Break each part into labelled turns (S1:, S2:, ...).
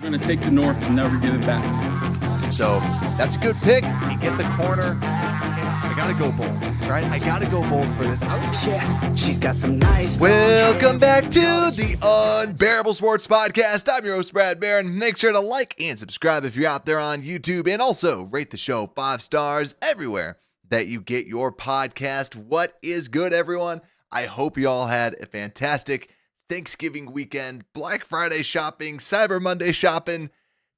S1: We're going to take the north and never give it back.
S2: So that's a good pick. You get the corner. I got to go bold, right? I got to go bold for this.
S3: Yeah, she's got some nice.
S2: Welcome back to the Unbearable Sports Podcast. I'm your host, Brad Barron. Make sure to like and subscribe if you're out there on YouTube, and also rate the show 5 stars everywhere that you get your podcast. What is good, everyone? I hope you all had a fantastic Thanksgiving weekend, Black Friday shopping, Cyber Monday shopping.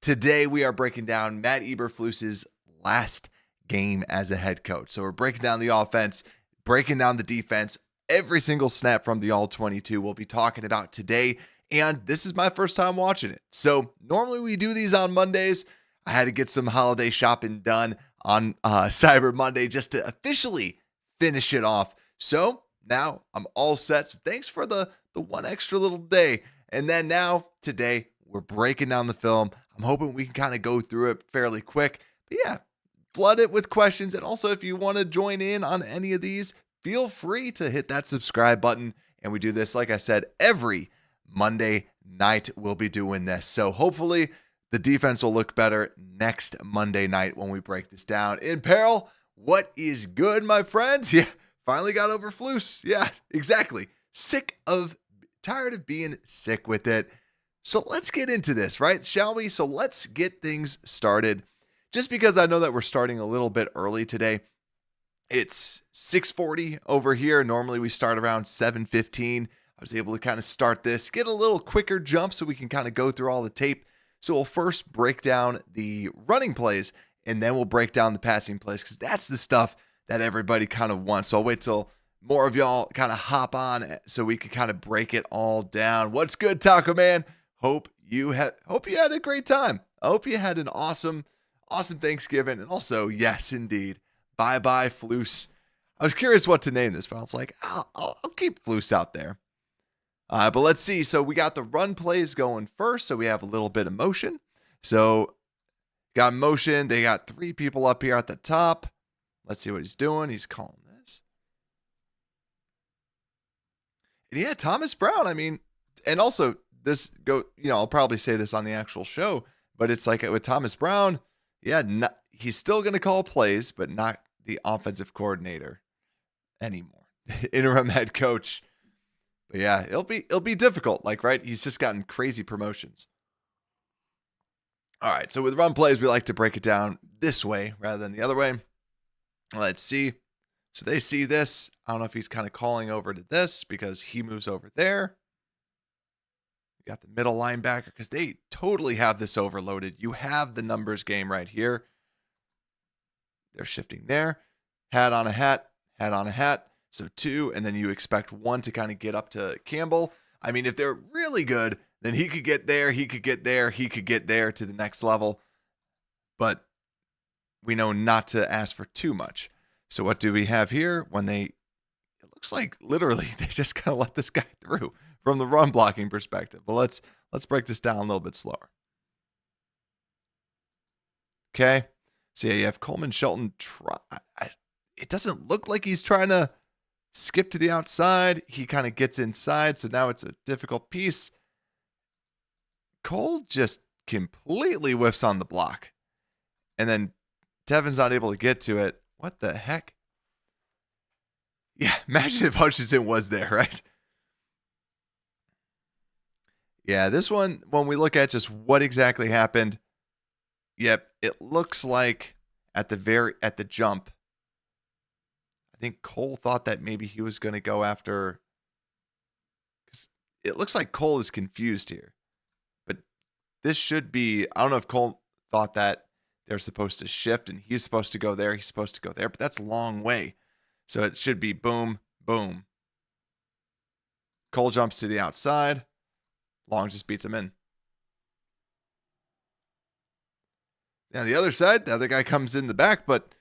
S2: Today, we are breaking down Matt Eberflus's last game as a head coach. So we're breaking down the offense, breaking down the defense, every single snap from the All-22 we'll be talking about today. And this is my first time watching it. So normally we do these on Mondays. I had to get some holiday shopping done on Cyber Monday just to officially finish it off. So now I'm all set. So thanks for the one extra little day. And then now today we're breaking down the film. I'm hoping we can kind of go through it fairly quick. But yeah, flood it with questions. And also, if you want to join in on any of these, feel free to hit that subscribe button. And we do this, like I said, every Monday night we'll be doing this. So hopefully the defense will look better next Monday night when we break this down. In peril, what is good, my friends? Yeah, finally got over Flus. Yeah, exactly. Tired of being sick with it. So let's get into this, right? Shall we? So let's get things started. Just because I know that we're starting a little bit early today. It's 6:40 over here. Normally we start around 7:15. I was able to kind of start this, get a little quicker jump so we can kind of go through all the tape. So we'll first break down the running plays, and then we'll break down the passing plays, because that's the stuff that everybody kind of wants. So I'll wait till more of y'all kind of hop on so we can kind of break it all down. What's good, Taco Man? Hope you had a great time. I hope you had an awesome Thanksgiving. And also, yes, indeed, bye-bye Flus. I was curious what to name this, but I was like, I'll keep Flus out there. But let's see. So we got the run plays going first. So we have a little bit of motion. So got motion. They got 3 people up here at the top. Let's see what he's doing. He's calling this. And yeah, Thomas Brown. I mean, and also I'll probably say this on the actual show, but it's like with Thomas Brown, yeah, he's still going to call plays, but not the offensive coordinator anymore. Interim head coach. But yeah, it'll be difficult. Like, right? He's just gotten crazy promotions. All right. So with run plays, we like to break it down this way rather than the other way. Let's see. So they see this. I don't know if he's kind of calling over to this because he moves over there. You got the middle linebacker because they totally have this overloaded. You have the numbers game right here. They're shifting there. Hat on a hat, hat on a hat. So 2, and then you expect 1 to kind of get up to Campbell. I mean, if they're really good, then he could get there, he could get there, he could get there to the next level. But we know not to ask for too much. So what do we have here? It looks like literally they just kind of let this guy through from the run blocking perspective. But let's break this down a little bit slower. Okay. So yeah, you have Coleman Shelton it doesn't look like he's trying to skip to the outside. He kind of gets inside, so now it's a difficult piece. Cole just completely whiffs on the block. And then Tevin's not able to get to it. What the heck? Yeah, imagine if Hutchinson was there, right? Yeah, this one, when we look at just what exactly happened, yep, it looks like at the jump, I think Cole thought that maybe he was going to go after, because it looks like Cole is confused here. But this should be, I don't know if Cole thought that they're supposed to shift and he's supposed to go there, he's supposed to go there, but that's a long way. So it should be boom, boom. Cole jumps to the outside. Long just beats him in. Now the other side, the other guy comes in the back, but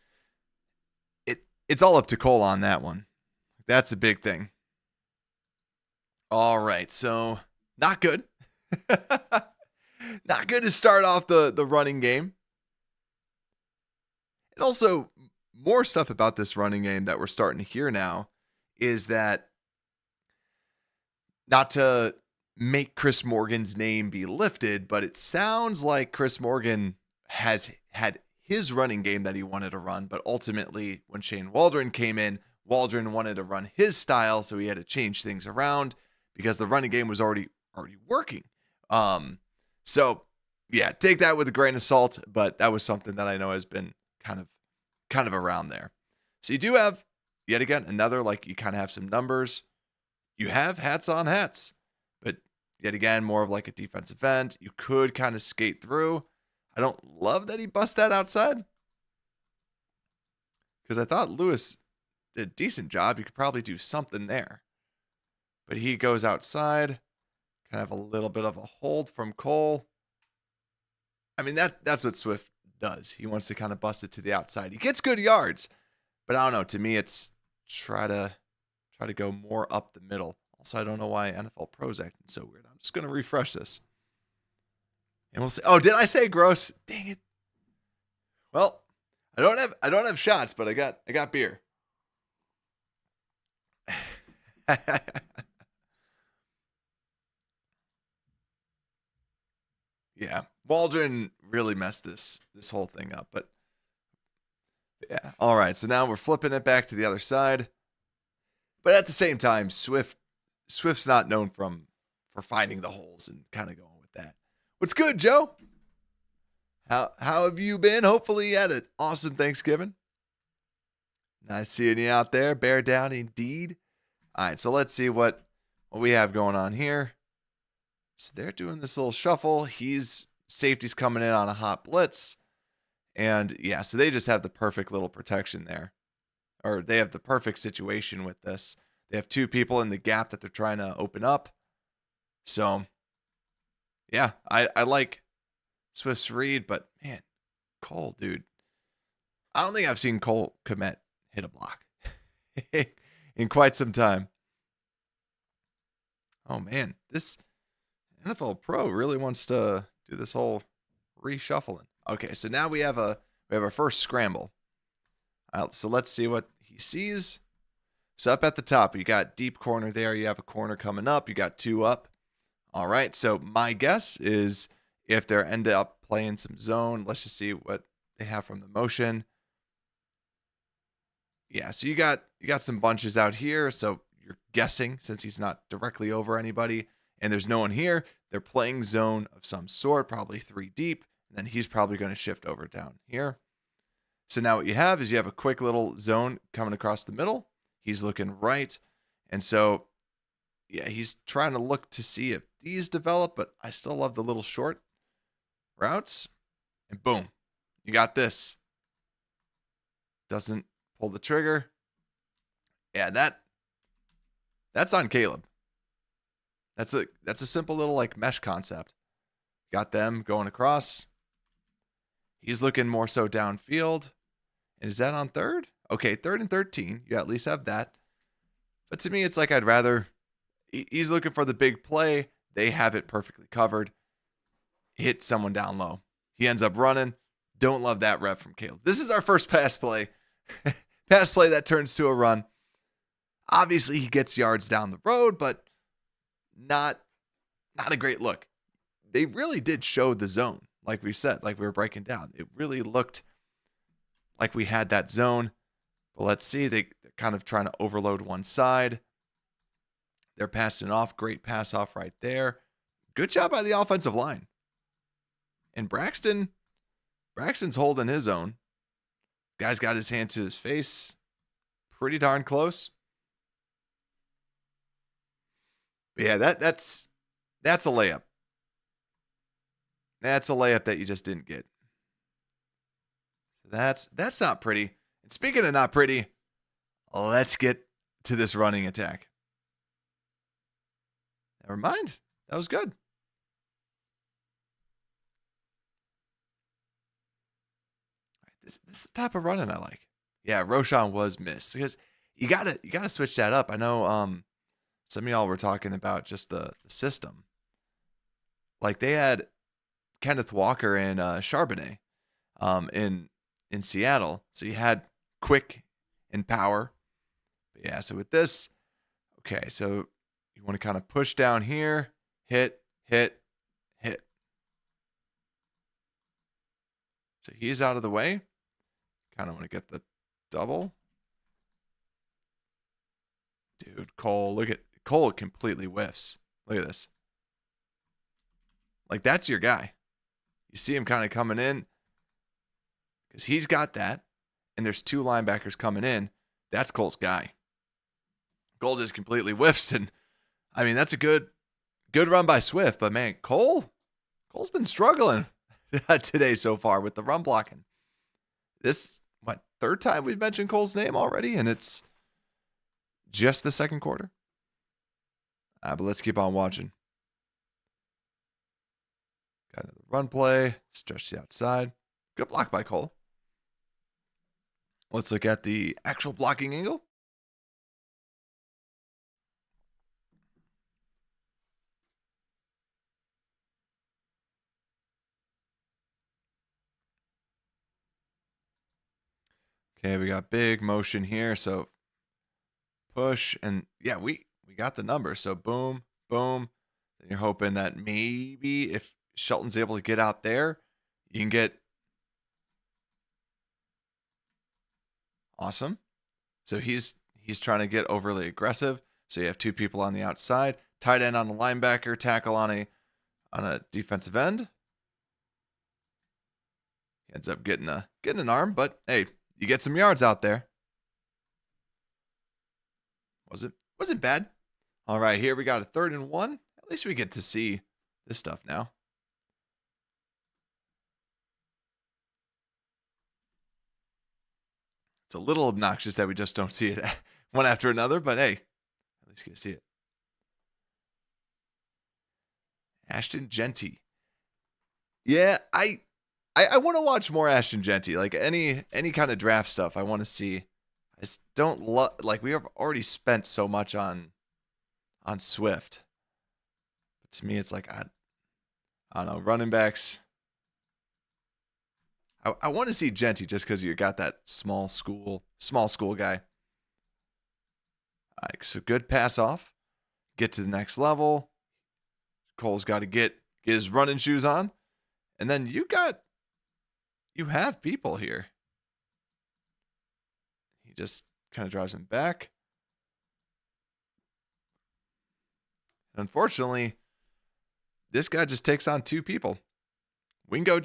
S2: it's all up to Cole on that one. That's a big thing. All right, so not good. Not good to start off the running game. And also, more stuff about this running game that we're starting to hear now is that, not to make Chris Morgan's name be lifted, but it sounds like Chris Morgan has had his running game that he wanted to run, but ultimately when Shane Waldron came in, Waldron wanted to run his style, so he had to change things around because the running game was already working. So yeah, take that with a grain of salt, but that was something that I know has been kind of around there. So you do have, yet again, another, like, you kind of have some numbers. You have hats on hats, but yet again, more of like a defensive end. You could kind of skate through. I don't love that he bust that outside because I thought Lewis did a decent job. You could probably do something there, but he goes outside, kind of a little bit of a hold from Cole. I mean, that's what Swift does. He wants to kind of bust it to the outside. He gets good yards, but I don't know. To me, it's try to go more up the middle. Also, I don't know why NFL Pro's acting so weird. I'm just going to refresh this. And we'll see. Oh, did I say gross? Dang it. Well, I don't have shots, but I got beer. Yeah, Waldron really messed this whole thing up, but yeah. All right, so now we're flipping it back to the other side. But at the same time, Swift's not known for finding the holes and kind of going with that. What's good, Joe? How have you been? Hopefully you had an awesome Thanksgiving. Nice seeing you out there. Bear down indeed. All right, so let's see what we have going on here. So they're doing this little shuffle. Safety's coming in on a hot blitz. And yeah, so they just have the perfect little protection there. Or they have the perfect situation with this. They have two people in the gap that they're trying to open up. So yeah, I like Swift's read, but man, Cole, dude. I don't think I've seen Cole Kmet hit a block in quite some time. Oh man, this NFL Pro really wants to do this whole reshuffling. Okay, so now we have our first scramble. So let's see what he sees. So up at the top, you got deep corner there. You have a corner coming up. You got two up. All right, so my guess is if they end up playing some zone, let's just see what they have from the motion. Yeah, so you got some bunches out here. So you're guessing, since he's not directly over anybody and there's no one here, they're playing zone of some sort, probably three deep. And then he's probably going to shift over down here. So now what you have is you have a quick little zone coming across the middle. He's looking right. And so, yeah, he's trying to look to see if these develop, but I still love the little short routes. And boom, you got this. Doesn't pull the trigger. Yeah, that's on Caleb. That's a simple little like mesh concept. Got them going across. He's looking more so downfield. And is that on third? Okay, 3rd and 13. You at least have that. But to me, it's like I'd rather... He's looking for the big play. They have it perfectly covered. Hit someone down low. He ends up running. Don't love that rep from Caleb. This is our first pass play. Pass play that turns to a run. Obviously, he gets yards down the road, but not a great look. They really did show the zone, like we said, like we were breaking down. It really looked like we had that zone. But let's see, they're kind of trying to overload one side. They're passing off. Great pass off right there. Good job by the offensive line. And Braxton's holding his own. Guy's got his hand to his face. Pretty darn close. But yeah, that's a layup. That's a layup that you just didn't get. That's not pretty. And speaking of not pretty, let's get to this running attack. Never mind. That was good. This is the type of running I like. Yeah, Roshan was missed because you gotta switch that up. I know some of y'all were talking about just the system. Like they had Kenneth Walker and Charbonnet in Seattle. So you had quick and power. But yeah, so with this, okay, so you want to kind of push down here, hit, hit, hit. So he's out of the way. Kind of want to get the double. Dude, Cole, look at Cole completely whiffs. Look at this. Like, that's your guy. You see him kind of coming in because he's got that. And there's two linebackers coming in. That's Cole's guy. Cole just completely whiffs. And, I mean, that's a good run by Swift. But, man, Cole's been struggling today so far with the run blocking. This, third time we've mentioned Cole's name already? And it's just the second quarter. But let's keep on watching. Got another run play. Stretch the outside. Good block by Cole. Let's look at the actual blocking angle. Okay, we got big motion here. So push and yeah, we got the number. So boom, boom. Then you're hoping that maybe if Shelton's able to get out there, you can get awesome. So he's trying to get overly aggressive. So you have two people on the outside, tight end on the linebacker, tackle on a defensive end. He ends up getting an arm, but hey, you get some yards out there. Wasn't bad. All right, here we got a 3rd and 1. At least we get to see this stuff now. It's a little obnoxious that we just don't see it one after another, but hey, at least get to see it. Ashton Genty. Yeah, I want to watch more Ashton Genty. Like any kind of draft stuff, I want to see. I just don't like we have already spent so much on Swift. But to me, it's like I don't know, running backs. I want to see Genty just because you got that small school guy. All right, so good pass off. Get to the next level. Cole's got to get his running shoes on. And then you have people here. He just kind of drives him back. And unfortunately, this guy just takes on two people. Wingo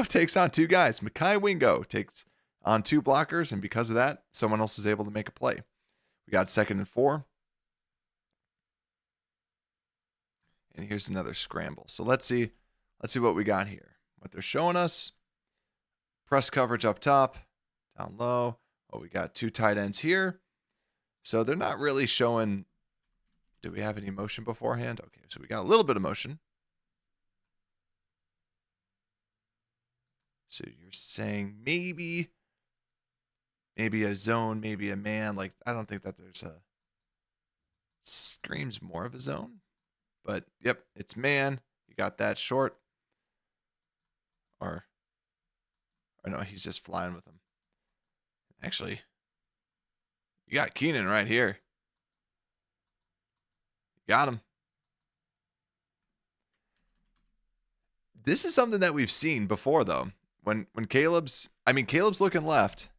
S2: takes on two guys. Mekhi Wingo takes on two blockers, and because of that, someone else is able to make a play. We got 2nd and 4. And here's another scramble. So let's see what we got here. What they're showing us. Press coverage up top, down low. Oh, we got two tight ends here. So they're not really showing. Do we have any motion beforehand? Okay, so we got a little bit of motion. So you're saying maybe a zone, maybe a man. Like, I don't think that there's screams more of a zone. But, yep, it's man. You got that short. Or no, he's just flying with him. Actually, you got Keenan right here. You got him. This is something that we've seen before, though. When Caleb's looking left.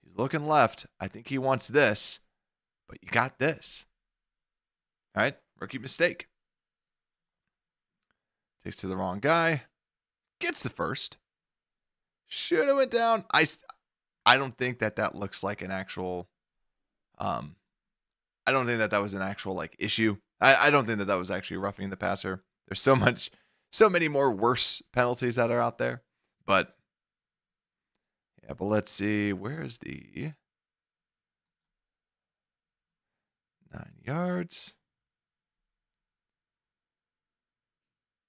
S2: He's looking left. I think he wants this, but you got this. All right, rookie mistake. Takes to the wrong guy. Gets the first. Should have went down. I don't think that looks like an actual. I don't think that was an actual like issue. I don't think that was actually roughing the passer. There's so many more worse penalties that are out there. But yeah, but let's see. Where is the 9 yards?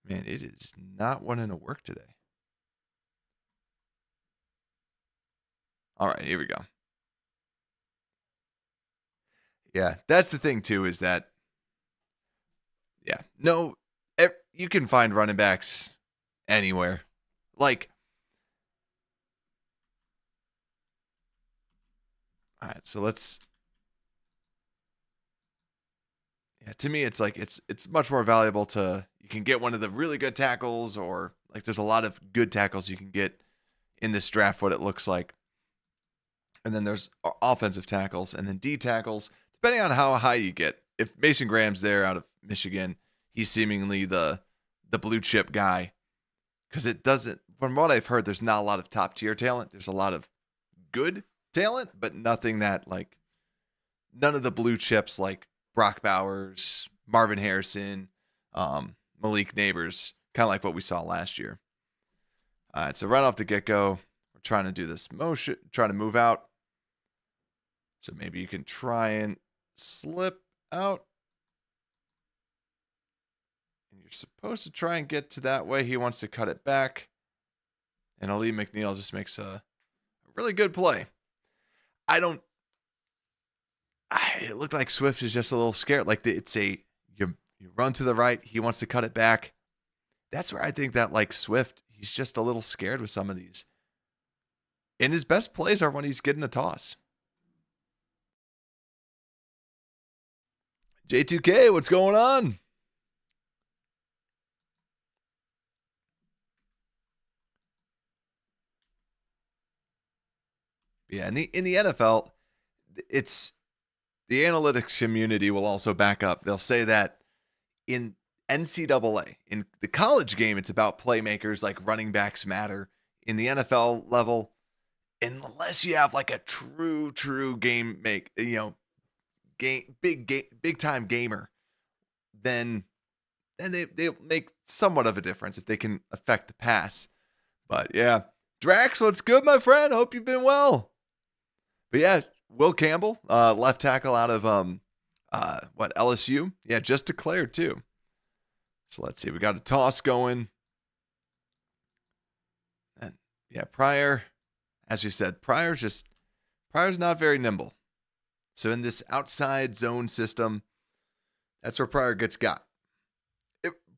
S2: Man, it is not wanting to work today. All right, here we go. Yeah, that's the thing too, is that, yeah, no, you can find running backs anywhere. Like, all right, so let's, Yeah, to me, it's like it's much more valuable to you can get one of the really good tackles, or like there's a lot of good tackles you can get in this draft. What it looks like, and then there's offensive tackles, and then D tackles, depending on how high you get. If Mason Graham's there out of Michigan, he's seemingly the blue chip guy, because it doesn't. From what I've heard, there's not a lot of top tier talent. There's a lot of good talent, but nothing that like none of the blue chips like Brock Bowers, Marvin Harrison, Malik Neighbors, kind of like what we saw last year. All right, so right off the get-go, we're trying to do this motion, trying to move out. So maybe you can try and slip out. And you're supposed to try and get to that way. He wants to cut it back. And Ali McNeil just makes a really good play. It looked like Swift is just a little scared. Like you run to the right. He wants to cut it back. That's where I think that like Swift, he's just a little scared with some of these. And his best plays are when he's getting a toss. J2K, what's going on? Yeah, in the NFL, it's the analytics community will also back up. They'll say that in NCAA, in the college game, it's about playmakers, like running backs matter. In the NFL level, unless you have like a true big time gamer, then they make somewhat of a difference if they can affect the pass. But yeah, Drax, what's good, my friend? Hope you've been well. But yeah, Will Campbell, left tackle out of LSU? Yeah, just declared too. So let's see. We got a toss going. And yeah, Pryor, as you said, Pryor's not very nimble. So in this outside zone system, that's where Pryor gets got.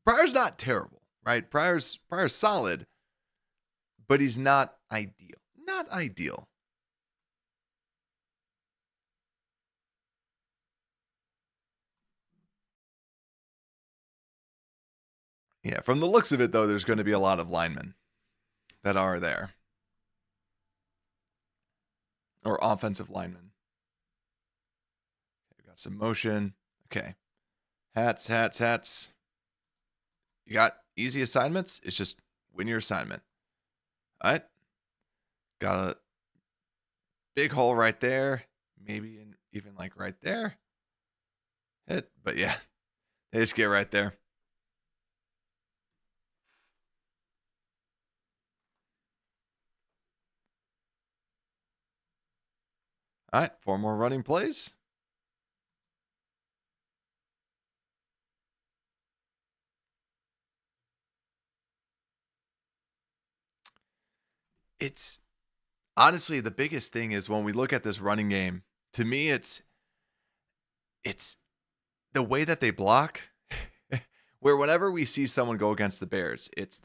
S2: Pryor's not terrible, right? Pryor's solid, but he's not ideal. Not ideal. Yeah, from the looks of it, though, there's going to be a lot of linemen that are there. Or offensive linemen. We got some motion. Okay. Hats. You got easy assignments. It's just win your assignment. All right. Got a big hole right there. Maybe even like right there. Hit. But yeah, they just get right there. All right, 4 more running plays. It's honestly the biggest thing is when we look at this running game, to me it's the way that they block where whenever we see someone go against the Bears, it's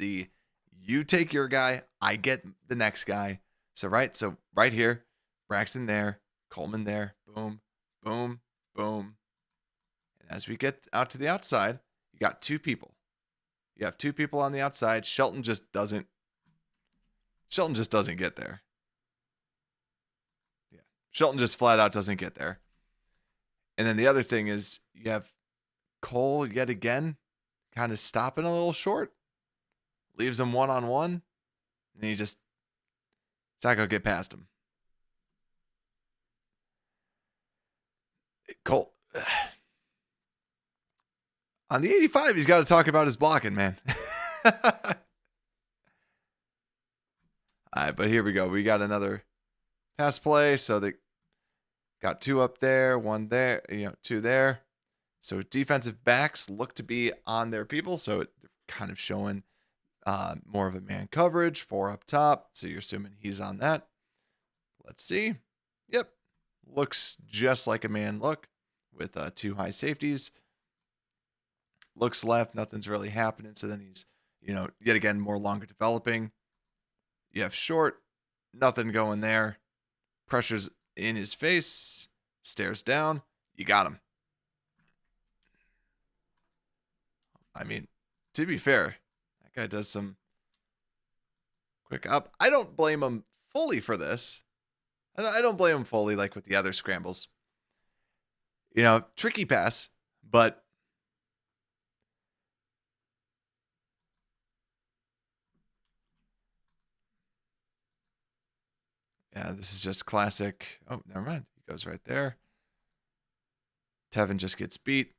S2: you take your guy, I get the next guy. So right here, Braxton there, Coleman there, boom, boom, boom. And as we get out to the outside, you got 2 people. You have 2 people on the outside. Shelton just doesn't get there. Yeah. Shelton just flat out doesn't get there. And then the other thing is you have Cole yet again kind of stopping a little short. Leaves him one-on-one. And it's not going to get past him. Cole. On the 85, he's got to talk about his blocking, man. All right, but here we go. We got another pass play. So they got 2 up there, 1 there, 2 there. So defensive backs look to be on their people. So they're kind of showing more of a man coverage, 4 up top. So you're assuming he's on that. Let's see. Yep. Looks just like a man look with 2 high safeties. Looks left. Nothing's really happening. So then he's, yet again, more longer developing. You have short. Nothing going there. Pressure's in his face. Stares down. You got him. I mean, to be fair, that guy does some quick up. I don't blame him fully for this. I don't blame him fully like with the other scrambles. Tricky pass, but yeah, this is just classic. Oh, never mind. He goes right there. Tevin just gets beat.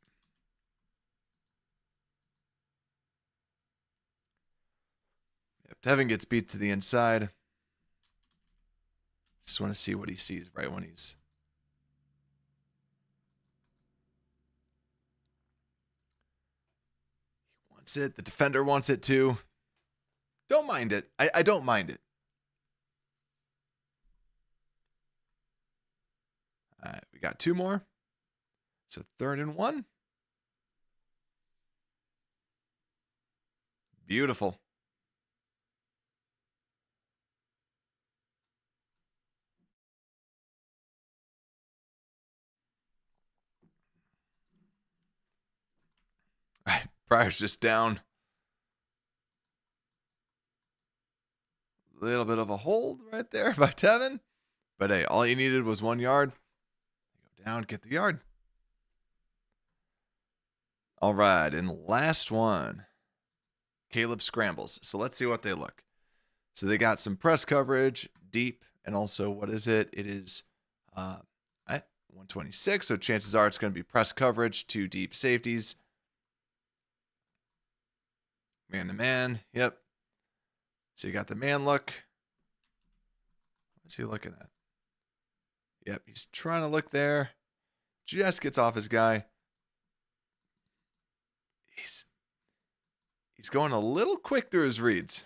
S2: Yep, Tevin gets beat to the inside. Just want to see what he sees right when he's... He wants it. The defender wants it too. Don't mind it. I don't mind it. All right, we got 2 more. So 3rd and 1. Beautiful. All right, Pryor's just down. Little bit of a hold right there by Tevin. But hey, all he needed was 1 yard. Go down, get the yard. All right, and last one. Caleb scrambles. So let's see what they look. So they got some press coverage, deep, and also, what is it? It is 126, so chances are it's going to be press coverage, 2 deep safeties. Man-to-man, yep. So you got the man look. What's he looking at? Yep, he's trying to look there. Just gets off his guy. He's going a little quick through his reads.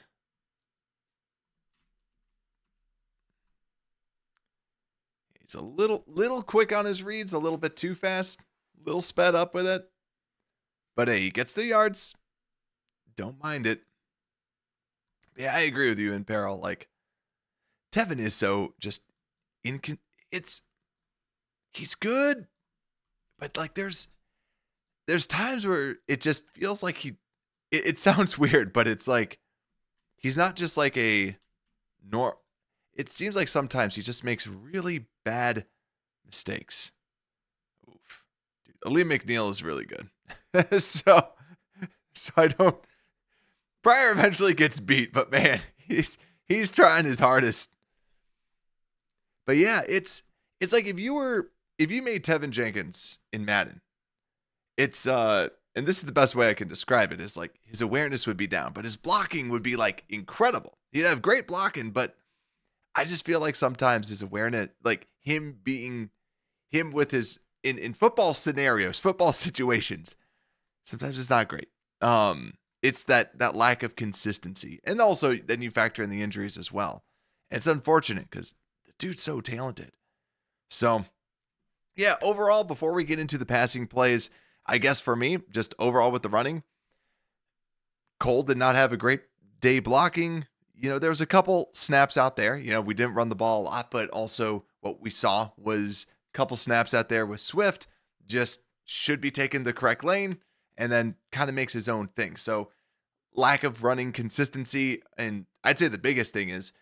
S2: He's a little quick on his reads, a little bit too fast, a little sped up with it. But hey, he gets the yards. Don't mind it. Yeah, I agree with you in peril. Like, Tevin is so just he's good, but like there's times where it just feels like it sounds weird, but it's like he's not just like it seems like sometimes he just makes really bad mistakes. Oof. Dude, Ali McNeil is really good. so I don't... Pryor eventually gets beat, but man, he's trying his hardest. But yeah, it's like if you made Tevin Jenkins in Madden, it's and this is the best way I can describe it, is like his awareness would be down, but his blocking would be like incredible. He'd have great blocking, but I just feel like sometimes his awareness, like him with his in football scenarios, football situations, sometimes it's not great. It's that lack of consistency. And also then you factor in the injuries as well. And it's unfortunate because the dude's so talented. So yeah, overall, before we get into the passing plays, I guess for me, just overall with the running, Cole did not have a great day blocking. There was a couple snaps out there. We didn't run the ball a lot, but also what we saw was a couple snaps out there with Swift, just should be taking the correct lane and then kind of makes his own thing. So lack of running consistency. And I'd say the biggest thing is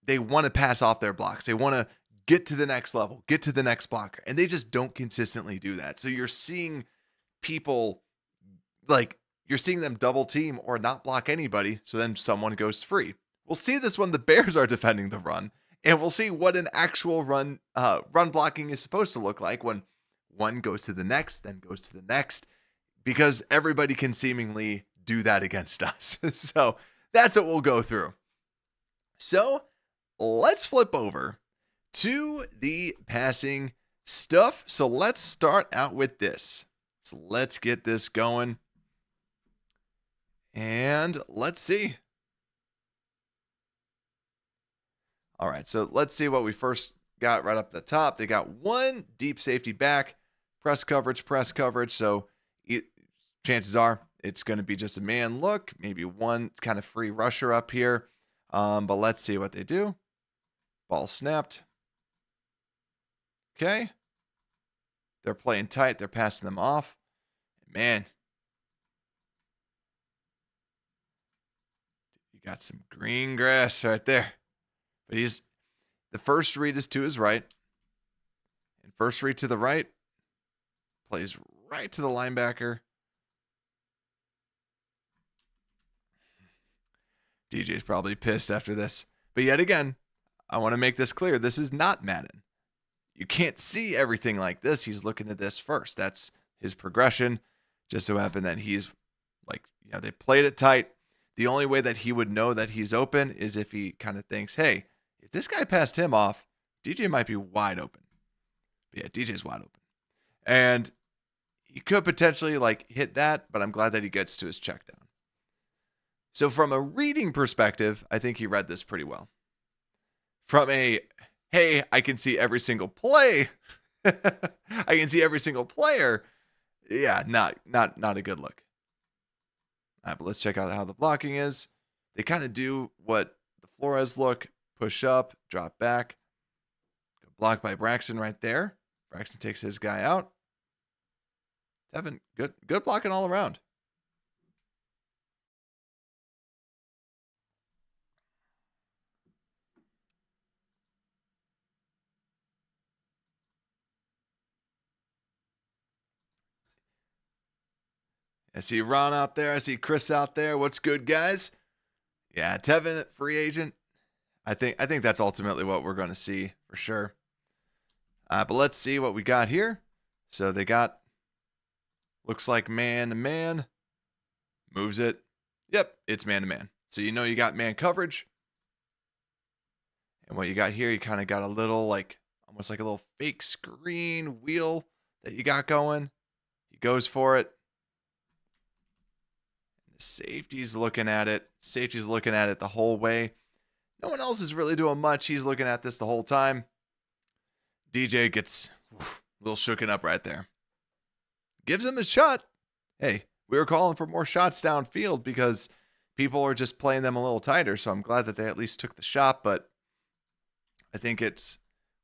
S2: they want to pass off their blocks. They want to get to the next level, get to the next blocker. And they just don't consistently do that. So you're seeing people you're seeing them double team or not block anybody. So then someone goes free. We'll see this when the Bears are defending the run, and we'll see what an actual run blocking is supposed to look like when one goes to the next, then goes to the next, because everybody can seemingly do that against us. So that's what we'll go through. So let's flip over to the passing stuff. So let's start out with this. So let's get this going. And let's see. All right, so let's see what we first got right up the top. They got 1 deep safety back, press coverage. So chances are it's going to be just a man look, maybe 1 kind of free rusher up here. But let's see what they do. Ball snapped. Okay. They're playing tight. They're passing them off. Man, You got some green grass right there. But the first read is to his right. And first read to the right plays right to the linebacker. DJ's probably pissed after this. But yet again, I want to make this clear. This is not Madden. You can't see everything like this. He's looking at this first. That's his progression. Just so happened that he's like, they played it tight. The only way that he would know that he's open is if he kind of thinks, hey, if this guy passed him off, DJ might be wide open. But yeah, DJ's wide open. And he could potentially hit that, but I'm glad that he gets to his check down. So from a reading perspective, I think he read this pretty well. From a, hey, I can see every single play. I can see every single player. Yeah, not a good look. All right, but let's check out how the blocking is. They kind of do what the Flores look, push up, drop back. Blocked by Braxton right there. Braxton takes his guy out. Tevin, good blocking all around. I see Ron out there. I see Chris out there. What's good, guys? Yeah, Tevin, free agent. I think that's ultimately what we're going to see for sure. But let's see what we got here. So they got, looks like man to man. Moves it. Yep, it's man to man. So you got man coverage. And what you got here, you kind of got a little almost like a little fake screen wheel that you got going. He goes for it. The safety's looking at it. Safety's looking at it the whole way. No one else is really doing much. He's looking at this the whole time. DJ gets a little shooken up right there. Gives him a shot. Hey, we were calling for more shots downfield because people are just playing them a little tighter. So I'm glad that they at least took the shot, but I think it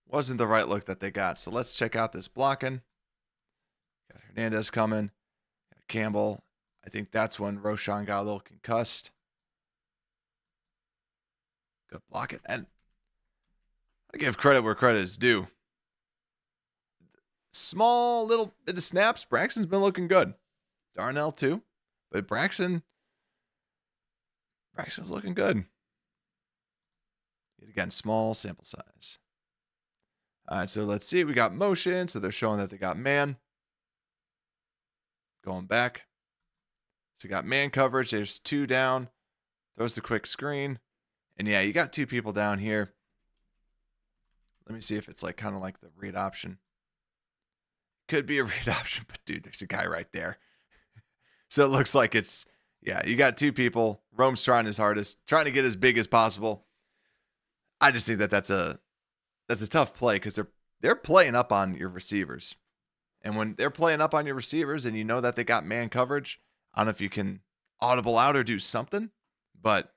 S2: wasn't the right look that they got. So let's check out this blocking. Got Hernandez coming. Got Campbell. I think that's when Roshan got a little concussed. Good blocking. And I give credit where credit is due. Small little bit of snaps. Braxton's been looking good. Darnell too. But Braxton's looking good. Yet again, small sample size. All right, so let's see. We got motion. So they're showing that they got man. Going back. So you got man coverage. There's 2 down. Throws the quick screen. And yeah, you got 2 people down here. Let me see if it's kind of like the read option. Could be a read option, but dude, there's a guy right there. So it looks like it's, yeah, you got 2 people. Rome's trying his hardest, trying to get as big as possible. I just think that's a tough play because they're playing up on your receivers. And when they're playing up on your receivers and you know that they got man coverage, I don't know if you can audible out or do something, but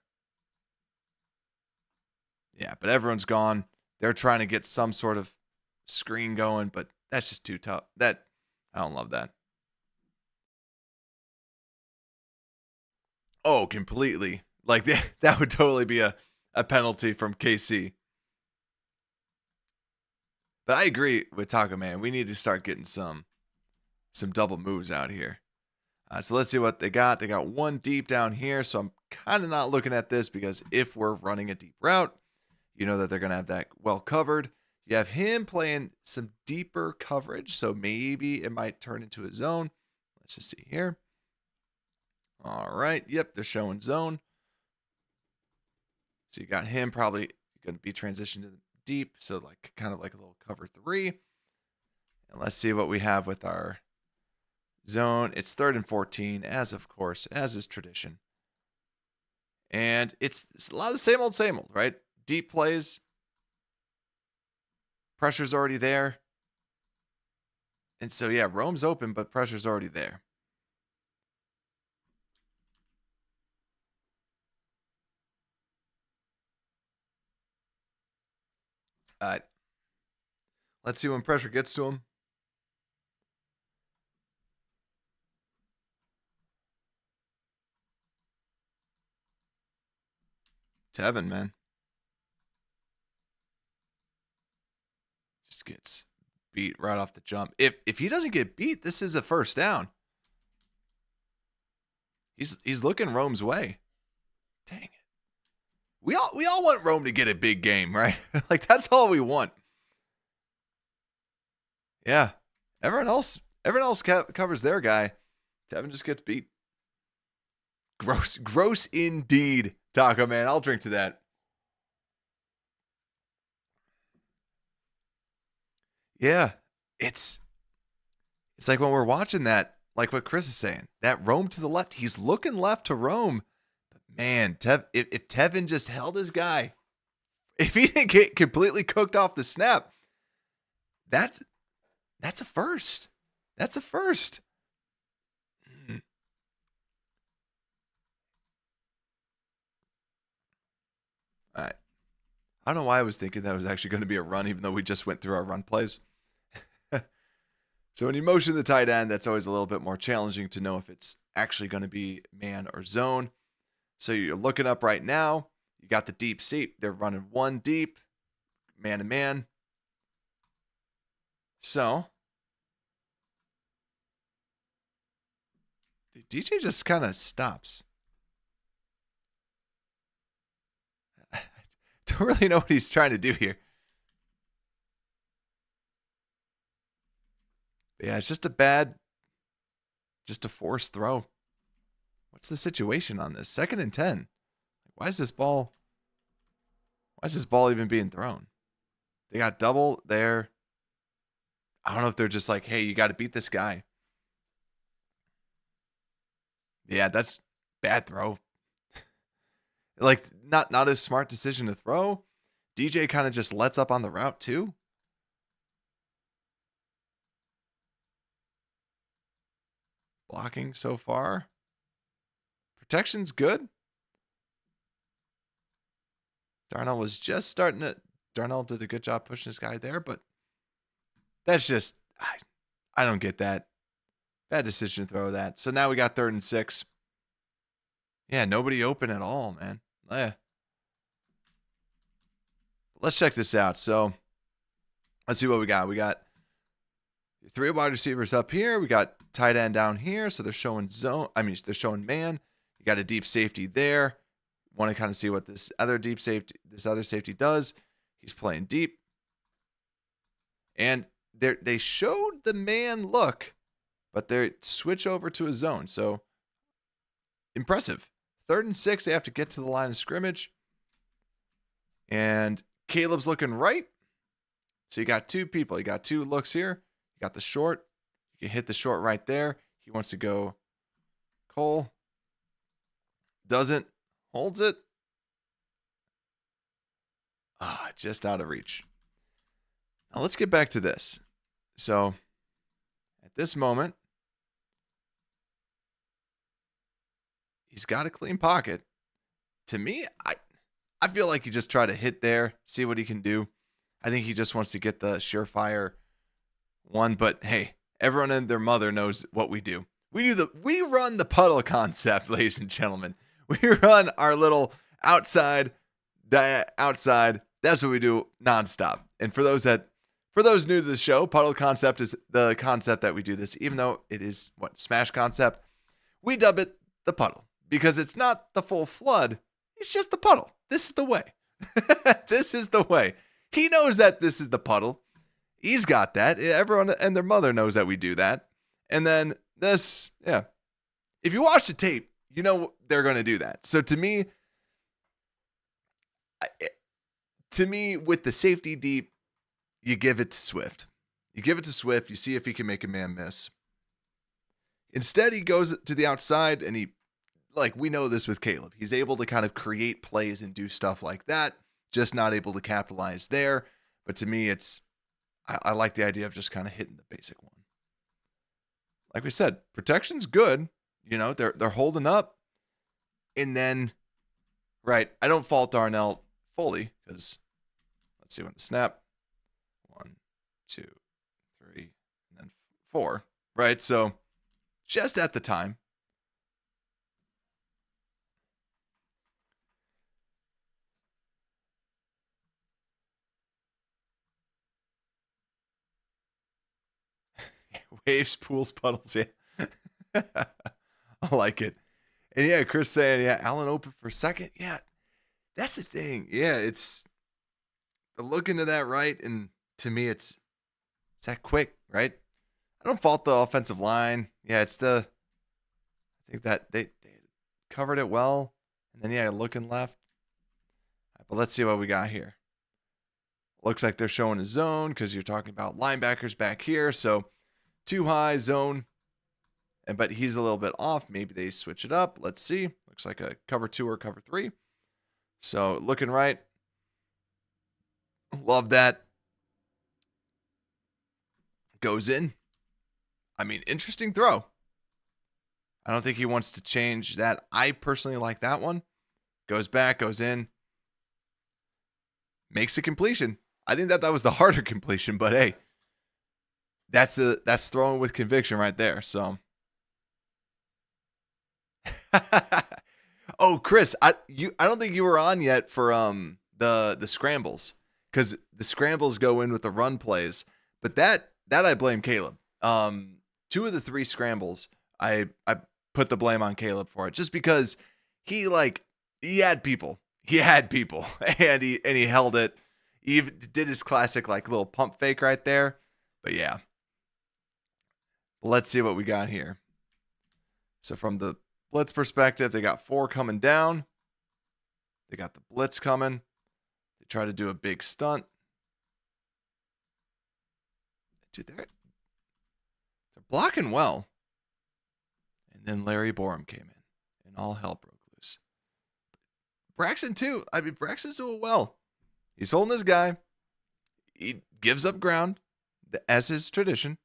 S2: yeah, but everyone's gone. They're trying to get some sort of screen going, but that's just too tough. I don't love that. Oh, completely. That would totally be a penalty from KC. But I agree with Taco Man. We need to start getting some double moves out here. So let's see what they got. They got 1 deep down here. So I'm kind of not looking at this because if we're running a deep route, you know that they're going to have that well covered. You have him playing some deeper coverage. So maybe it might turn into a zone. Let's just see here. All right. Yep, they're showing zone. So you got him probably going to be transitioned to deep. So kind of like a little cover 3. And let's see what we have with our zone. It's 3rd and 14, as is tradition. And it's a lot of the same old, right? Deep plays. Pressure's already there. And so, yeah, Rome's open, but pressure's already there. All right. Let's see when pressure gets to him. Tevin, man. Just gets beat right off the jump. If he doesn't get beat, this is a first down. He's looking Rome's way. Dang it. We all want Rome to get a big game, right? Like, that's all we want. Yeah. Everyone else covers their guy. Tevin just gets beat. Gross indeed, Taco Man. I'll drink to that. Yeah. It's like when we're watching that, like what Chris is saying, that Rome to the left, he's looking left to Rome. But man, if Tevin just held his guy, if he didn't get completely cooked off the snap, that's a first. That's a first. All right. I don't know why I was thinking that it was actually going to be a run, even though we just went through our run plays. So when you motion the tight end, that's always a little bit more challenging to know if it's actually going to be man or zone. So you're looking up right now. You got the deep seat. They're running one deep, man to man. So DJ just kind of stops. I don't really know what he's trying to do here. But yeah, it's just a forced throw. What's the situation on this? 2nd and 10. Why is this ball even being thrown? They got double there. I don't know if they're just like, hey, you got to beat this guy. Yeah, that's bad throw. Like, not a smart decision to throw. DJ kind of just lets up on the route too. Blocking so far. Protection's good. Darnell was just starting to... Darnell did a good job pushing his guy there, but that's just... I don't get that. Bad decision to throw that. So now we got 3rd and 6. Yeah, nobody open at all, man. Yeah. Let's check this out. So let's see what we got. We got 3 wide receivers up here. We got tight end down here. So they're showing zone. They're showing man. You got a deep safety there. Want to kind of see what this other safety does. He's playing deep. And they showed the man look, but they switch over to a zone. So impressive. 3rd and 6, they have to get to the line of scrimmage. And Caleb's looking right. So you got 2 people. You got 2 looks here. You got the short. You can hit the short right there. He wants to go Cole. Doesn't. Holds it. Just out of reach. Now let's get back to this. So at this moment, he's got a clean pocket. To me, I feel like he just try to hit there, see what he can do. I think he just wants to get the surefire one. But hey, everyone and their mother knows what we do. We run the puddle concept, ladies and gentlemen. We run our little outside. That's what we do nonstop. And for those new to the show, puddle concept is the concept that we do this, even though it is smash concept. We dub it the puddle because it's not the full flood. It's just the puddle. This is the way. This is the way. He knows that this is the puddle. He's got that. Everyone and their mother knows that we do that. And then this, yeah. If you watch the tape, you know they're going to do that. So to me, with the safety deep, you give it to Swift. You see if he can make a man miss. Instead, he goes to the outside, and we know this with Caleb. He's able to kind of create plays and do stuff like that, just not able to capitalize there. But to me, I like the idea of just kind of hitting the basic one. Like we said, protection's good. They're holding up. And then, right, I don't fault Darnell fully because let's see when the snap. 1, 2, 3, and then 4. Right, so just at the time. Waves, pools, puddles. Yeah. I like it. And yeah, Chris saying, yeah, Allen open for second. Yeah, that's the thing. Yeah, it's look into that right. And to me, it's that quick, right? I don't fault the offensive line. Yeah, I think that they covered it well. And then, yeah, looking left. But let's see what we got here. Looks like they're showing a zone because you're talking about linebackers back here. So too high zone. But he's a little bit off. Maybe they switch it up. Let's see. Looks like a cover 2 or cover 3. So looking right. Love that. Goes in. I mean, interesting throw. I don't think he wants to change that. I personally like that one. Goes back, goes in. Makes a completion. I think that was the harder completion, but hey, that's throwing with conviction right there. So, oh, Chris, I don't think you were on yet for the scrambles, because the scrambles go in with the run plays, but that I blame Caleb. 2 of the 3 scrambles, I put the blame on Caleb for it, just because he had people, and he held it. He even did his classic little pump fake right there. But yeah, let's see what we got here. So from the blitz perspective, they got 4 coming down. They got the blitz coming. They try to do a big stunt. Dude, they're blocking well. And then Larry Borum came in, and all hell broke loose. Braxton too. I mean, Braxton's doing well. He's holding his guy. He gives up ground, as his tradition.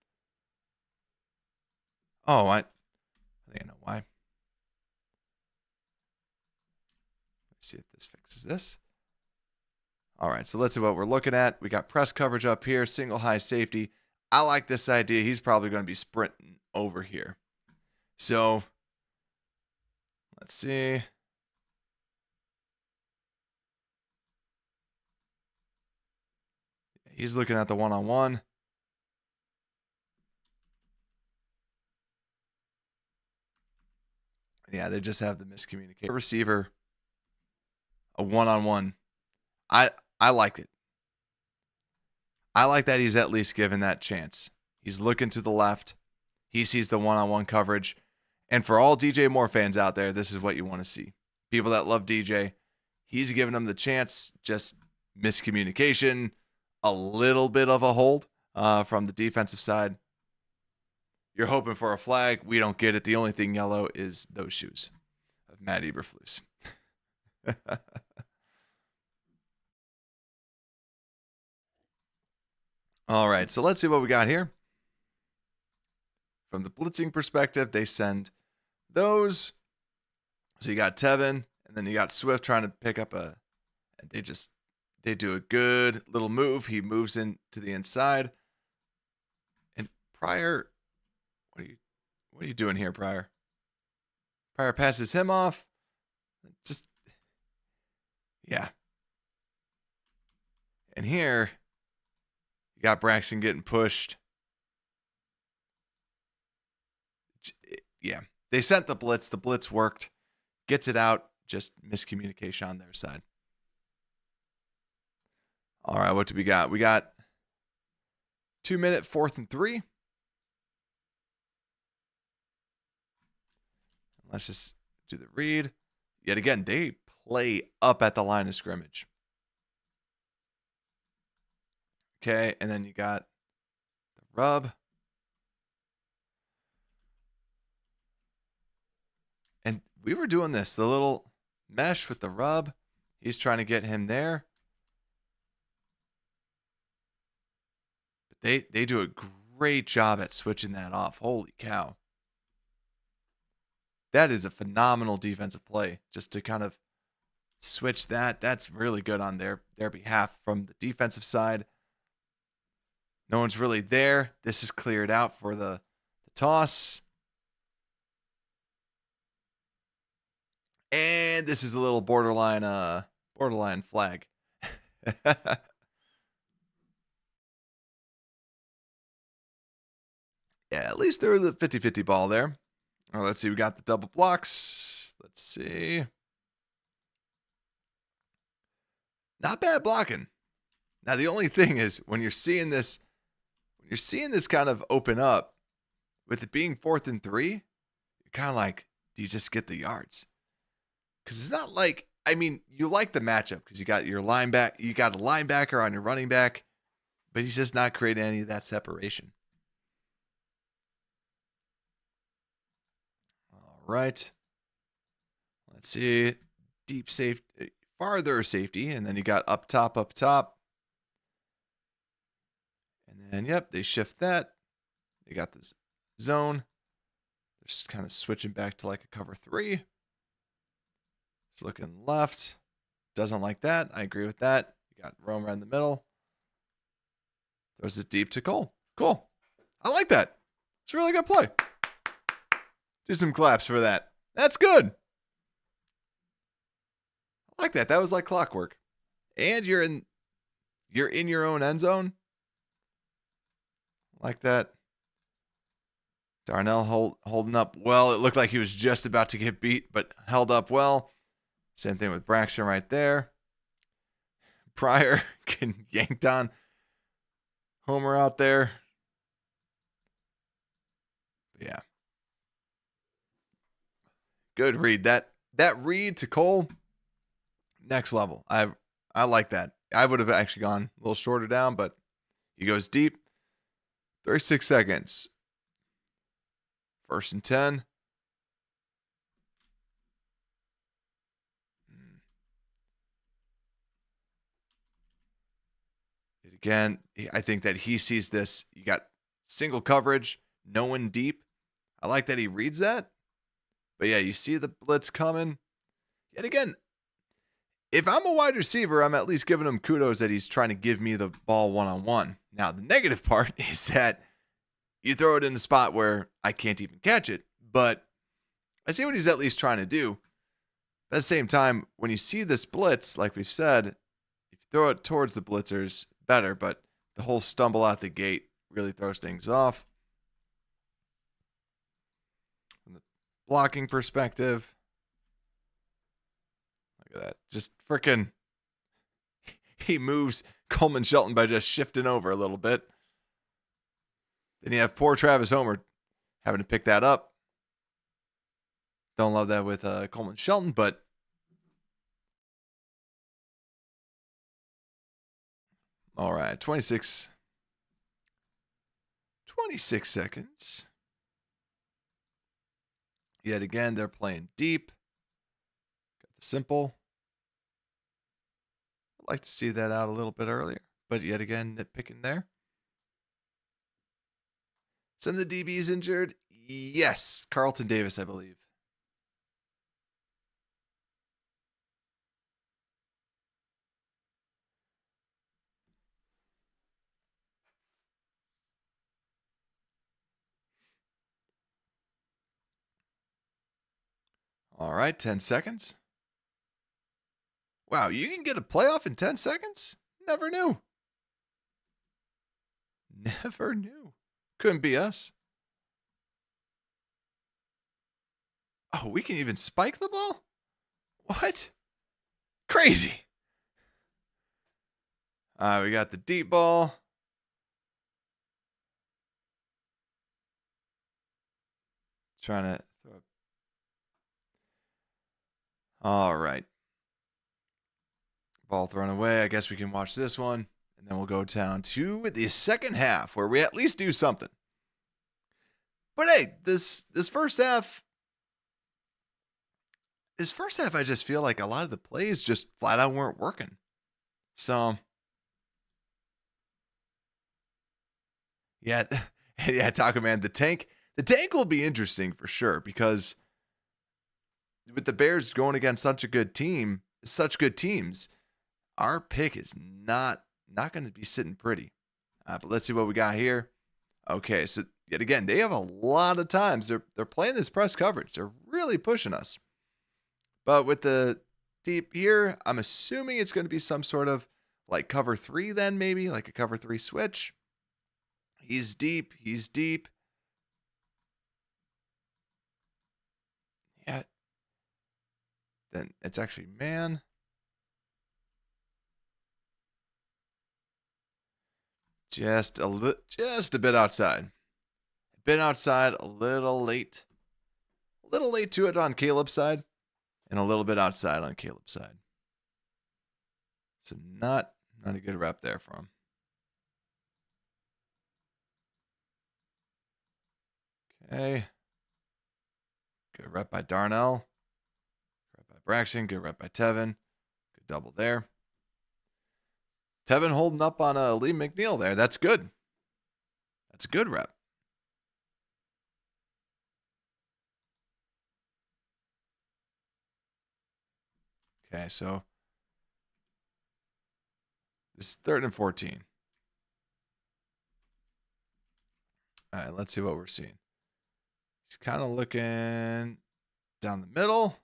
S2: Oh, I think I know why. Let's see if this fixes this. All right, so let's see what we're looking at. We got press coverage up here, single high safety. I like this idea. He's probably going to be sprinting over here. So let's see. He's looking at the one-on-one. Yeah, they just have the miscommunication. Receiver, a one-on-one. I like it. I like that he's at least given that chance. He's looking to the left. He sees the one-on-one coverage. And for all DJ Moore fans out there, this is what you want to see. People that love DJ, he's giving them the chance. Just miscommunication, a little bit of a hold from the defensive side. You're hoping for a flag. We don't get it. The only thing yellow is those shoes of Matt Eberflus. All right, so let's see what we got here. From the blitzing perspective, they send those. So you got Tevin, and then you got Swift trying to pick up they do a good little move. He moves into the inside. And Pryor, what are you doing here, Pryor? Pryor passes him off. Just, yeah. And here, you got Braxton getting pushed. Yeah, they sent the blitz. The blitz worked. Gets it out. Just miscommunication on their side. All right, what do we got? We got 2-minute 4th and 3. Let's just do the read. Yet again, they play up at the line of scrimmage. Okay, and then you got the rub. And we were doing this, the little mesh with the rub. He's trying to get him there. But they do a great job at switching that off. Holy cow. That is a phenomenal defensive play, just to kind of switch that. That's really good on their behalf from the defensive side. No one's really there. This is cleared out for the toss. And this is a little borderline flag. Yeah, at least they're the 50-50 ball there. Let's see. We got the double blocks. Let's see. Not bad blocking. Now, the only thing is when you're seeing this kind of open up, with it being 4th and 3, you're kind of like, do you just get the yards? Because it's not like, I mean, you like the matchup because you got your linebacker, you got a linebacker on your running back, but he's just not creating any of that separation. All right. Let's see. Deep safety, farther safety, and then you got up top. And then, yep, they shift that. They got this zone. They're just kind of switching back to like a cover 3. He's looking left. Doesn't like that. I agree with that. You got Rome right in the middle. Throws it deep to Cole. Cool. I like that. It's a really good play. Do some claps for that. That's good. I like that. That was like clockwork. And you're in your own end zone. Like that. Darnell holding up well. It looked like he was just about to get beat, but held up well. Same thing with Braxton right there. Pryor getting yanked on. Homer out there. But yeah. Good read. That read to Cole, next level. I like that. I would have actually gone a little shorter down, but he goes deep. 36 seconds. 1st and 10. Again, I think that he sees this. You got single coverage, no one deep. I like that he reads that. But yeah, you see the blitz coming. Yet again, if I'm a wide receiver, I'm at least giving him kudos that he's trying to give me the ball one-on-one. Now, the negative part is that you throw it in a spot where I can't even catch it. But I see what he's at least trying to do. At the same time, when you see this blitz, like we've said, if you throw it towards the blitzers, better. But the whole stumble out the gate really throws things off. From the blocking perspective, look at that. Just freaking, he moves Coleman Shelton by just shifting over a little bit. Then you have poor Travis Homer having to pick that up. Don't love that with Coleman Shelton, but all right, 26 seconds. Yet again, they're playing deep. Got the simple. I'd like to see that out a little bit earlier, but yet again, nitpicking there. Some of the DBs injured? Yes. Carlton Davis, I believe. All right, 10 seconds. Wow, you can get a playoff in 10 seconds? Never knew. Never knew. Couldn't be us. Oh, we can even spike the ball? What? Crazy. We got the deep ball. Trying to throw it. All right. Ball thrown away. I guess we can watch this one. And then we'll go down to the second half where we at least do something. But hey, this first half, I just feel like a lot of the plays just flat out weren't working. So, yeah, Taco Man, the tank will be interesting for sure because with the Bears going against such good teams, our pick is not going to be sitting pretty. But let's see what we got here. Okay, so yet again, they have a lot of times they're playing this press coverage. They're really pushing us. But with the deep here, I'm assuming it's going to be some sort of like cover 3 then maybe, like a cover 3 switch. He's deep. then it's actually man. Just a bit outside. Been outside a little late. A little late to it on Caleb's side, and a little bit outside on Caleb's side. So not a good rep there for him. Okay. Good rep by Darnell. Good rep by Braxton. Good rep by Tevin. Good double there. Tevin holding up on Lee McNeil there. That's good. That's a good rep. Okay, so this is 3rd and 14. All right, let's see what we're seeing. He's kind of looking down the middle.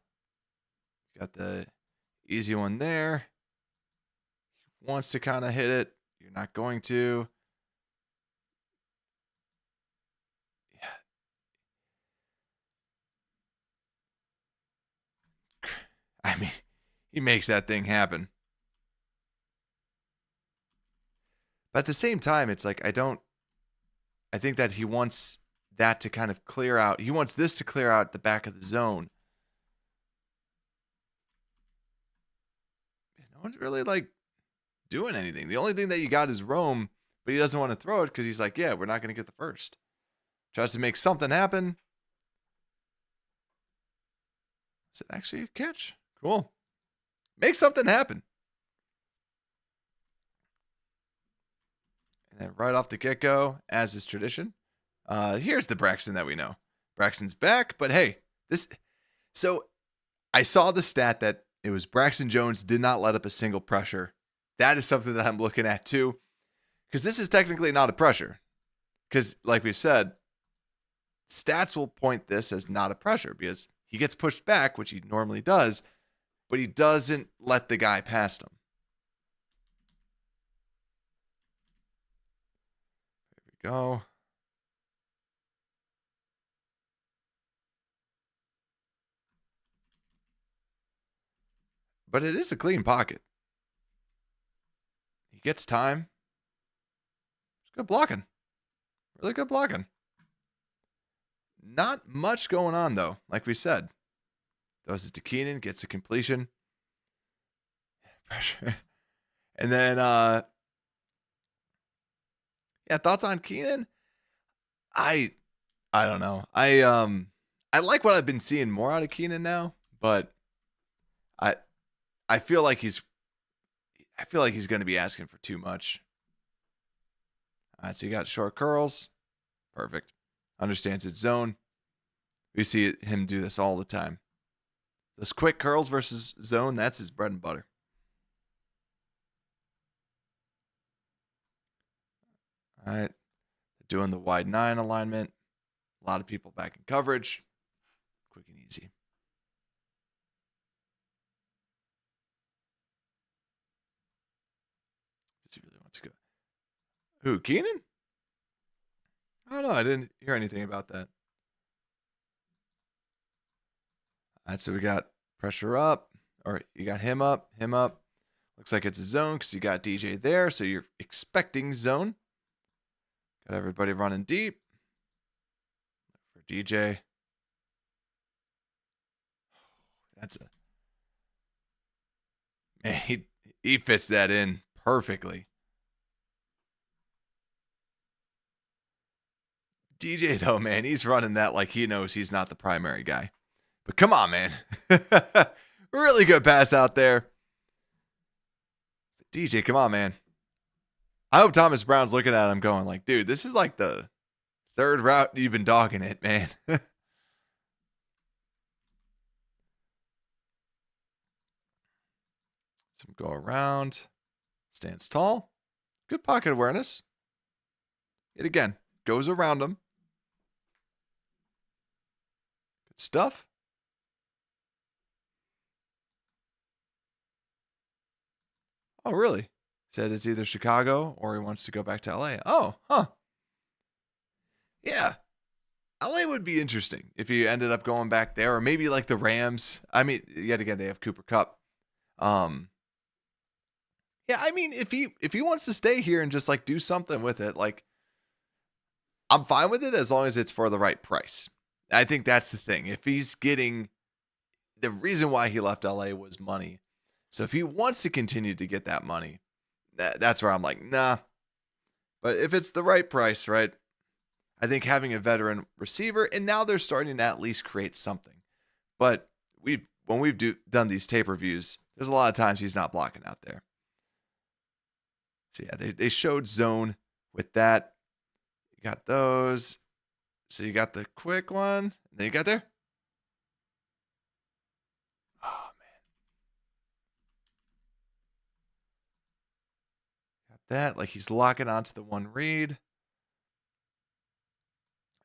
S2: Got the easy one there. He wants to kind of hit it. You're not going to. Yeah. I mean, he makes that thing happen. But at the same time, it's like, I think that he wants that to kind of clear out. He wants this to clear out the back of the zone. No one's really like doing anything. The only thing that you got is Rome, but he doesn't want to throw it because he's like, yeah, we're not going to get the first. Tries to make something happen. Is it actually a catch? Cool. Make something happen. And then right off the get-go, as is tradition, here's the Braxton that we know. Braxton's back, but hey, so I saw the stat that it was Braxton Jones did not let up a single pressure. That is something that I'm looking at too, because this is technically not a pressure. Because like we've said, stats will point this as not a pressure because he gets pushed back, which he normally does, but he doesn't let the guy past him. There we go. But it is a clean pocket. He gets time. It's good blocking. Really good blocking. Not much going on, though, like we said. Throws it to Keenan, gets the completion. Pressure. And then, yeah, thoughts on Keenan? I don't know. I like what I've been seeing more out of Keenan now, but I feel like he's going to be asking for too much. All right, so you got short curls. Perfect. Understands its zone. We see him do this all the time. Those quick curls versus zone, that's his bread and butter. All right. Doing the wide 9 alignment. A lot of people back in coverage. Quick and easy. Does he really want to go? Who, Keenan? I don't know. I didn't hear anything about that. All right, so we got pressure up, or you got him up. Looks like it's a zone because you got DJ there, so you're expecting zone. Got everybody running deep. For DJ. That's a... Man, he fits that in perfectly. DJ, though, man, he's running that like he knows he's not the primary guy. But come on, man. Really good pass out there. DJ, come on, man. I hope Thomas Brown's looking at him going like, dude, this is like the 3rd route you've been dogging it, man. Some go around. Stands tall. Good pocket awareness. Yet again, goes around him. Good stuff. Oh, really? Said it's either Chicago or he wants to go back to LA. Oh, huh. Yeah. LA would be interesting if you ended up going back there, or maybe like the Rams. I mean, yet again, they have Cooper Cup. Um, yeah, I mean, if he wants to stay here and just like do something with it, like I'm fine with it as long as it's for the right price. I think that's the thing. If he's getting the reason why he left LA was money. So if he wants to continue to get that money, that's where I'm like, nah. But if it's the right price, right? I think having a veteran receiver, and now they're starting to at least create something. But when we've done these tape reviews, there's a lot of times he's not blocking out there. So yeah, they showed zone with that. You got those. So you got the quick one. Then you got there. Oh man, got that. Like he's locking onto the one read.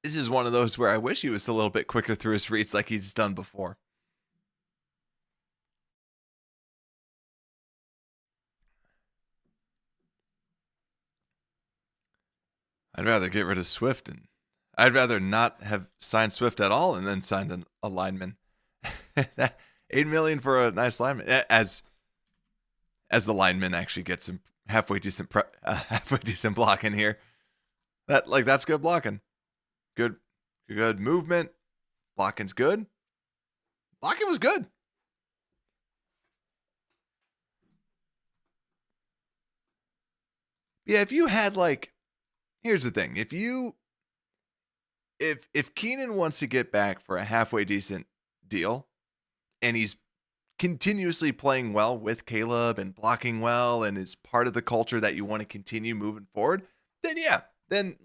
S2: This is one of those where I wish he was a little bit quicker through his reads like he's done before. I'd rather get rid of Swift, and I'd rather not have signed Swift at all and then signed a lineman. $8 million for a nice lineman, as the lineman actually gets some halfway decent blocking here. That's good blocking. Good movement. Blocking's good. Blocking was good. Yeah, if you had here's the thing. If Keenan wants to get back for a halfway decent deal and he's continuously playing well with Caleb and blocking well and is part of the culture that you want to continue moving forward, then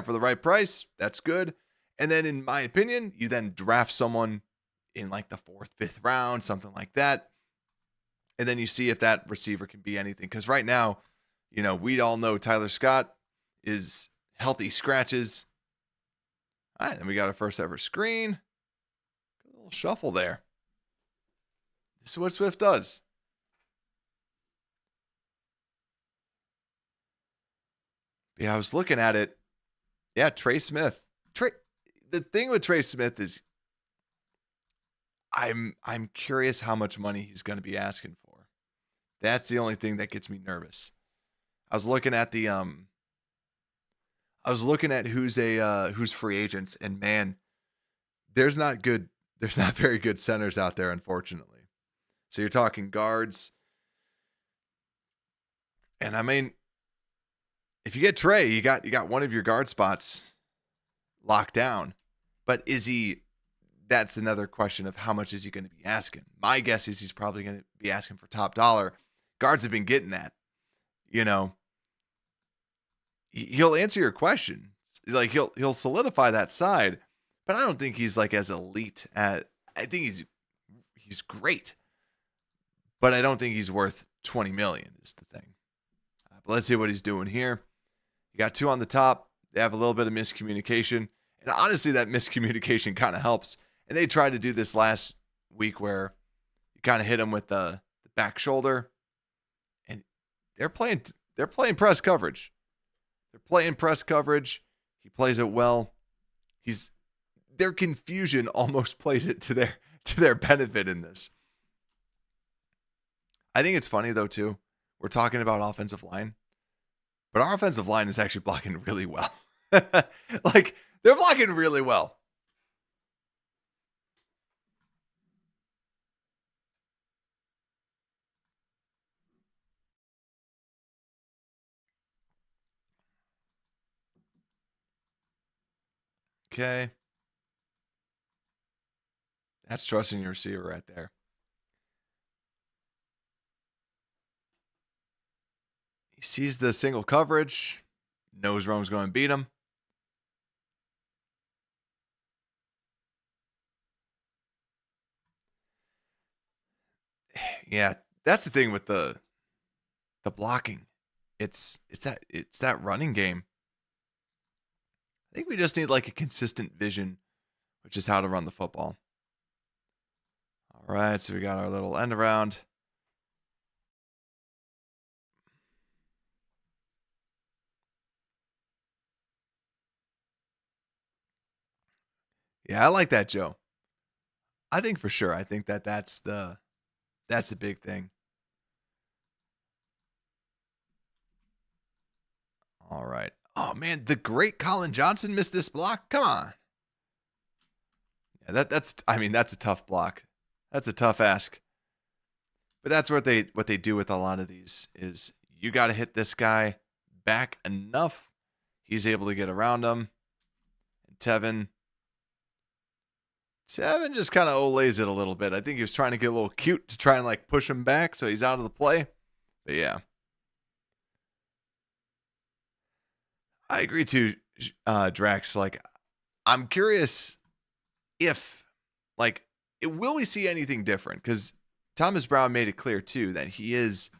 S2: for the right price, that's good. And then in my opinion, you then draft someone in like the 4th, 5th round, something like that. And then you see if that receiver can be anything. Because right now, we all know Tyler Scott is healthy scratches. All right, then we got our first ever screen. A little shuffle there. This is what Swift does. Yeah, I was looking at it. Yeah, Trey Smith. The thing with Trey Smith is I'm curious how much money he's going to be asking for. That's the only thing that gets me nervous. I was looking at who's free agents, and man, there's not very good centers out there, unfortunately. So you're talking guards. And I mean, if you get Trey, you got one of your guard spots locked down. But that's another question of how much is he going to be asking? My guess is he's probably going to be asking for top dollar. Guards have been getting that. He'll answer your question. Like he'll solidify that side, but I don't think he's like as elite at. I think he's great, but I don't think he's worth $20 million is the thing. But let's see what he's doing here. You got 2 on the top. They have a little bit of miscommunication, and honestly, that miscommunication kind of helps. And they tried to do this last week where you kind of hit him with the back shoulder, and they're playing press coverage. They're playing press coverage. He plays it well. Their confusion almost plays it to their benefit in this. I think it's funny though too. We're talking about offensive line, but our offensive line is actually blocking really well. Like they're blocking really well. Okay. That's trusting your receiver right there. He sees the single coverage, knows Rome's going to beat him. Yeah, that's the thing with the blocking. It's that running game. I think we just need like a consistent vision, which is how to run the football. All right, so we got our little end around. Yeah, I like that, Joe. I think for sure. I think that's the big thing. All right. Oh man, the great Colin Johnson missed this block. Come on. Yeah, that's a tough block. That's a tough ask. But that's what they do with a lot of these is you got to hit this guy back enough. He's able to get around him. And Tevin just kind of olays it a little bit. I think he was trying to get a little cute to try and like push him back so he's out of the play. But yeah. I agree too, Drax. Like, I'm curious if, like, will we see anything different? Because Thomas Brown made it clear too that he's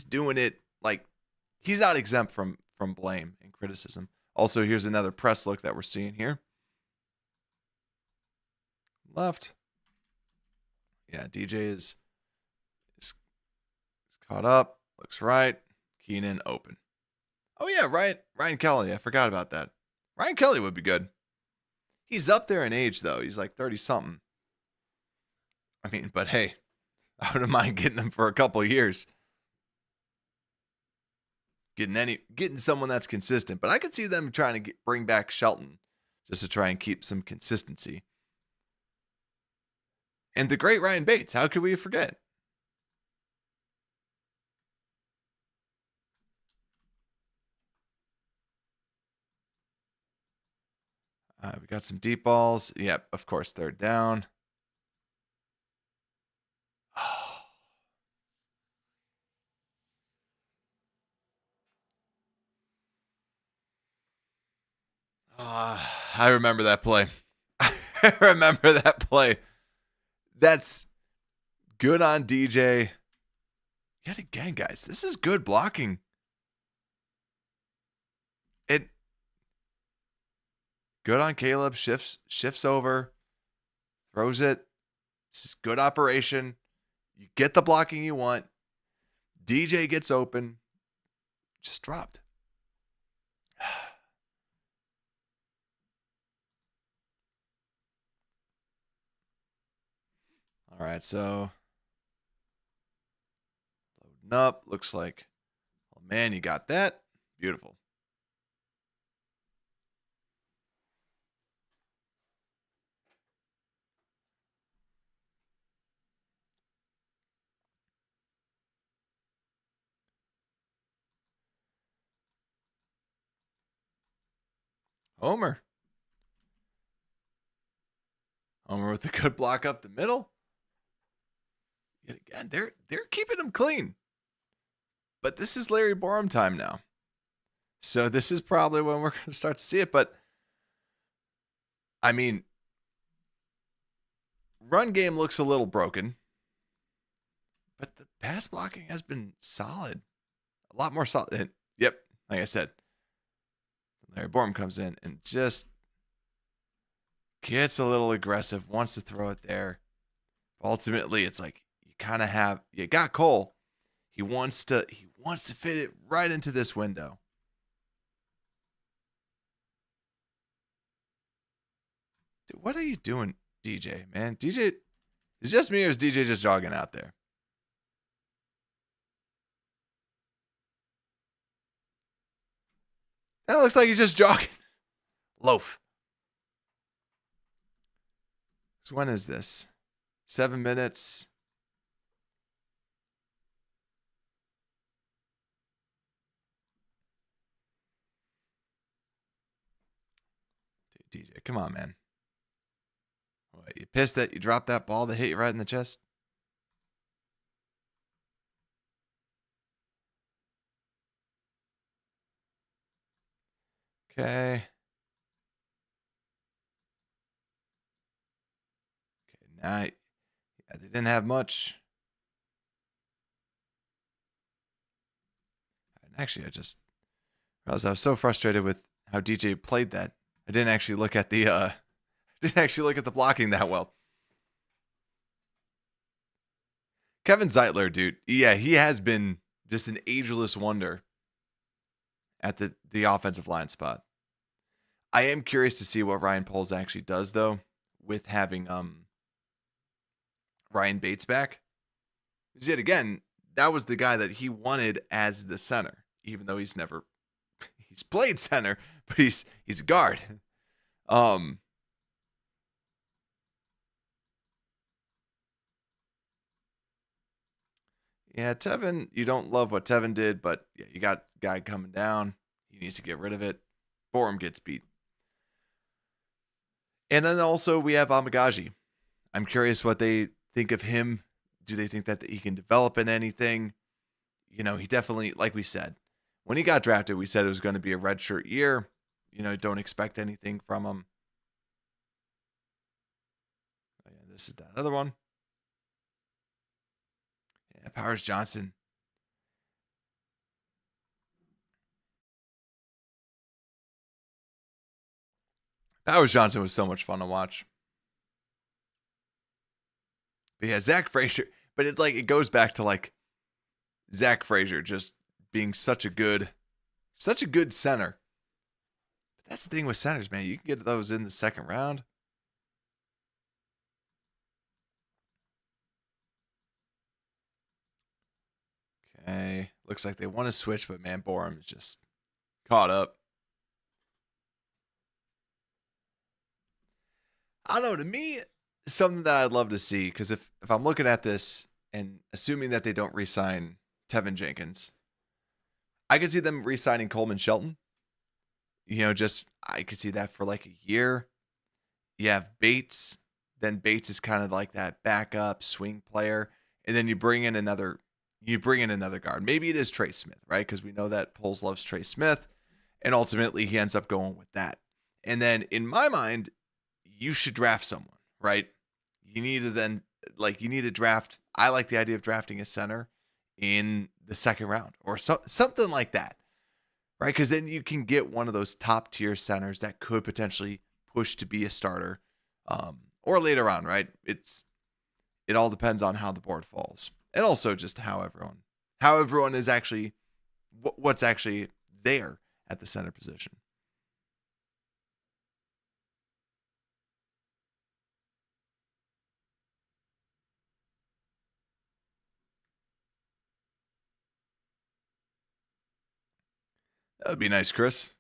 S2: doing it like he's not exempt from blame and criticism. Also, here's another press look that we're seeing here. Left. Yeah, DJ is caught up. Looks right. Keenan open. Oh yeah, Ryan Kelly. I forgot about that. Ryan Kelly would be good. He's up there in age though. He's like 30 something. I mean, but hey, I wouldn't mind getting him for a couple of years. Getting someone that's consistent. But I could see them trying to bring back Shelton just to try and keep some consistency. And the great Ryan Bates. How could we forget? We got some deep balls. Yep, of course, third down. I remember that play. I remember that play. That's good on DJ. Yet again, guys, this is good blocking. Good on Caleb. Shifts over. Throws it. This is good operation. You get the blocking you want. DJ gets open. Just dropped. All right, so loading up. Looks like, oh man, you got that. Beautiful. Homer with a good block up the middle. Yet again, they're keeping him clean. But this is Larry Borum time now. So this is probably when we're going to start to see it. But, I mean, run game looks a little broken. But the pass blocking has been solid. A lot more solid. Yep, like I said. Larry Borum comes in and just gets a little aggressive, wants to throw it there. Ultimately, it's like you got Cole. He wants to fit it right into this window. Dude, what are you doing, DJ, man? DJ, is it just me or is DJ just jogging out there? That looks like he's just jogging. Loaf. So when is this? 7 minutes. Dude, DJ, come on, man. What, you pissed that you dropped that ball that hit you right in the chest? Okay. Now, yeah, they didn't have much. And actually, I just realized I was so frustrated with how DJ played that. I didn't actually look at the blocking that well. Kevin Zeitler, dude. Yeah, he has been just an ageless wonder at the offensive line spot. I am curious to see what Ryan Poles actually does, though, with having Ryan Bates back. Because yet again, that was the guy that he wanted as the center, even though he's played center, but he's a guard. Yeah, Tevin, you don't love what Tevin did, but yeah, you got guy coming down. He needs to get rid of it. Borum gets beat. And then also we have Amagaji. I'm curious what they think of him. Do they think that he can develop in anything? You know, he definitely, like we said, when he got drafted, we said it was going to be a redshirt year. You know, don't expect anything from him. Oh, yeah, this is that other one. Yeah, Powers Johnson. Powers Johnson was so much fun to watch. But yeah, Zach Frazier. But it's like, it goes back to like Zach Frazier just being such a good center. But that's the thing with centers, man. You can get those in the second round. Okay. Looks like they want to switch, but man, Borum is just caught up. I don't know. To me, something that I'd love to see, because if I'm looking at this and assuming that they don't re-sign Tevin Jenkins, I could see them re-signing Coleman Shelton. You know, just I could see that for like a year. You have Bates. Then Bates is kind of like that backup swing player. And then you bring in another guard. Maybe it is Trey Smith, right? Because we know that Poles loves Trey Smith. And ultimately he ends up going with that. And then in my mind, you should draft someone, right? You need to draft. I like the idea of drafting a center in the second round or something like that, right? Because then you can get one of those top tier centers that could potentially push to be a starter, or later on, right? It all depends on how the board falls, and also just how everyone is actually what's actually there at the center position. That would be nice, Chris.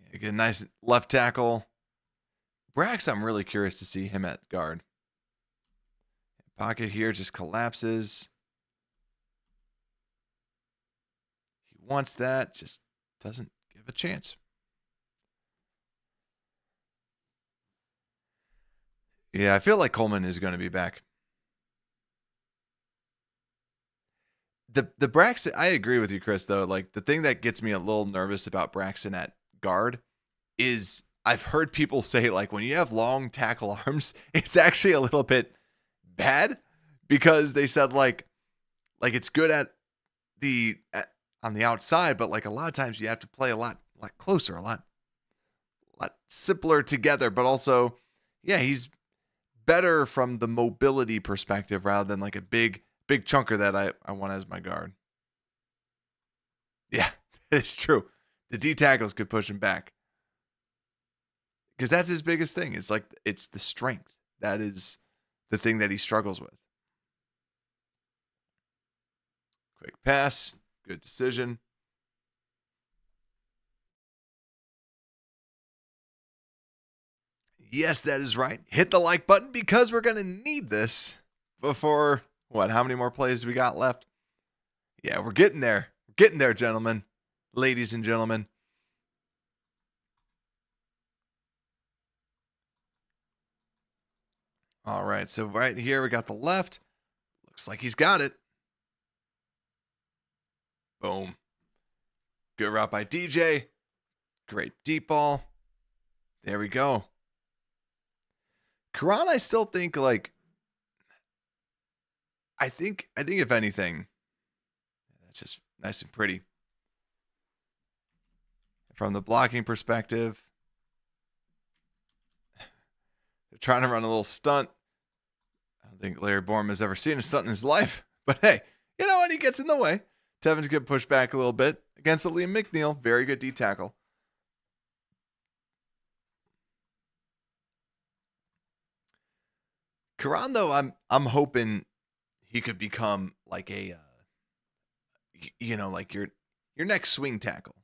S2: Yeah, get a nice left tackle. Brax, I'm really curious to see him at guard. Pocket here just collapses. He wants that, just doesn't give a chance. Yeah, I feel like Coleman is going to be back. The Braxton, I agree with you, Chris, though. Like, the thing that gets me a little nervous about Braxton at guard is I've heard people say, like, when you have long tackle arms, it's actually a little bit bad, because they said like it's good on the outside, but like a lot of times you have to play a lot closer, a lot simpler together. But also, yeah, he's better from the mobility perspective rather than like a big chunker that I want as my guard. Yeah, it's true. The D tackles could push him back, because that's his biggest thing. It's the strength. That is the thing that he struggles with. Quick pass. Good decision. Yes, that is right. Hit the like button, because we're going to need this before, how many more plays we got left? Yeah, we're getting there. We're getting there, gentlemen. Ladies and gentlemen. All right, so right here we got the left. Looks like he's got it. Boom. Good route by DJ. Great deep ball. There we go. Karan, I still think I think if anything, that's just nice and pretty. From the blocking perspective, they're trying to run a little stunt. I don't think Larry Borum has ever seen a stunt in his life. But hey, you know what? He gets in the way. Tevin's going to push back a little bit against the Liam McNeil. Very good D tackle. Karan, though, I'm hoping he could become like a like your next swing tackle.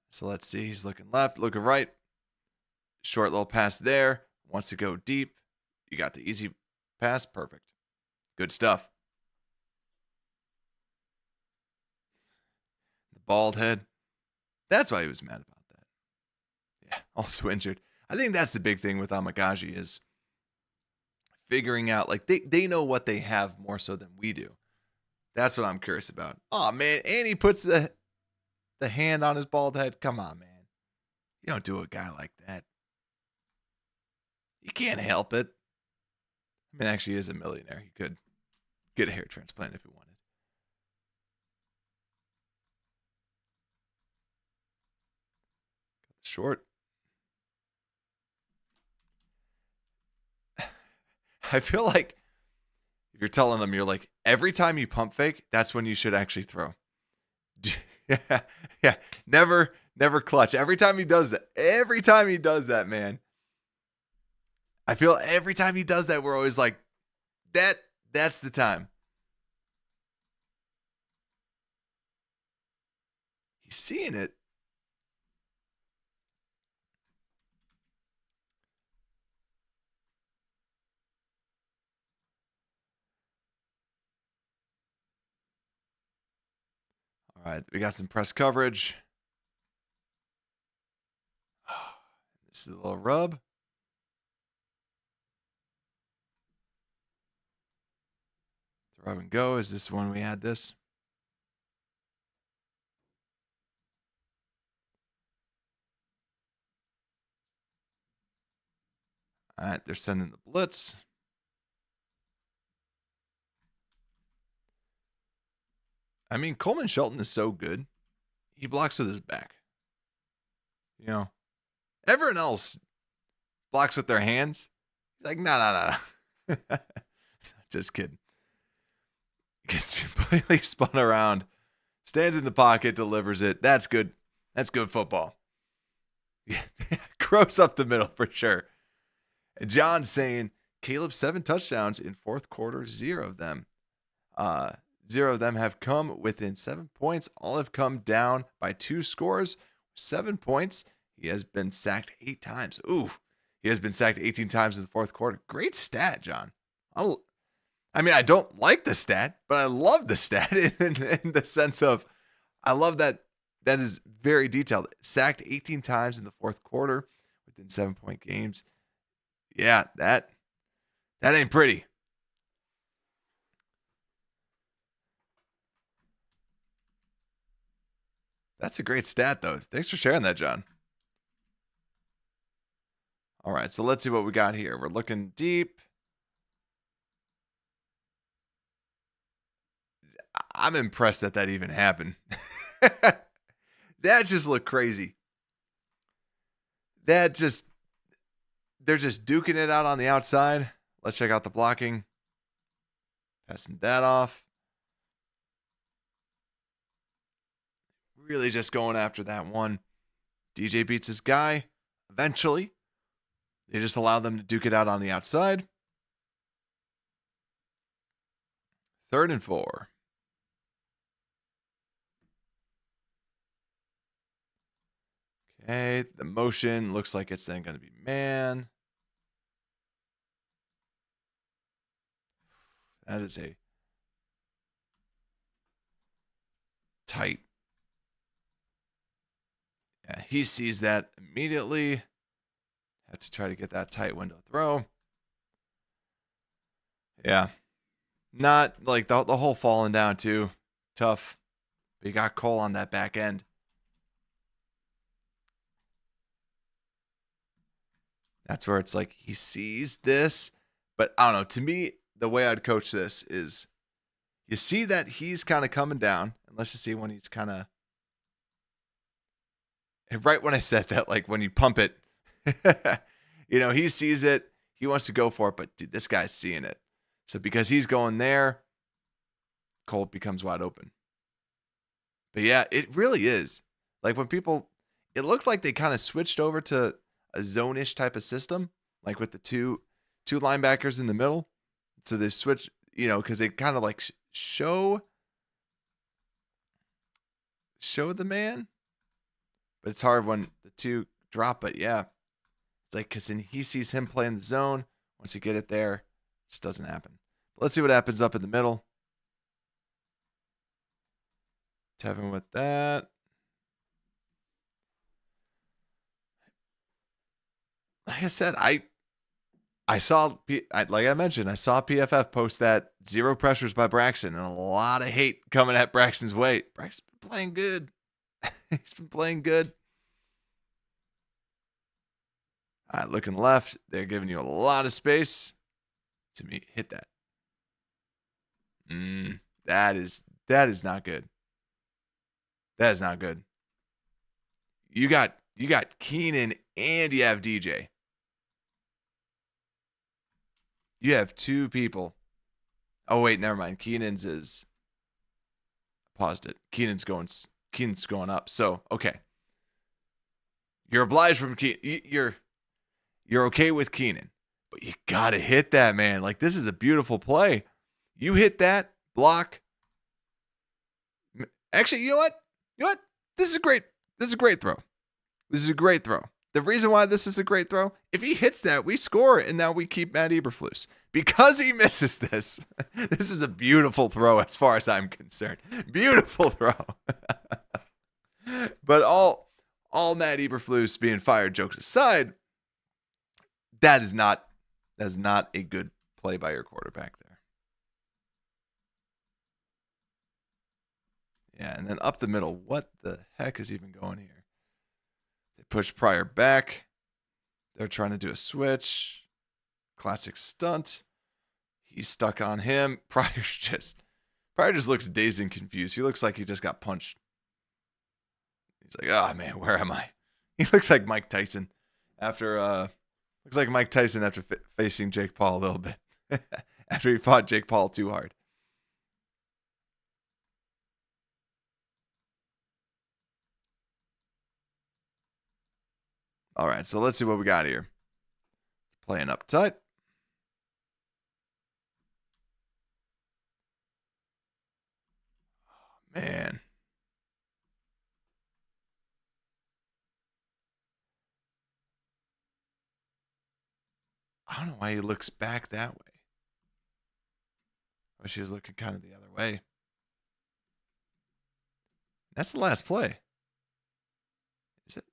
S2: So let's see. He's looking left, looking right. Short little pass there. Wants to go deep. You got the easy pass. Perfect. Good stuff. The bald head. That's why he was mad about that. Yeah, also injured. I think that's the big thing with Amagaji is figuring out, like, they know what they have more so than we do. That's what I'm curious about. Oh, man. And he puts the hand on his bald head. Come on, man. You don't do a guy like that. You can't help it. I mean, actually, he is a millionaire. He could get a hair transplant if he wanted. Got the short. I feel like if you're telling them, you're like, every time you pump fake, that's when you should actually throw. Yeah. Never clutch. Every time he does that, man. I feel every time he does that, we're always like, that's the time. He's seeing it. All right, we got some press coverage. This is a little rub. Throw and go. Is this when we had this? All right, they're sending the blitz. I mean, Coleman Shelton is so good. He blocks with his back. You know, everyone else blocks with their hands. He's like, no. Just kidding. Gets completely spun around. Stands in the pocket, delivers it. That's good. That's good football. Yeah, gross up the middle for sure. And John saying, Caleb, 7 touchdowns in fourth quarter, 0 of them. 0 of them have come within 7 points. All have come down by 2 scores. 7 points. He has been sacked 8 times. Ooh, he has been sacked 18 times in the fourth quarter. Great stat, John. I mean, I don't like the stat, but I love the stat in the sense of I love that is very detailed. Sacked 18 times in the fourth quarter within 7-point games. Yeah, that ain't pretty. That's a great stat, though. Thanks for sharing that, John. All right, so let's see what we got here. We're looking deep. I'm impressed that even happened. That just looked crazy. They're just duking it out on the outside. Let's check out the blocking. Passing that off. Really just going after that one. DJ beats his guy. Eventually, they just allow them to duke it out on the outside. 3rd and 4. Okay, the motion looks like it's then going to be man. That is a tight. Yeah, he sees that immediately. Have to try to get that tight window throw. Yeah. Not like the whole falling down too. Tough. But you got Cole on that back end. That's where it's like he sees this. But I don't know. To me, the way I'd coach this is you see that he's kind of coming down. And let's just see when he's kind of. Right when I said that, like when you pump it, he sees it. He wants to go for it. But dude, this guy's seeing it. So because he's going there, Cole becomes wide open. But yeah, it really is. Like when people, it looks like they kind of switched over to a zone-ish type of system, like with the two two linebackers in the middle. So they switch, because they kind of like show the man. But it's hard when the two drop. But yeah, it's like because then he sees him playing the zone. Once you get it there, it just doesn't happen. But let's see what happens up in the middle. Tevin with that. Like I said, I saw, like I mentioned, I saw PFF post that 0 pressures by Braxton and a lot of hate coming at Braxton's way. Braxton's been playing good. He's been playing good. All right, looking left. They're giving you a lot of space. To me, hit that. That is not good. That is not good. You got Keenan and you have DJ. You have two people. Oh wait, never mind. Keenan's is paused it. Keenan's going up. So okay. You're obliged from Keenan. You're okay with Keenan, but you gotta hit that, man. Like this is a beautiful play. You hit that block. Actually, you know what? This is great. This is a great throw. This is a great throw. The reason why this is a great throw, if he hits that, we score, and now we keep Matt Eberflus. Because he misses this, this is a beautiful throw as far as I'm concerned. Beautiful throw. But all Matt Eberflus being fired, jokes aside, that is not a good play by your quarterback there. Yeah, and then up the middle, what the heck is even going here? They push Pryor back. They're trying to do a switch. Classic stunt. He's stuck on him. Pryor just looks dazed and confused. He looks like he just got punched. He's like, oh man, where am I? He looks like Mike Tyson after facing Jake Paul a little bit. After he fought Jake Paul too hard. All right, so let's see what we got here. Playing up tight. Oh, man. I don't know why he looks back that way. I wish he was looking kind of the other way. That's the last play. Is it?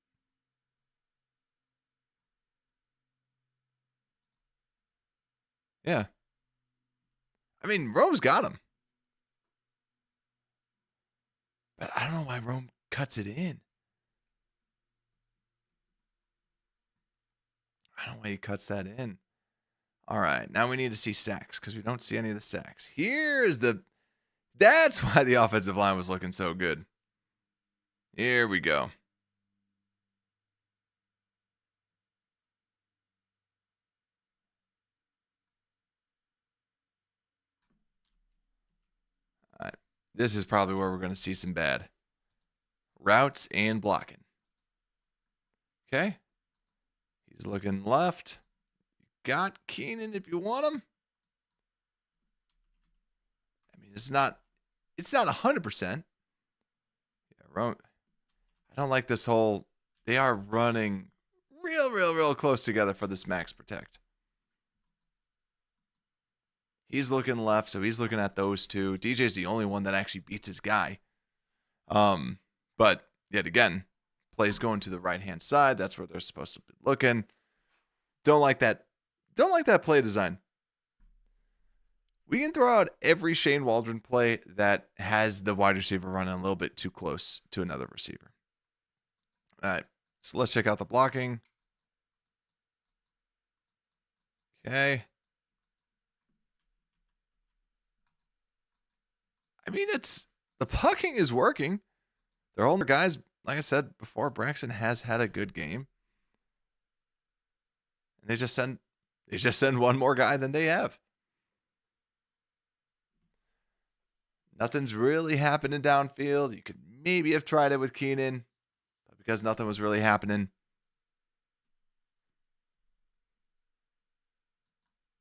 S2: Yeah. I mean, Rome's got him. But I don't know why Rome cuts it in. I don't know why he cuts that in. All right, now we need to see sacks because we don't see any of the sacks. That's why the offensive line was looking so good. Here we go. All right, this is probably where we're going to see some bad routes and blocking. Okay. He's looking left. Got Keenan if you want him. I mean, it's not 100%. Yeah, Rome. I don't like this whole. They are running real close together for this max protect. He's looking left, so he's looking at those two. DJ's the only one that actually beats his guy. But yet again, plays going to the right-hand side. That's where they're supposed to be looking. Don't like that play design. We can throw out every Shane Waldron play that has the wide receiver running a little bit too close to another receiver. All right, so let's check out the blocking. Okay. I mean, the blocking is working. They're all guys, like I said before, Braxton has had a good game. And they just send one more guy than they have. Nothing's really happening downfield. You could maybe have tried it with Keenan, but because nothing was really happening.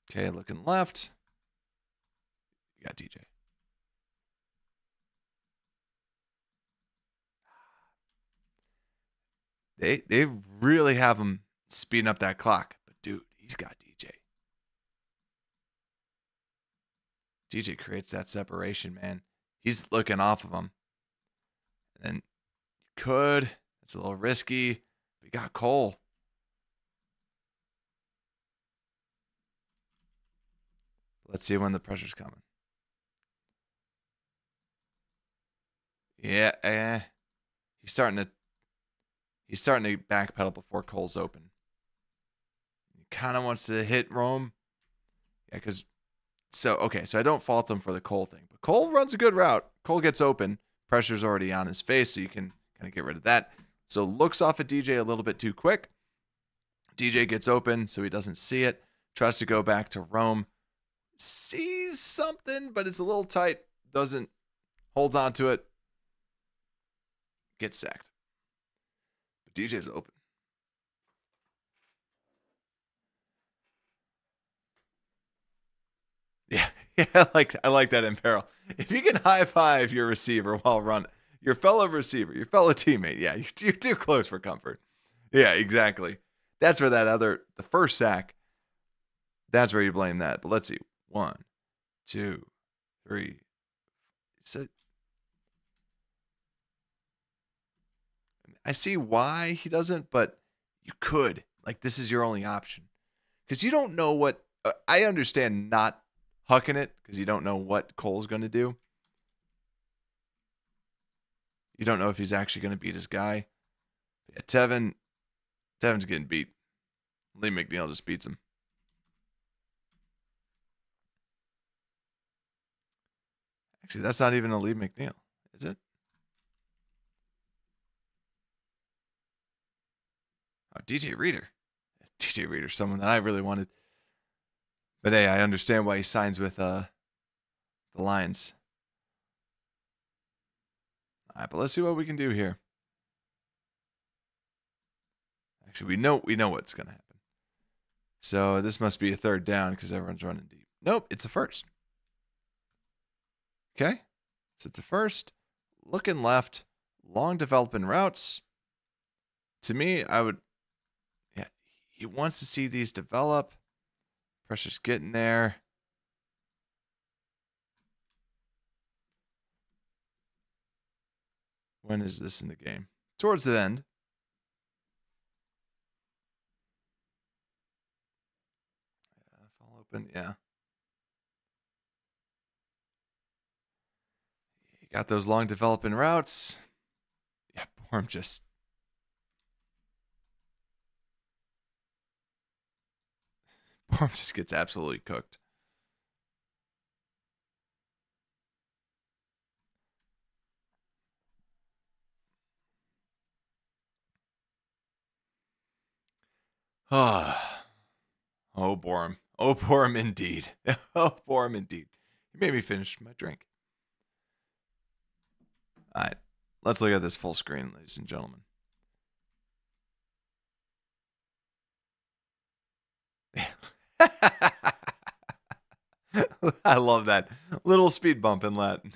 S2: Okay, looking left. You got DJ. They really have him speeding up that clock. But dude, he's got DJ. DJ creates that separation, man. He's looking off of him. And you could. It's a little risky. We got Cole. Let's see when the pressure's coming. Yeah, he's starting to backpedal before Cole's open. He kind of wants to hit Rome. Yeah, so I don't fault him for the Cole thing. But Cole runs a good route. Cole gets open. Pressure's already on his face, so you can kind of get rid of that. So looks off at DJ a little bit too quick. DJ gets open, so he doesn't see it. Tries to go back to Rome. Sees something, but it's a little tight. Holds on to it. Gets sacked. But DJ's open. Yeah, I like that in peril. If you can high five your receiver while running, your fellow receiver, your fellow teammate, yeah, you're too close for comfort. Yeah, exactly. That's where the first sack, that's where you blame that. But let's see. 1, 2, 3. So I see why he doesn't, but you could. Like, this is your only option. Because you don't know what... I understand not hucking it because you don't know what Cole's going to do. You don't know if he's actually going to beat his guy. Yeah, Tevin's getting beat. Lee McNeil just beats him. Actually, that's not even a Lee McNeil, is it? Oh, DJ Reader. DJ Reader's someone that I really wanted. But hey, I understand why he signs with the Lions. All right, but let's see what we can do here. Actually, we know what's going to happen. So this must be a third down because everyone's running deep. Nope, it's a first. Okay, so it's a first. Looking left, long developing routes. To me, he wants to see these develop. Pressure's getting there. When is this in the game? Towards the end. Fall open, yeah. You got those long developing routes. Yeah, Bourne just... Bourne just gets absolutely cooked. Oh, Bourne. Oh, Bourne indeed. Oh, Bourne indeed. He made me finish my drink. All right, let's look at this full screen, ladies and gentlemen. I love that little speed bump in Latin.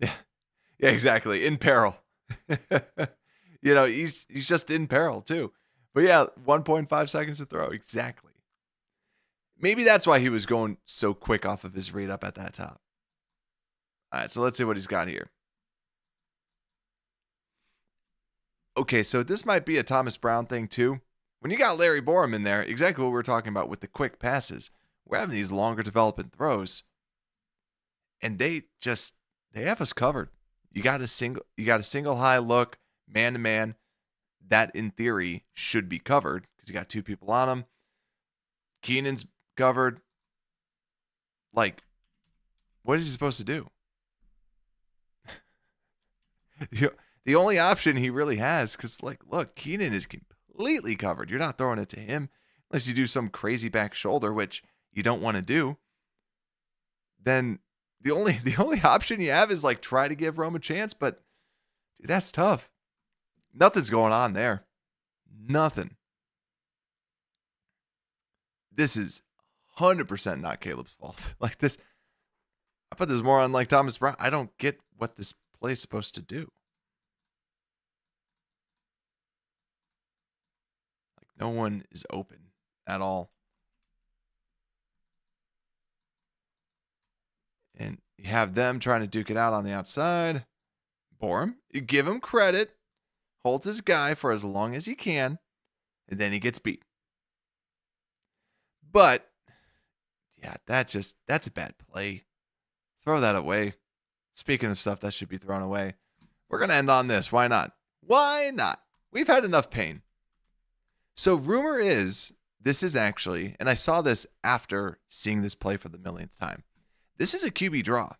S2: Yeah, exactly. In peril. He's just in peril too. But yeah, 1.5 seconds to throw. Exactly. Maybe that's why he was going so quick off of his read up at that top. All right, so let's see what he's got here. Okay, so this might be a Thomas Brown thing too. When you got Larry Borum in there, exactly what we were talking about with the quick passes, we're having these longer developing throws, and they have us covered. You got a single high look, man to man. That in theory should be covered because you got two people on him. Keenan's covered. Like, what is he supposed to do? The only option he really has, because look, Keenan is completely covered. You're not throwing it to him unless you do some crazy back shoulder, which you don't want to do. Then the only option you have is try to give Rome a chance, but dude, that's tough. Nothing's going on there. Nothing. this is 100% not Caleb's fault. Like this, I put this more on like Thomas Brown. I don't get what this play is supposed to do. Like no one is open at all. And you have them trying to duke it out on the outside. Borum, you give him credit, holds his guy for as long as he can, and then he gets beat. But, yeah, that's a bad play. Throw that away. Speaking of stuff that should be thrown away, we're going to end on this. Why not? Why not? We've had enough pain. So rumor is, this is actually, and I saw this after seeing this play for the millionth time, this is a QB draw.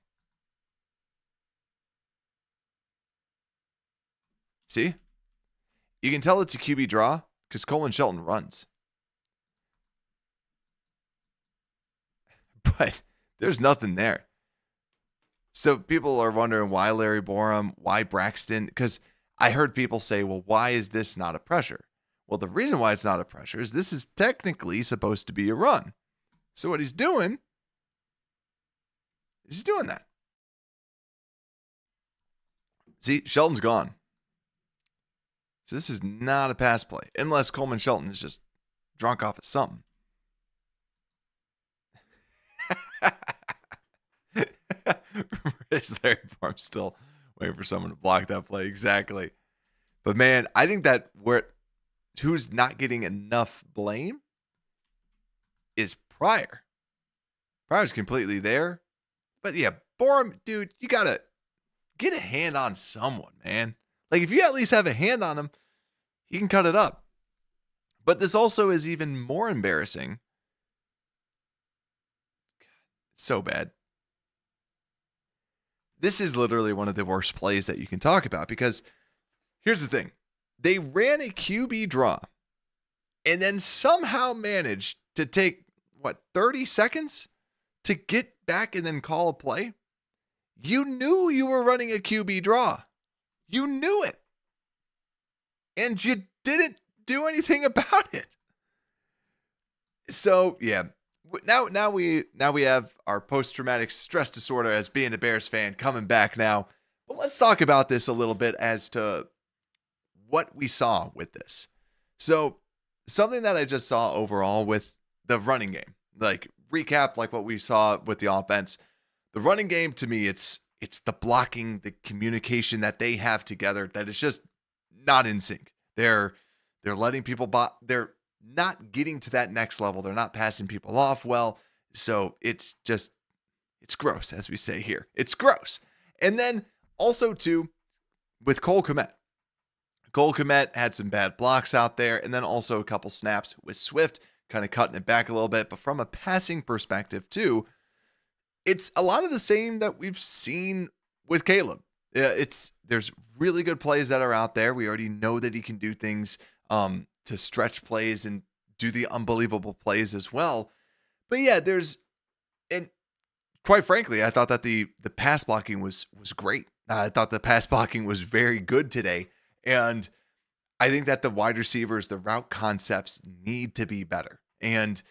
S2: See? You can tell it's a QB draw because Coleman Shelton runs. But there's nothing there. So people are wondering why Larry Borum, why Braxton, because I heard people say, well, why is this not a pressure? Well, the reason why it's not a pressure is this is technically supposed to be a run. So what he's doing is he's doing that. See, Shelton's gone. So this is not a pass play, unless Coleman Shelton is just drunk off of something. Is Larry Borum still waiting for someone to block that play? Exactly. But man, I think that who's not getting enough blame is Pryor. Pryor's completely there. But yeah, Borum, dude, you got to get a hand on someone, man. Like if you at least have a hand on him, he can cut it up. But this also is even more embarrassing. God, it's so bad. This is literally one of the worst plays that you can talk about because here's the thing. They ran a QB draw and then somehow managed to take, 30 seconds to get back and then call a play? You knew you were running a QB draw. You knew it. And you didn't do anything about it. So, yeah. Now we have our post-traumatic stress disorder as being a Bears fan coming back now. But let's talk about this a little bit as to what we saw with this. So something that I just saw overall with the running game, like recap like what we saw with the offense. The running game to me, it's the blocking, the communication that they have together that is just not in sync. They're letting people they're not getting to that next level. They're not passing people off well. So it's gross, as we say here. It's gross. And then also too, with Cole Kmet. Cole Kmet had some bad blocks out there, and then also a couple snaps with Swift, kind of cutting it back a little bit. But from a passing perspective too, it's a lot of the same that we've seen with Caleb. There's really good plays that are out there. We already know that he can do things to stretch plays and do the unbelievable plays as well. But yeah, and quite frankly, I thought that the pass blocking was great. I thought the pass blocking was very good today. And I think that the wide receivers, the route concepts need to be better. And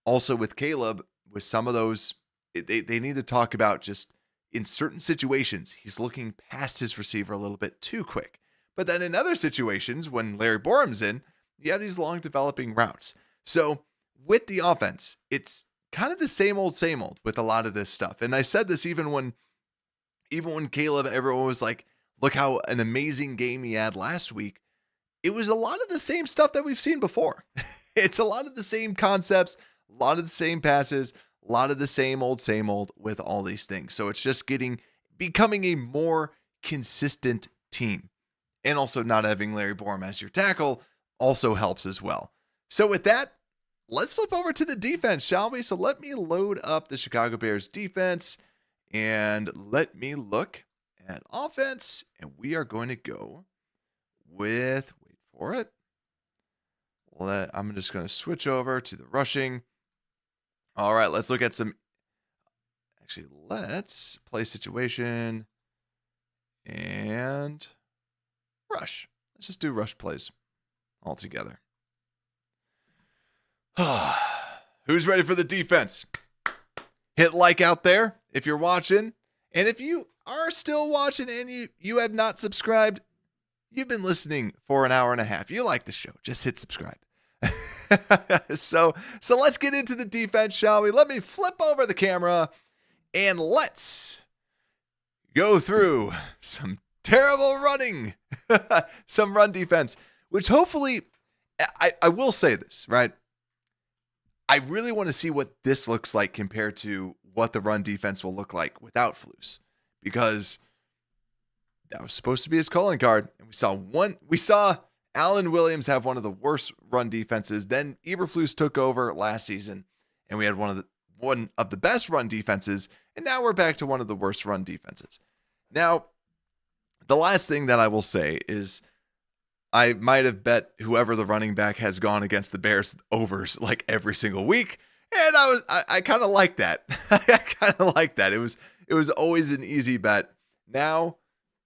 S2: also with Caleb, with some of those, they need to talk about just in certain situations, he's looking past his receiver a little bit too quick. But then in other situations, when Larry Borum's in, you have these long developing routes. So with the offense, it's kind of the same old with a lot of this stuff. And I said this even when Caleb, everyone was like, look how an amazing game he had last week. It was a lot of the same stuff that we've seen before. It's a lot of the same concepts, a lot of the same passes, a lot of the same old with all these things. So it's just becoming a more consistent team. And also not having Larry Borum as your tackle also helps as well. So with that, let's flip over to the defense, shall we? So let me load up the Chicago Bears defense and let me look at offense. And we are going to go with, wait for it. I'm just going to switch over to the rushing. All right, let's look at let's play situation and rush. Let's just do rush plays all together. Who's ready for the defense? Hit like out there if you're watching. And if you are still watching and you have not subscribed, you've been listening for an hour and a half. You like the show, just hit subscribe. So let's get into the defense, shall we? Let me flip over the camera and let's go through some terrible running, some run defense, which hopefully, I will say this, right? I really want to see what this looks like compared to what the run defense will look like without Flus, because that was supposed to be his calling card. And we saw Allen Williams have one of the worst run defenses. Then Eberflus took over last season, and we had one of the best run defenses. And now we're back to one of the worst run defenses. Now, the last thing that I will say is I might have bet whoever the running back has gone against the Bears overs like every single week. And I kind of like that. I kind of like that. It was always an easy bet. Now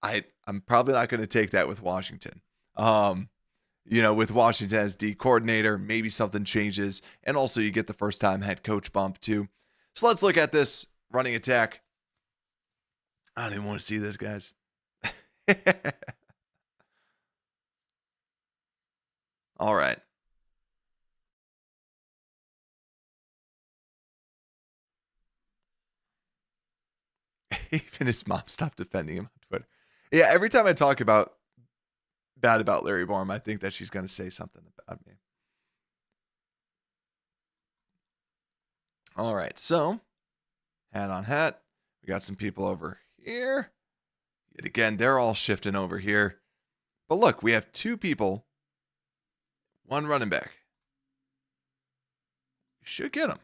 S2: I'm probably not going to take that with Washington. With Washington as D coordinator, maybe something changes. And also you get the first time head coach bump too. So let's look at this running attack. I don't even want to see this, guys. All right. Even his mom stopped defending him on Twitter. Yeah, every time I talk bad about Larry Borum, I think that she's going to say something about me. All right, so hat on hat. We got some people over here. Yet again, they're all shifting over here. But look, we have two people, one running back. You should get him.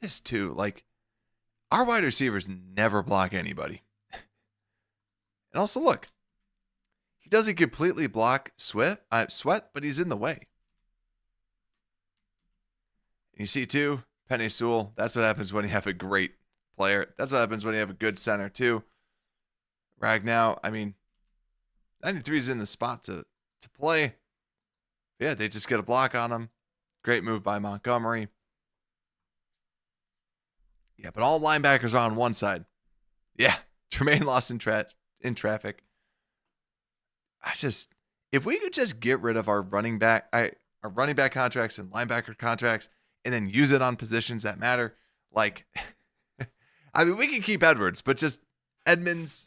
S2: This too, like, our wide receivers never block anybody. And also, look, he doesn't completely block Sweat, but he's in the way. You see, too, Penny Sewell, that's what happens when you have a great player. That's what happens when you have a good center, too. Ragnow, I mean, 93 is in the spot to play. Yeah, they just get a block on him. Great move by Montgomery. Yeah, but all linebackers are on one side. Yeah, Tremaine lost in traffic. If we could just get rid of our running back contracts and linebacker contracts and then use it on positions that matter, like, I mean, we can keep Edwards, but just Edmonds.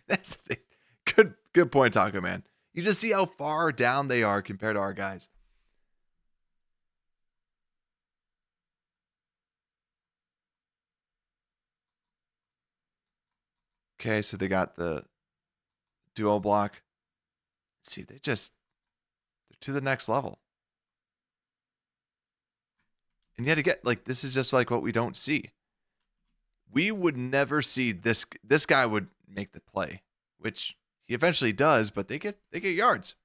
S2: That's the thing. Good point, Taco Man. You just see how far down they are compared to our guys. Okay, so they got the duo block. See, they're to the next level. And yet again, like, this is just like what we don't see. We would never see this guy would make the play, which he eventually does, but they get yards.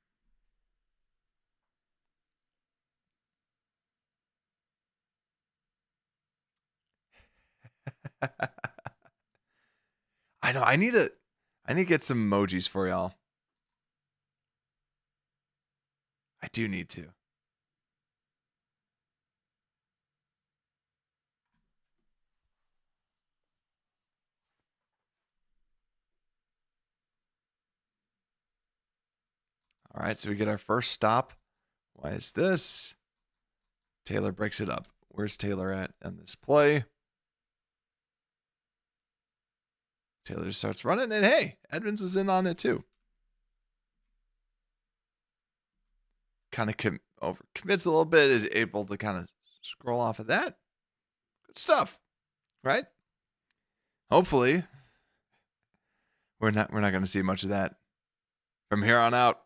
S2: I know. I need to get some emojis for y'all. I do need to. All right, so we get our first stop. Why is this? Taylor breaks it up. Where's Taylor at on this play? Taylor just starts running, and hey, Edmonds was in on it too. Kind of commits a little bit, is able to kind of scroll off of that. Good stuff, right? Hopefully, we're not going to see much of that from here on out.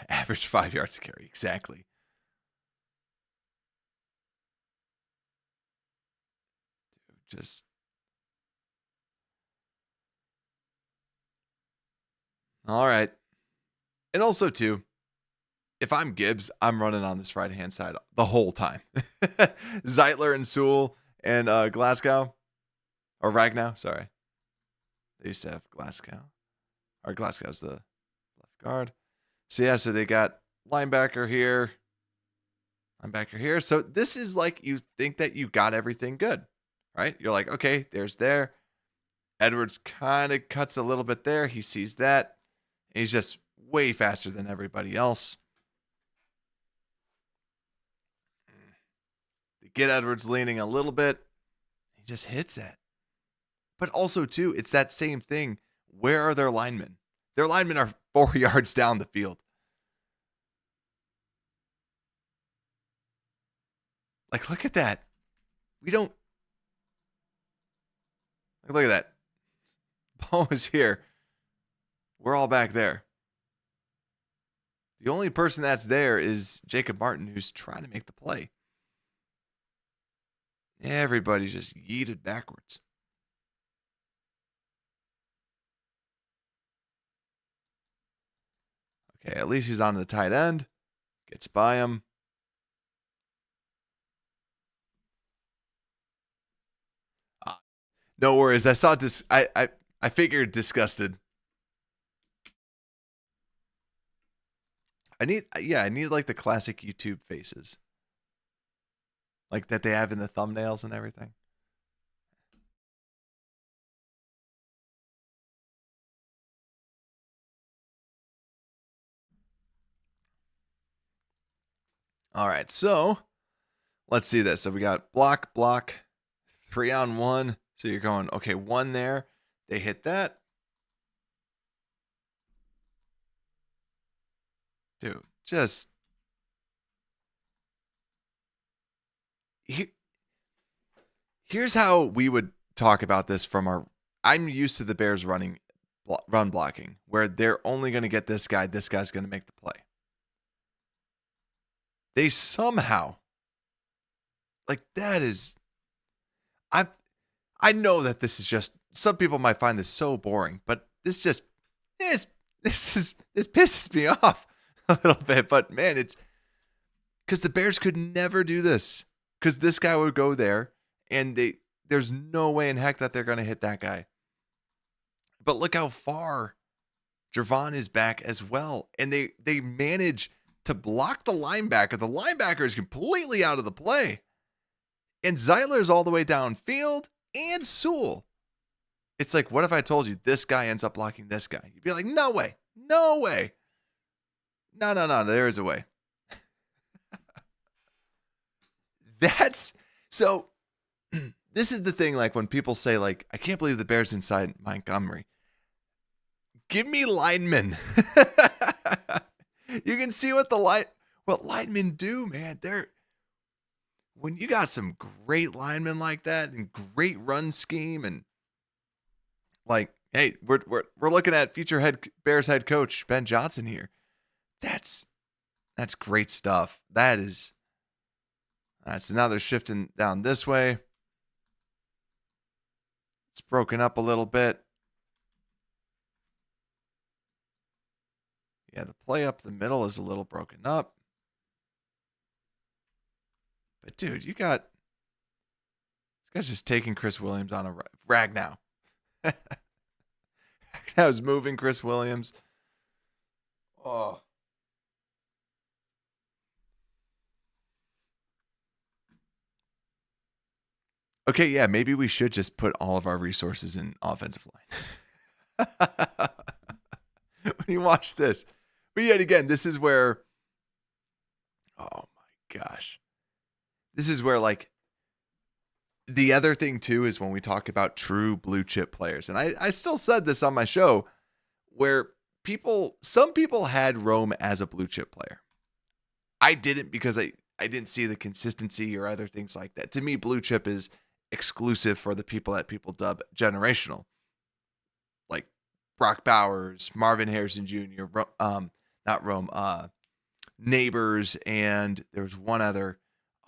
S2: Average 5 yards a carry, exactly. Just all right. And also too, if I'm Gibbs, I'm running on this right-hand side the whole time. Zeitler and Sewell and Glasgow, or Ragnow, sorry. They used to have Glasgow. Or Glasgow's the left guard. So yeah, so they got linebacker here. So this is like you think that you got everything good, right? You're like, okay, there's there. Edwards kind of cuts a little bit there. He sees that. He's just way faster than everybody else. They get Edwards leaning a little bit. He just hits that. But also, too, it's that same thing. Where are their linemen? Their linemen are 4 yards down the field. Like, look at that. We don't. Look at that. Ball is here. We're all back there. The only person that's there is Jacob Martin, who's trying to make the play. Everybody's just yeeted backwards. Okay, at least he's on the tight end. Gets by him. No worries. I saw this. I figured disgusted. I need like the classic YouTube faces. Like that they have in the thumbnails and everything. All right, so let's see this. So we got block, 3-on-1. So you're going, okay, one there. They hit that. Dude, just here's how we would talk about this from our. I'm used to the Bears run blocking, where they're only going to get this guy. This guy's going to make the play. They somehow, like that is, I know that this is just, some people might find this so boring, but this pisses me off a little bit. But man, it's because the Bears could never do this, because this guy would go there and there's no way in heck that they're going to hit that guy. But look how far Javon is back as well. And they manage to block the linebacker. The linebacker is completely out of the play. And Zeitler's all the way downfield, and Sewell. It's like, what if I told you this guy ends up blocking this guy? You'd be like, no way. No way. No, there is a way. That's so. This is the thing, like when people say, like, I can't believe the Bears inside Montgomery. Give me linemen. You can see what linemen do, man. When you got some great linemen like that and great run scheme, and like, hey, we're looking at future Bears head coach Ben Johnson here. That's great stuff. That is. All right, so now they're shifting down this way. It's broken up a little bit. Yeah, the play up the middle is a little broken up. But, dude, you got... This guy's just taking Chris Williams on a rag now. Ragnow's moving Chris Williams. Oh. Okay, yeah, maybe we should just put all of our resources in offensive line. When you watch this. But yet again, this is where, oh my gosh. This is where, like, the other thing too is when we talk about true blue chip players. And I still said this on my show, where some people had Rome as a blue chip player. I didn't, because I didn't see the consistency or other things like that. To me, blue chip is exclusive for the people that people dub generational. Like Brock Bowers, Marvin Harrison Jr., not Rome, Neighbors, and there was one other,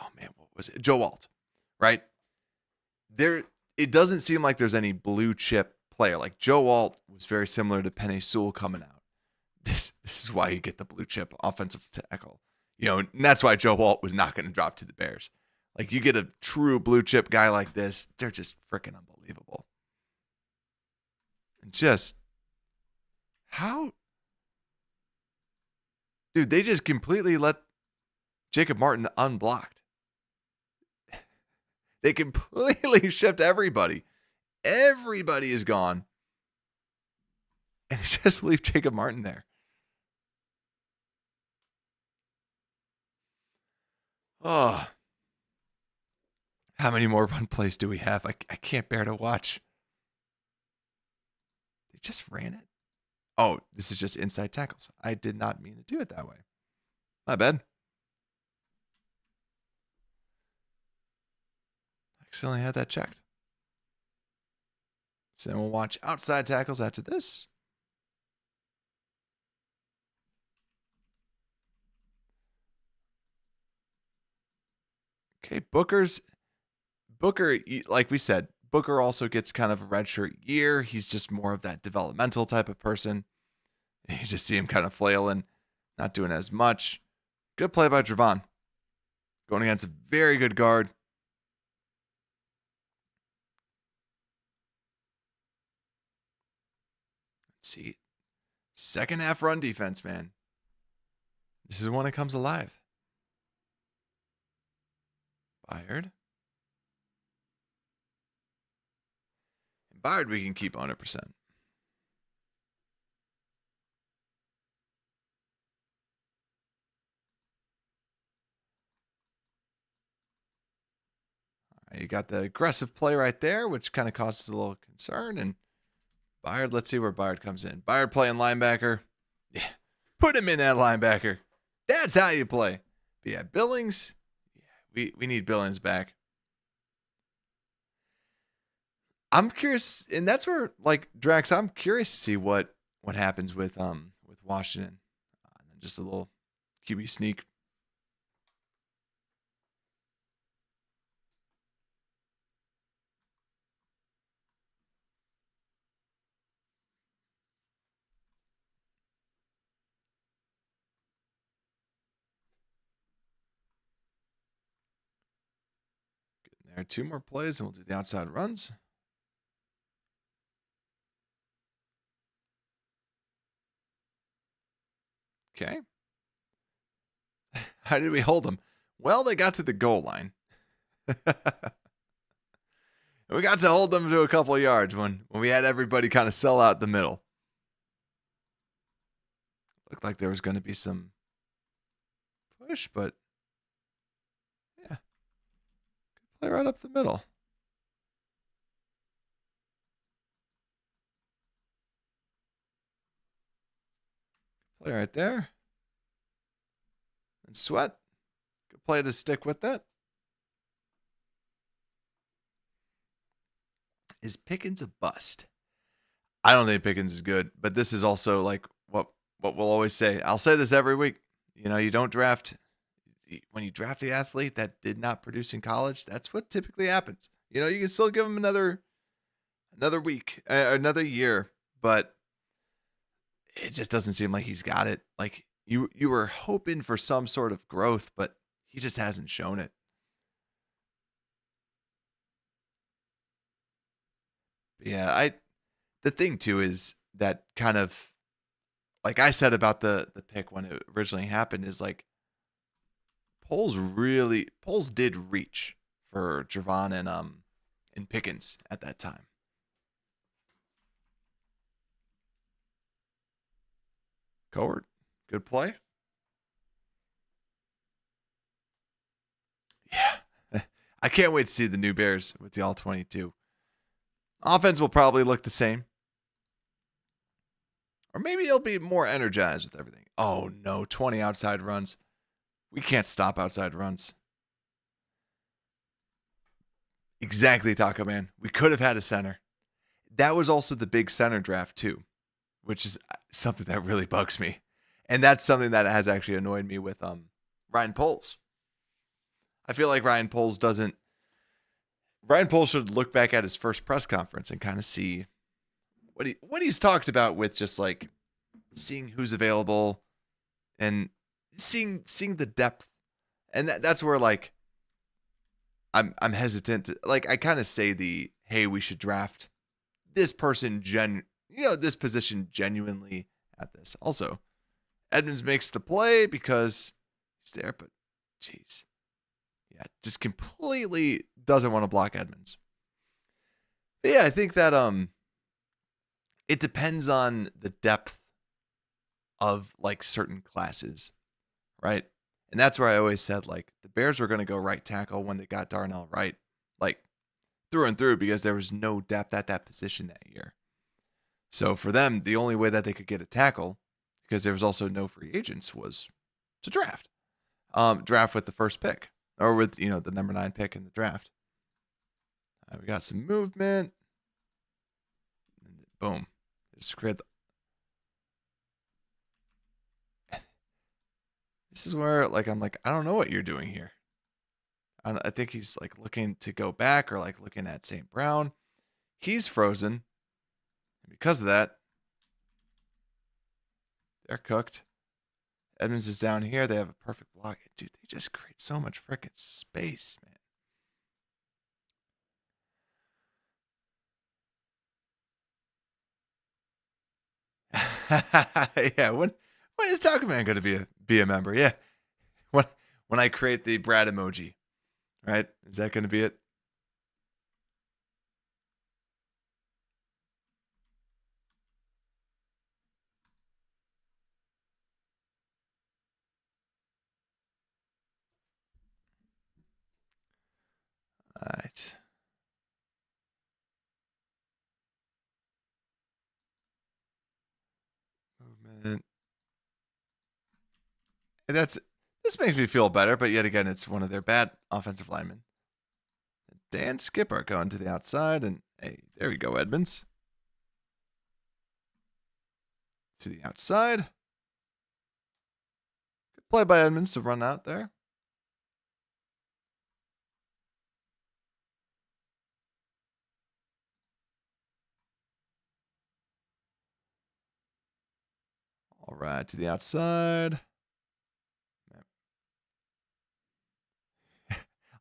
S2: oh man, what was it? Joe Alt, right? It doesn't seem like there's any blue chip player. Like Joe Alt was very similar to Penei Sewell coming out. This is why you get the blue chip offensive tackle. And that's why Joe Alt was not going to drop to the Bears. Like, you get a true blue chip guy like this, they're just freaking unbelievable. And just how, dude, they just completely let Jacob Martin unblocked. They completely shift everybody. Everybody is gone. And they just leave Jacob Martin there. Oh. How many more run plays do we have? I can't bear to watch. They just ran it. Oh, this is just inside tackles. I did not mean to do it that way. My bad. Accidentally had that checked. So then we'll watch outside tackles after this. Okay, Booker, like we said, Booker also gets kind of a redshirt year. He's just more of that developmental type of person. You just see him kind of flailing, not doing as much. Good play by Javon. Going against a very good guard. Let's see. Second half run defense, man. This is when it comes alive. Byard. And Byard we can keep 100%. You got the aggressive play right there, which kind of causes a little concern. And Byard, let's see where Byard comes in. Byard playing linebacker. Yeah. Put him in at linebacker. That's how you play. But yeah, Billings. Yeah, we need Billings back. I'm curious, and that's where, like, Drax, I'm curious to see what happens with Washington. Just a little QB sneak. There are 2 more plays, and we'll do the outside runs. Okay. How did we hold them? Well, they got to the goal line. We got to hold them to a couple of yards when we had everybody kind of sell out the middle. Looked like there was going to be some push, but yeah. Good play right up the middle. Play right there. And Sweat. Good play to stick with that. Is Pickens a bust? I don't think Pickens is good, but this is also like what we'll always say. I'll say this every week. You don't draft. When you draft the athlete that did not produce in college, that's what typically happens. You can still give him another week, another year, but it just doesn't seem like he's got it. Like you were hoping for some sort of growth, but he just hasn't shown it. Yeah, the thing too is that kind of, like I said about the pick when it originally happened, is like Poles did reach for Javon and Pickens at that time. Coward, good play. Yeah. I can't wait to see the new Bears with the all-22. Offense will probably look the same. Or maybe he'll be more energized with everything. Oh, no. 20 outside runs. We can't stop outside runs. Exactly, Taco Man. We could have had a center. That was also the big center draft, too, which is something that really bugs me. And that's something that has actually annoyed me with Ryan Poles. I feel like Ryan Poles should look back at his first press conference and kind of see what he's talked about with just like seeing who's available and seeing the depth. And that's where like I'm hesitant to, like, I kind of say hey, we should draft this person this position genuinely at this. Also, Edmonds makes the play because he's there, but jeez. Yeah, just completely doesn't want to block Edmonds. But yeah, I think that it depends on the depth of like certain classes, right? And that's where I always said like the Bears were going to go right tackle when they got Darnell Wright, like through and through, because there was no depth at that position that year. So for them, the only way that they could get a tackle, because there was also no free agents, was to draft. Draft with the first pick, or with the number 9 pick in the draft. We got some movement. Boom. Just create This is where like I'm like, I don't know what you're doing here. I think he's like looking to go back, or like looking at St. Brown. He's frozen. And because of that, they're cooked. Edmonds is down here. They have a perfect block. Dude, they just create so much freaking space, man. Yeah, when is Taco Man going to be a member? Yeah, when I create the Brad emoji, right? Is that going to be it? All right. Movement. And this makes me feel better, but yet again, it's one of their bad offensive linemen. Dan Skipper going to the outside, and hey, there we go, Edmonds. To the outside. Good play by Edmonds to run out there. All right, to the outside.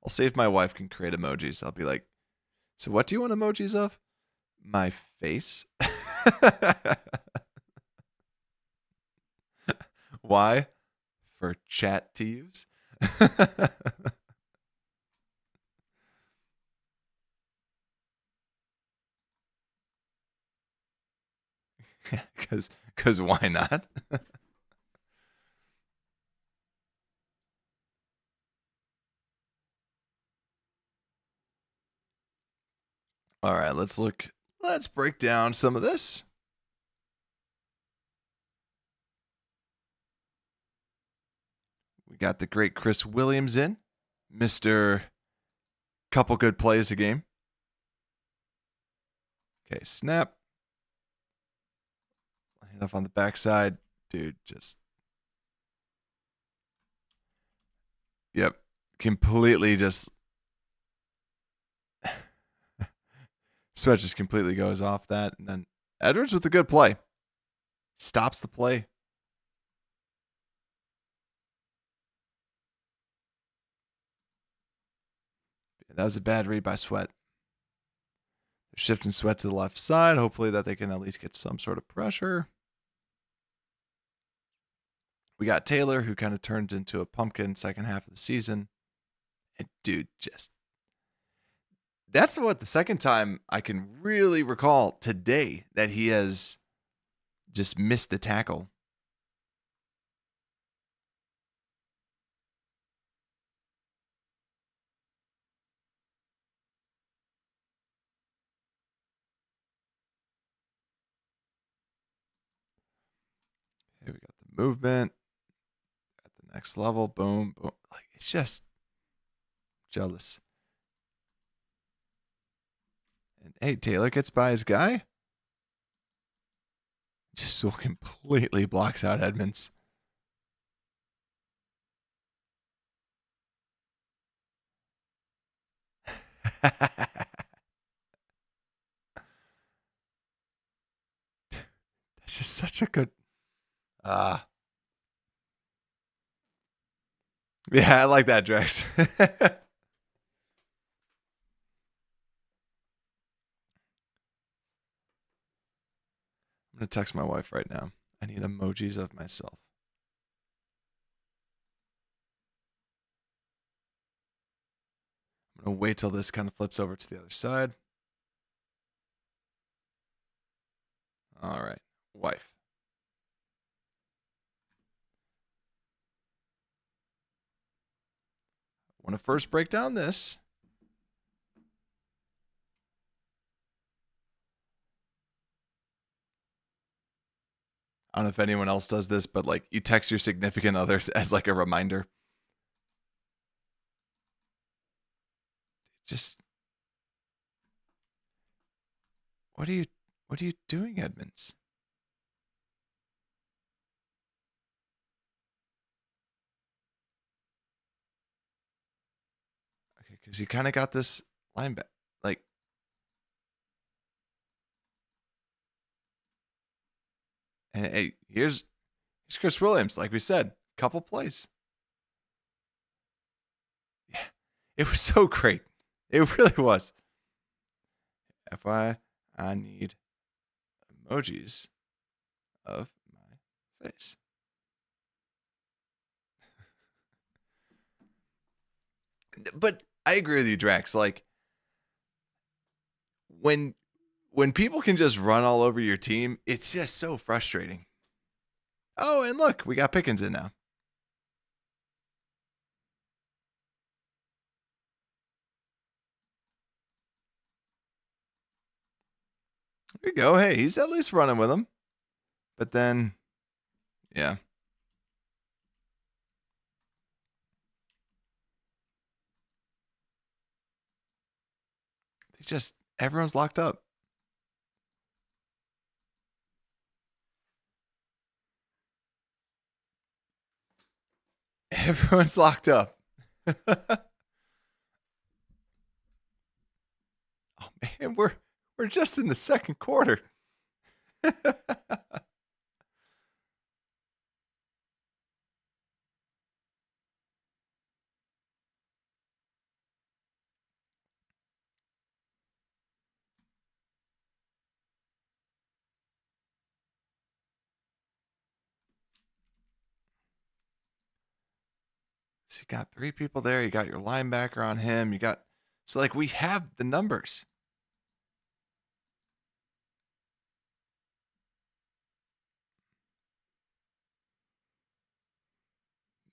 S2: I'll see if my wife can create emojis. I'll be like, so what do you want emojis of? My face. Why? For chat to use. Because why not? All right, let's break down some of this. We got the great Chris Williams in, Mr. Couple good plays a game. Okay, snap. Line up on the backside. Dude, just. Yep. Completely just. Sweat just completely goes off that. And then Edwards with a good play. Stops the play. That was a bad read by Sweat. They're shifting Sweat to the left side. Hopefully that they can at least get some sort of pressure. We got Taylor, who kind of turned into a pumpkin second half of the season. And dude, that's the second time I can really recall today that he has just missed the tackle. Here we got the movement at the next level. Boom, boom. Like, it's just jealous. And hey, Taylor gets by his guy. Just so completely blocks out Edmonds. That's just such a good. Yeah, I like that, Drex. I'm going to text my wife right now. I need emojis of myself. I'm going to wait till this kind of flips over to the other side. All right, wife. I want to first break down this. I don't know if anyone else does this, but like you text your significant other as like a reminder. Just what are you doing, Edmonds? Okay, because you kind of got this linebacker. Like, and hey, here's Chris Williams. Like we said, couple plays. Yeah, it was so great. It really was. FYI, I need emojis of my face. But I agree with you, Drax. Like when people can just run all over your team, it's just so frustrating. Oh, and look, we got Pickens in now. There you go. Hey, he's at least running with him. But then, yeah. Everyone's locked up. Everyone's locked up. Oh man, we're just in the second quarter. So you got 3 people there. You got your linebacker on him. So like we have the numbers.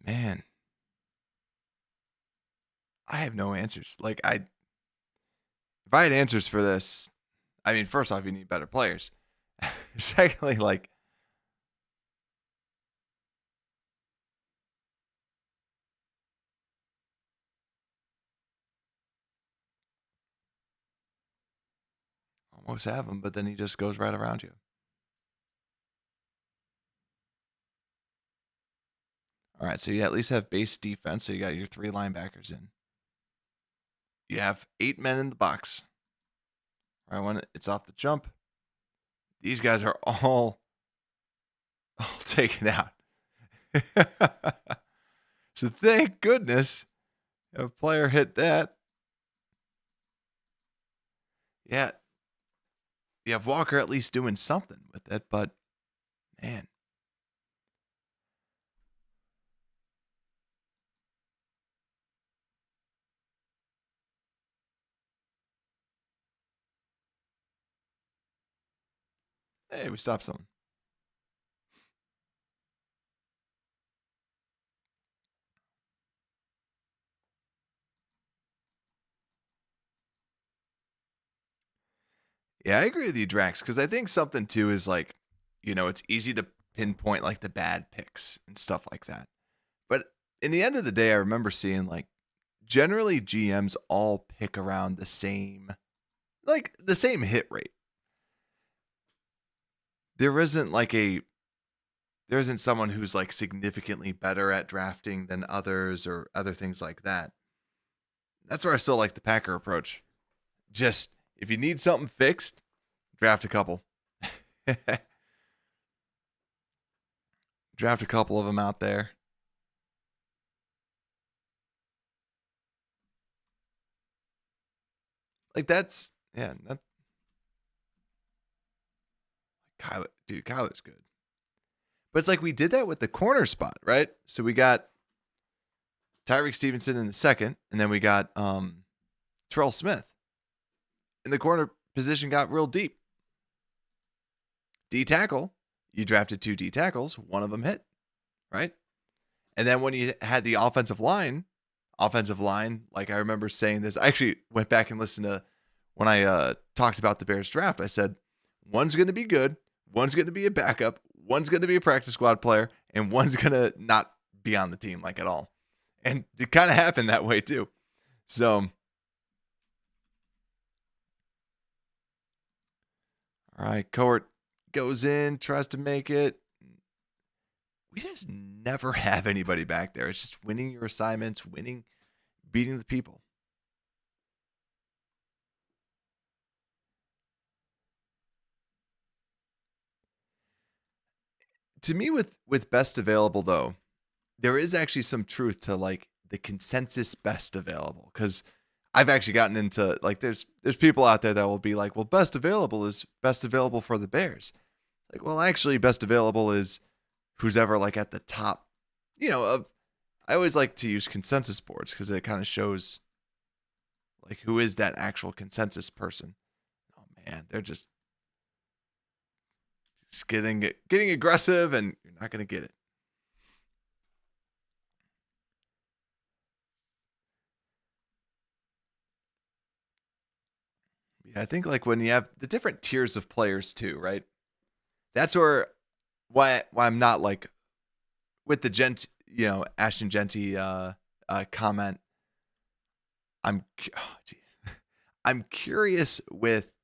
S2: Man, I have no answers. Like if I had answers for this, I mean, first off, you need better players. Secondly, like almost have him, but then he just goes right around you. All right, so you at least have base defense. So you got your 3 linebackers in. You have 8 men in the box. Right when it's off the jump, these guys are all taken out. So thank goodness a player hit that. Yeah, you have Walker at least doing something with it, but man. Hey, we stopped someone. Yeah, I agree with you, Drax, because I think something too is like, it's easy to pinpoint like the bad picks and stuff like that. But in the end of the day, I remember seeing like generally GMs all pick around the same hit rate. There isn't someone who's like significantly better at drafting than others or other things like that. That's where I still like the Packer approach. Just if you need something fixed, draft a couple. Draft a couple of them out there. Like that's that Kyler's good. But it's like we did that with the corner spot, right? So we got Tyreek Stevenson in the second, and then we got Terrell Smith. And the corner position got real deep. D tackle, you drafted 2 D tackles, one of them hit, right? And then when you had the offensive line, like I remember saying this, I actually went back and listened to when I talked about the Bears draft. I said, one's going to be good, one's going to be a backup, one's going to be a practice squad player, and one's going to not be on the team like at all. And it kind of happened that way too. So, all right, Court goes in, tries to make it. We just never have anybody back there. It's just winning your assignments, beating the people. To me, with best available though, there is actually some truth to like the consensus best available, because I've actually gotten into like there's people out there that will be like, well, best available is best available for the Bears. Like, well, actually, best available is who's ever like at the top. I always like to use consensus boards because it kind of shows like who is that actual consensus person. Oh man, they're just getting aggressive, and you're not going to get it. Yeah, I think like when you have the different tiers of players too, right? That's why I'm not like with the Ashton Genty comment. I'm curious with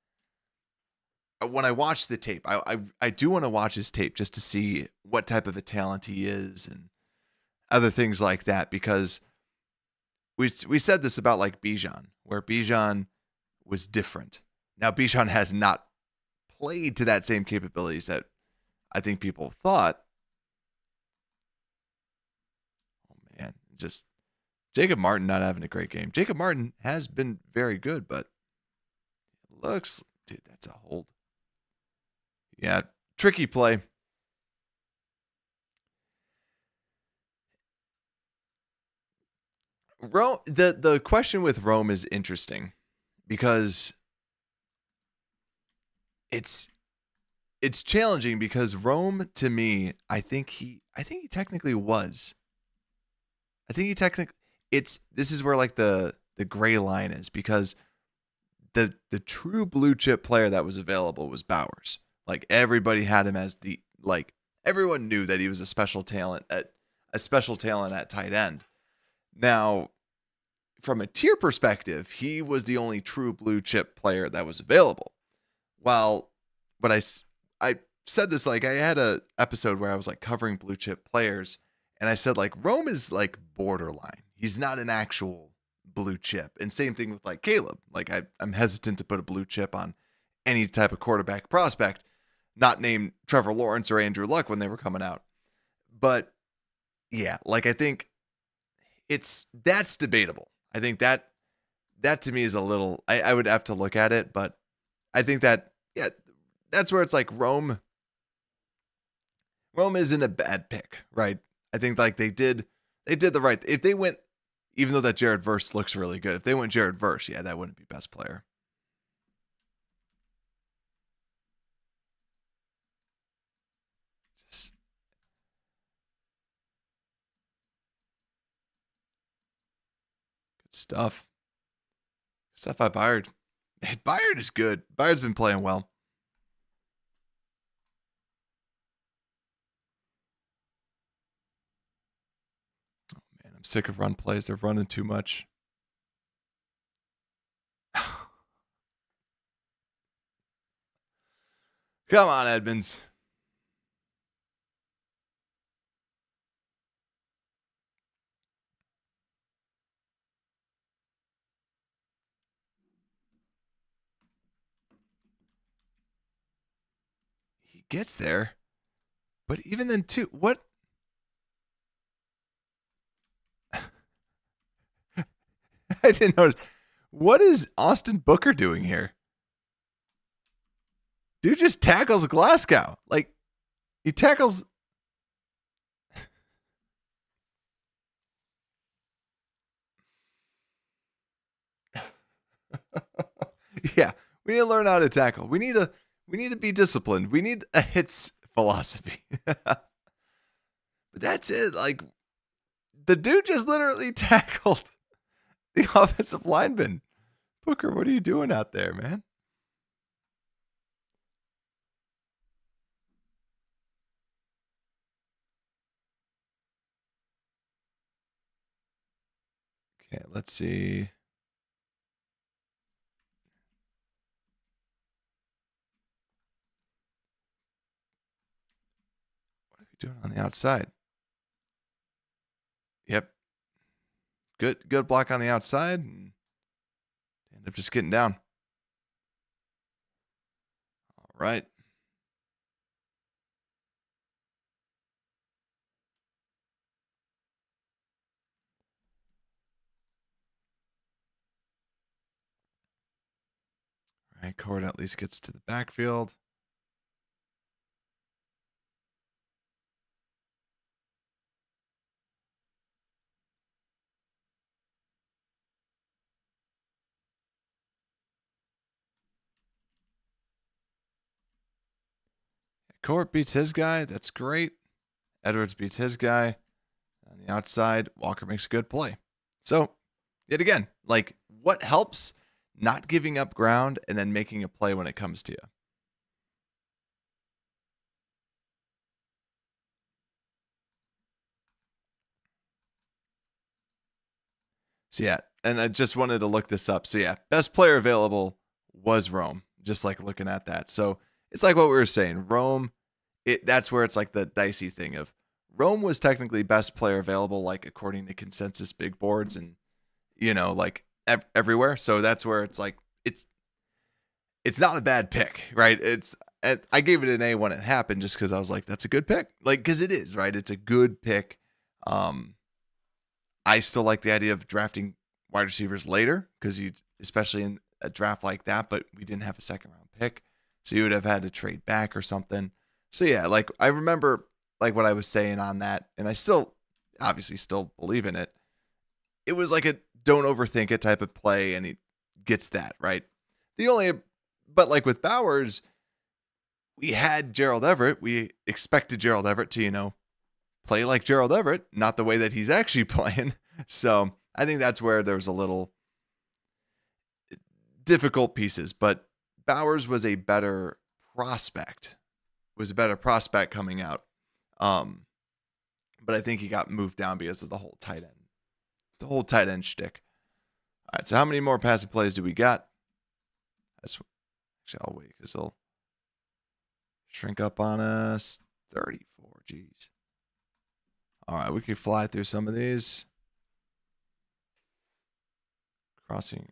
S2: when I watch the tape. I do want to watch his tape just to see what type of a talent he is and other things like that, because we said this about like Bijan, where Bijan was different. Now Bijan has not played to that same capabilities that I think people thought. Oh man, just Jacob Martin not having a great game. Jacob Martin has been very good, but dude, that's a hold. Yeah, tricky play. Rome, the question with Rome is interesting because it's challenging, because Rome, to me, I think he technically was. This is where like the gray line is, because the true blue chip player that was available was Bowers. Like everybody had him as everyone knew that he was a special talent at tight end. Now, from a tier perspective, he was the only true blue chip player that was available. But I said this, like I had a episode where I was like covering blue chip players, and I said like Rome is like borderline. He's not an actual blue chip. And same thing with like Caleb. Like I'm hesitant to put a blue chip on any type of quarterback prospect, not named Trevor Lawrence or Andrew Luck when they were coming out. But yeah, like I think that's debatable. I think that to me is a little, I would have to look at it, but I think that, yeah, that's where it's like Rome isn't a bad pick, right? I think like they did the right, if they went, even though that Jared Verse looks really good, if they went Jared Verse, yeah, that wouldn't be best player. Just good stuff. Stuff by Byard. Byard is good. Byard's been playing well. Oh man, I'm sick of run plays. They're running too much. Come on, Edmonds. He gets there. But even then, too, what? I didn't notice. What is Austin Booker doing here? Dude just tackles Glasgow. Like, he tackles. Yeah, we need to learn how to tackle. We need to be disciplined. We need a hits philosophy. But that's it. Like, the dude just literally tackled the offensive lineman. Booker, what are you doing out there, man? Okay, let's see. What are we doing on the outside? Yep. Good block on the outside. And end up just getting down. All right. All right, Cord at least gets to the backfield. Cord beats his guy. That's great. Edwards beats his guy. On the outside, Walker makes a good play. So, yet again, like, what helps? Not giving up ground and then making a play when it comes to you. So, yeah, and I just wanted to look this up. So, yeah, best player available was Rome, just like looking at that. So, it's like what we were saying. Rome, that's where it's like the dicey thing of Rome was technically best player available, like according to consensus big boards and, like everywhere. So, that's where it's like, it's not a bad pick, right? I gave it an A when it happened just because I was like, that's a good pick. Like, because it is, right? It's a good pick. I still like the idea of drafting wide receivers later because especially in a draft like that, but we didn't have a second round pick. So you would have had to trade back or something. So yeah, like I remember like what I was saying on that, and I obviously still believe in it. It was like a don't overthink it type of play, and he gets that, right? But like with Bowers, we had Gerald Everett. We expected Gerald Everett to, play like Gerald Everett, not the way that he's actually playing. So I think that's where there's a little difficult pieces, but Bowers was a better prospect, coming out. But I think he got moved down because of the whole tight end shtick. All right, so how many more passing plays do we got? Actually, I'll wait because they'll shrink up on us. 34, geez. All right, we could fly through some of these. Crossing.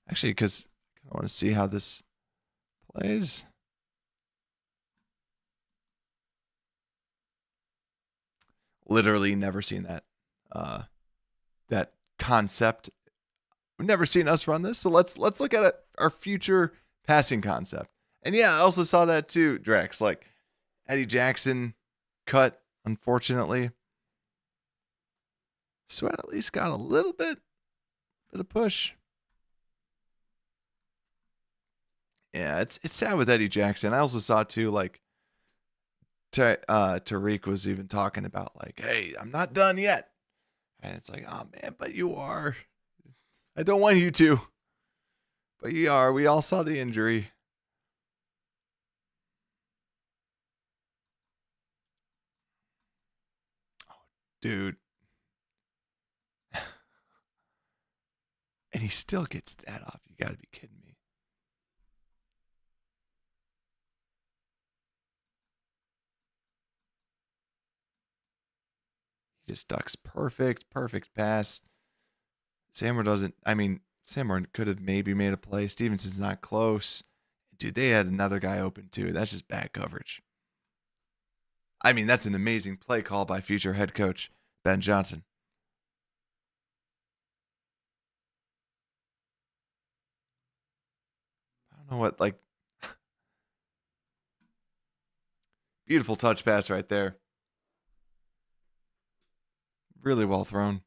S2: Actually, because I want to see how this plays. Literally never seen that. That concept. We've never seen us run this, so let's look at our future passing concept. And yeah, I also saw that too, Drex. Like Eddie Jackson cut, unfortunately. Sweat at least got a little bit of push. Yeah, it's sad with Eddie Jackson. I also saw too, like Tariq was even talking about like, hey, I'm not done yet. And it's like, oh man, but you are. I don't want you to. But you are. We all saw the injury. Oh, dude. And he still gets that off. You got to be kidding me. He just ducks perfect pass. Sammer could have maybe made a play. Stevenson's not close. Dude, they had another guy open too. That's just bad coverage. I mean, that's an amazing play call by future head coach Ben Johnson. don't know what, like, beautiful touch pass right there. Really well thrown.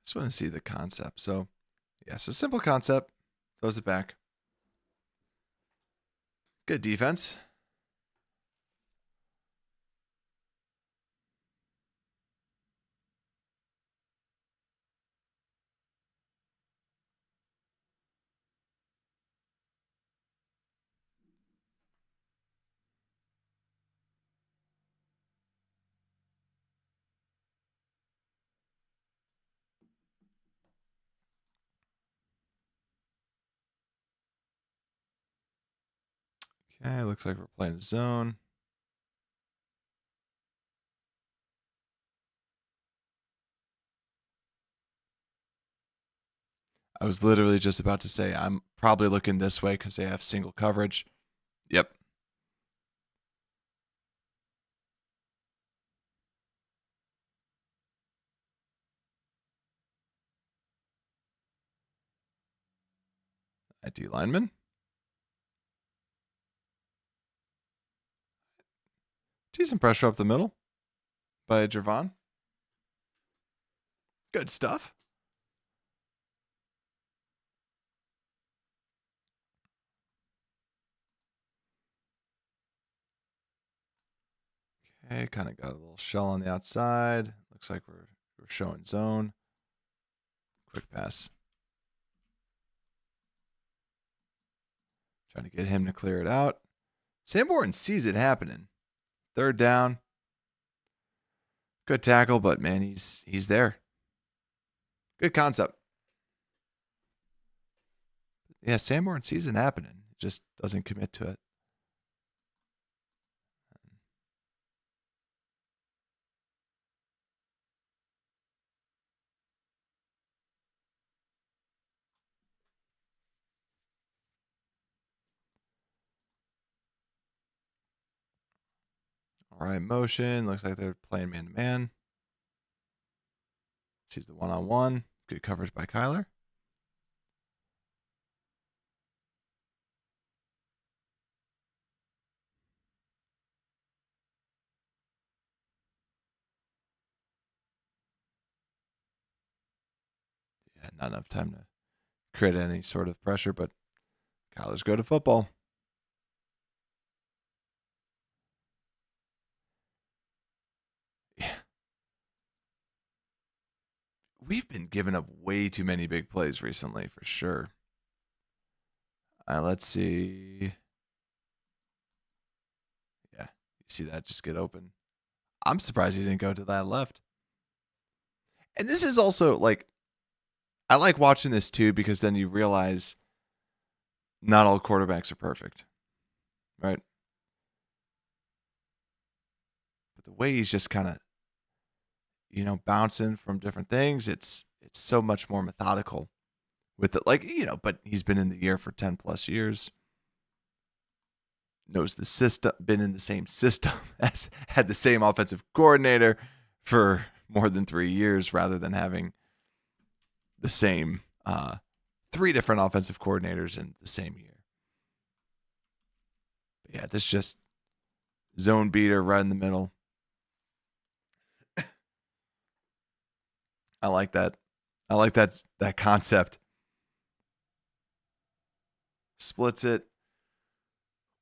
S2: Just want to see the concept. So, yes, a simple concept. Throws it back. Good defense. Okay, looks like we're playing zone. I was literally just about to say I'm probably looking this way because they have single coverage. Yep. ID lineman. Decent pressure up the middle by Javon. Good stuff. Okay, kind of got a little shell on the outside. Looks like we're showing zone. Quick pass. Trying to get him to clear it out. Sanborn sees it happening. Third down. Good tackle, but man, he's there. Good concept. Yeah, Sanborn sees it happening. Just doesn't commit to it. All right, motion. Looks like they're playing man-to-man. Sees the one-on-one. Good coverage by Kyler. Yeah, not enough time to create any sort of pressure, but Kyler's good at football. Yeah. We've been giving up way too many big plays recently, for sure. Let's see. Yeah, you see that just get open. I'm surprised he didn't go to that left. And this is also like, I like watching this too because then you realize not all quarterbacks are perfect, right? But the way he's just kind of, bouncing from different things, it's so much more methodical with it. Like, but he's been in the year for 10 plus years. Knows the system, been in the same system, had the same offensive coordinator for more than 3 years rather than having the same 3 different offensive coordinators in the same year. But yeah, this just zone beater right in the middle. I like that. I like that concept. Splits it.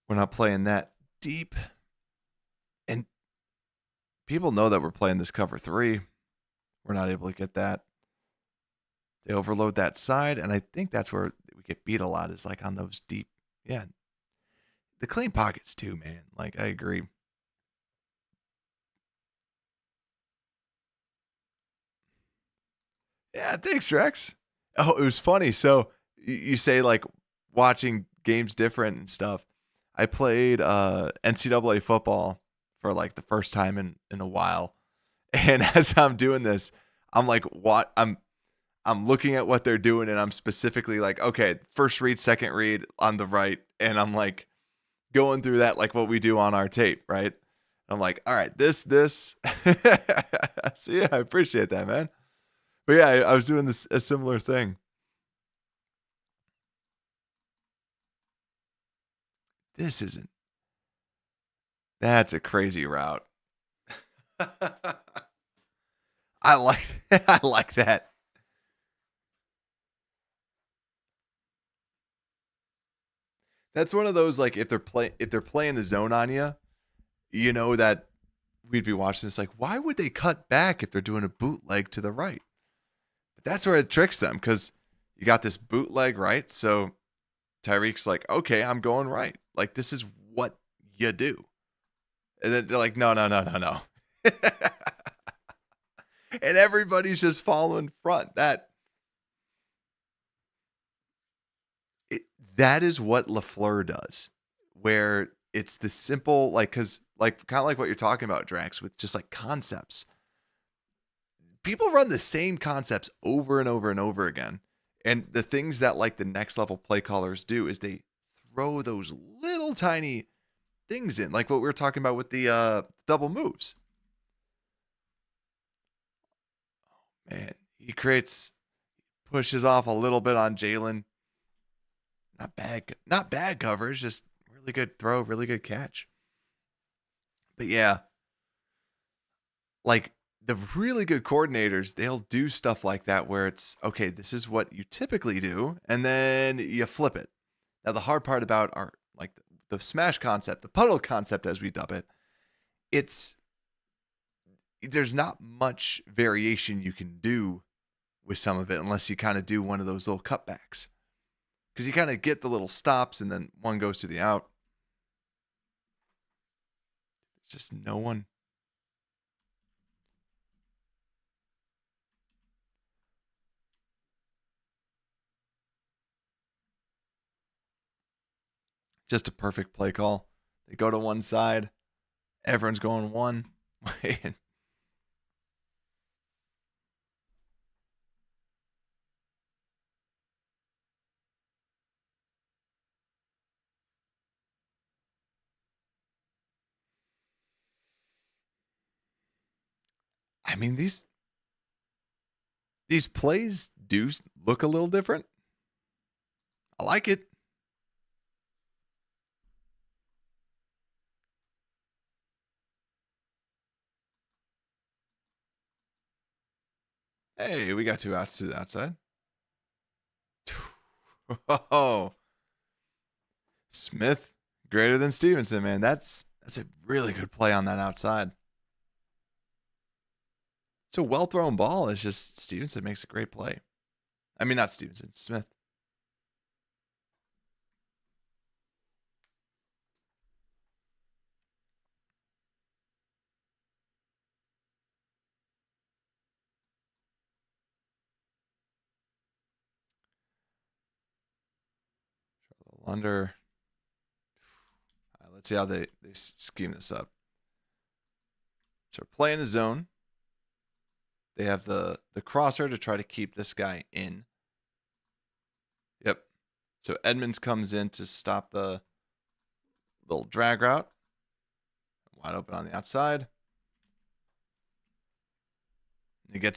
S2: We're not playing that deep. And people know that we're playing this cover 3. We're not able to get that. They overload that side, and I think that's where we get beat a lot, is like on those deep. Yeah. The clean pockets too, man. Like, I agree. Yeah, thanks, Rex. Oh, it was funny. So you say like watching games different and stuff. I played NCAA football for like the first time in a while. And as I'm doing this, I'm like, what? I'm I'm looking at what they're doing and I'm specifically like, okay, first read, second read on the right. And I'm like going through that like what we do on our tape, right? I'm like, all right, this. So yeah, I appreciate that, man. But yeah, I was doing a similar thing. This isn't. That's a crazy route. I like I like that. That's one of those like if they're playing the zone on you, you know that we'd be watching this like, why would they cut back if they're doing a bootleg to the right? But that's where it tricks them because you got this bootleg right. So Tyreek's like, okay, I'm going right. Like this is what you do. And then they're like, no. And everybody's just following front. That is what LaFleur does, where it's the simple, like, because, like, kind of like what you're talking about, Drax, with just like concepts. People run the same concepts over and over and over again. And the things that, like, the next level play callers do is they throw those little tiny things in, like what we were talking about with the double moves. Man, he pushes off a little bit on Jalen. Not bad coverage, just really good throw, really good catch. But yeah, like the really good coordinators, they'll do stuff like that where it's okay, this is what you typically do, and then you flip it. Now the hard part about our like the smash concept, the puddle concept as we dub it, there's not much variation you can do with some of it unless you kind of do one of those little cutbacks. Because you kind of get the little stops and then one goes to the out. Just no one. Just a perfect play call. They go to one side. Everyone's going one way. I mean, these plays do look a little different. I like it. Hey, we got 2 outs to the outside. Oh, Smith greater than Stevenson, man. That's a really good play on that outside. It's a well thrown ball. It's just Stevenson makes a great play. I mean, not Stevenson, Smith. Under. All right, let's see how they scheme this up. So we're playing the zone. They have the crosser to try to keep this guy in. Yep. So Edmonds comes in to stop the little drag route. Wide open on the outside. They get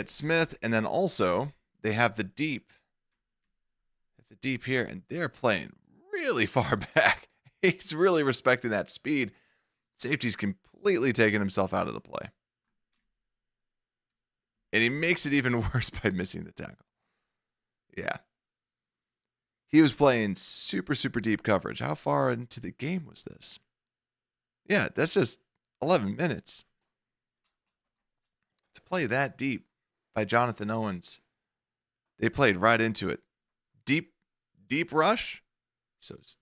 S2: Smith, and then also they have the deep. The deep here, and they're playing really far back. He's really respecting that speed. Safety's completely taking himself out of the play. And he makes it even worse by missing the tackle. Yeah. He was playing super, super deep coverage. How far into the game was this? Yeah, that's just 11 minutes. To play that deep by Jonathan Owens, they played right into it. Deep rush. So it's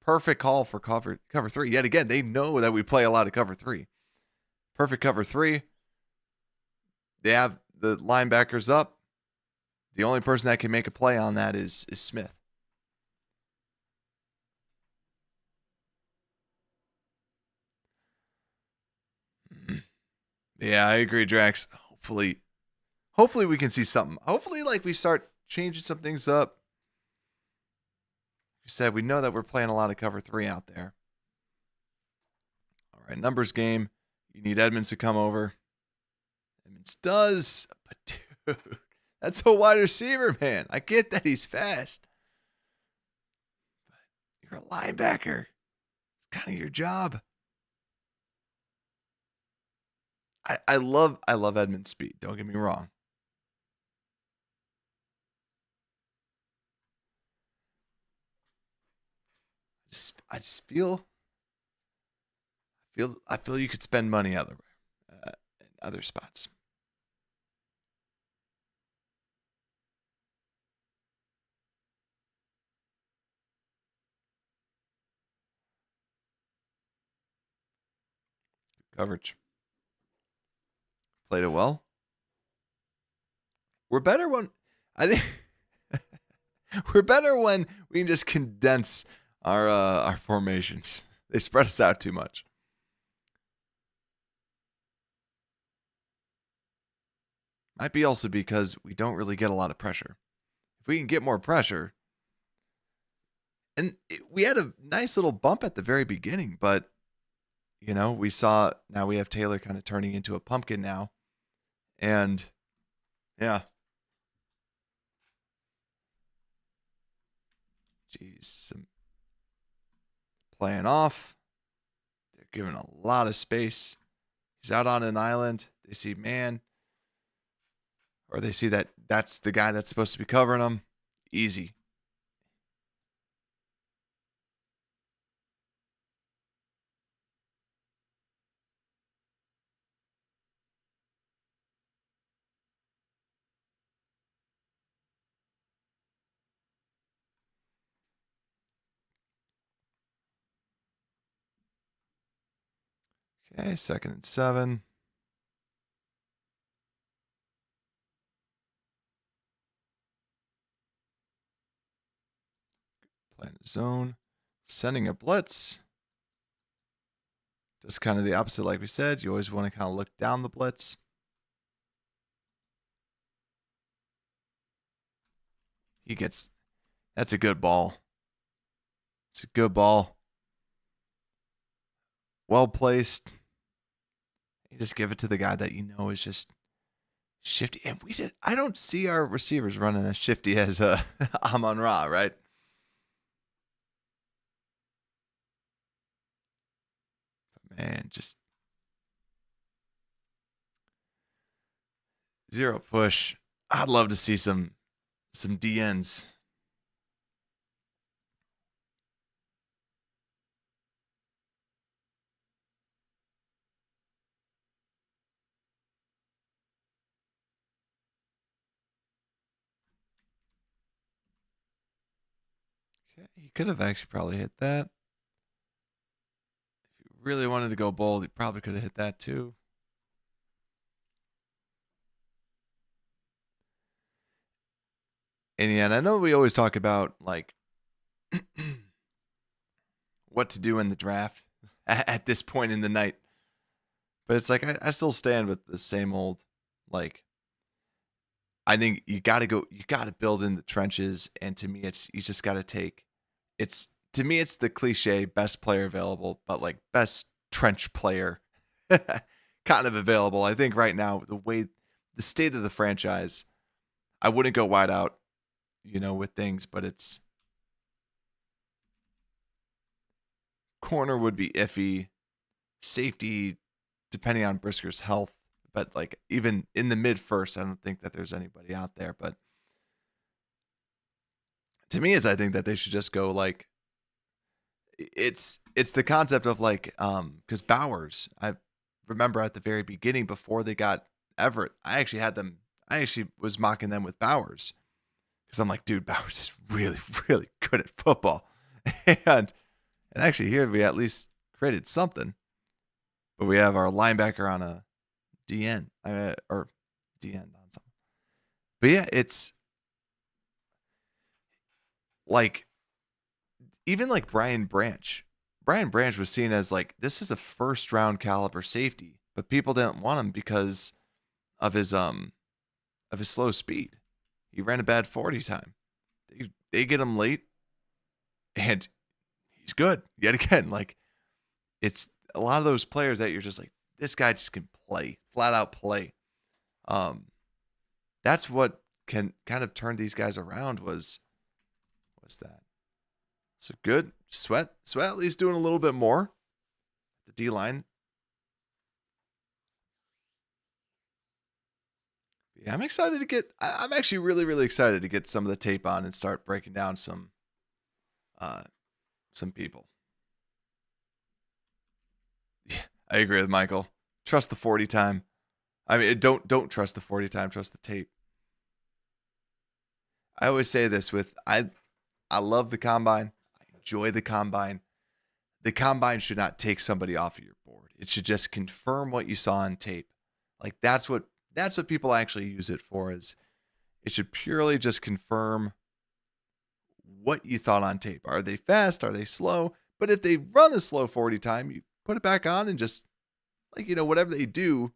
S2: perfect call for cover 3. Yet again, they know that we play a lot of cover 3. Perfect cover 3. They have the linebackers up. The only person that can make a play on that is Smith. Yeah, I agree, Drax. Hopefully hopefully we can see something. Hopefully, like, we start changing some things up. You said we know that we're playing a lot of cover 3 out there. All right, numbers game. You need Edmonds to come over. Edmonds does, but dude, that's a wide receiver, man. I get that he's fast, but you're a linebacker. It's kind of your job. I love Edmonds' speed. Don't get me wrong. I just feel you could spend money in other spots. Coverage. Played it well. We're better when I think we're better when we can just condense our formations. They spread us out too much. Might be also because we don't really get a lot of pressure. If we can get more pressure, and we had a nice little bump at the very beginning, but we saw now we have Taylor kind of turning into a pumpkin now, and yeah. Jeez, some playing off. They're giving a lot of space. He's out on an island. They see man, or they see that's the guy that's supposed to be covering him. Easy. Okay, 2nd and 7. Playing the zone. Sending a blitz. Just kind of the opposite, like we said. You always want to kind of look down the blitz. That's a good ball. It's a good ball. Well placed. You just give it to the guy that is just shifty. And I don't see our receivers running as shifty as Amon-Ra, right? But man, just zero push. I'd love to see some DNs. Okay, he could have actually probably hit that. If he really wanted to go bold, he probably could have hit that too. And I know we always talk about like what to do in the draft at this point in the night. But it's like I still stand with the same old, like, I think you got to build in the trenches, and to me you just got to take it's the cliche best player available, but like best trench player kind of available. I think right now the state of the franchise, I wouldn't go wide out, with things, but it's corner would be iffy, safety depending on Brisker's health, but like even in the mid first, I don't think that there's anybody out there. But to me, I think that they should just go like it's the concept of like because Bowers, I remember at the very beginning before they got Everett, I actually was mocking them with Bowers because I'm like, dude, Bowers is really, really good at football, and actually here we at least created something. But we have our linebacker on a DN or DN on something. But yeah, it's like even like Brian Branch. Brian Branch was seen as like this is a first round caliber safety, but people didn't want him because of his of his slow speed. He ran a bad 40 time. They get him late, and he's good. Yet again, like, it's a lot of those players that you're just like, this guy just can play, flat out play. That's what can kind of turn these guys around was that. So good. Sweat at least doing a little bit more. The D-line. Yeah, I'm actually really, really excited to get some of the tape on and start breaking down some people. Yeah, I agree with Michael. Trust the 40 time. I mean, don't trust the 40 time, trust the tape. I always say this I love the combine. I enjoy the combine. The combine should not take somebody off of your board. It should just confirm what you saw on tape. Like that's what people actually use it for, is it should purely just confirm what you thought on tape. Are they fast? Are they slow? But if they run a slow 40 time, you put it back on and just, like, whatever they do,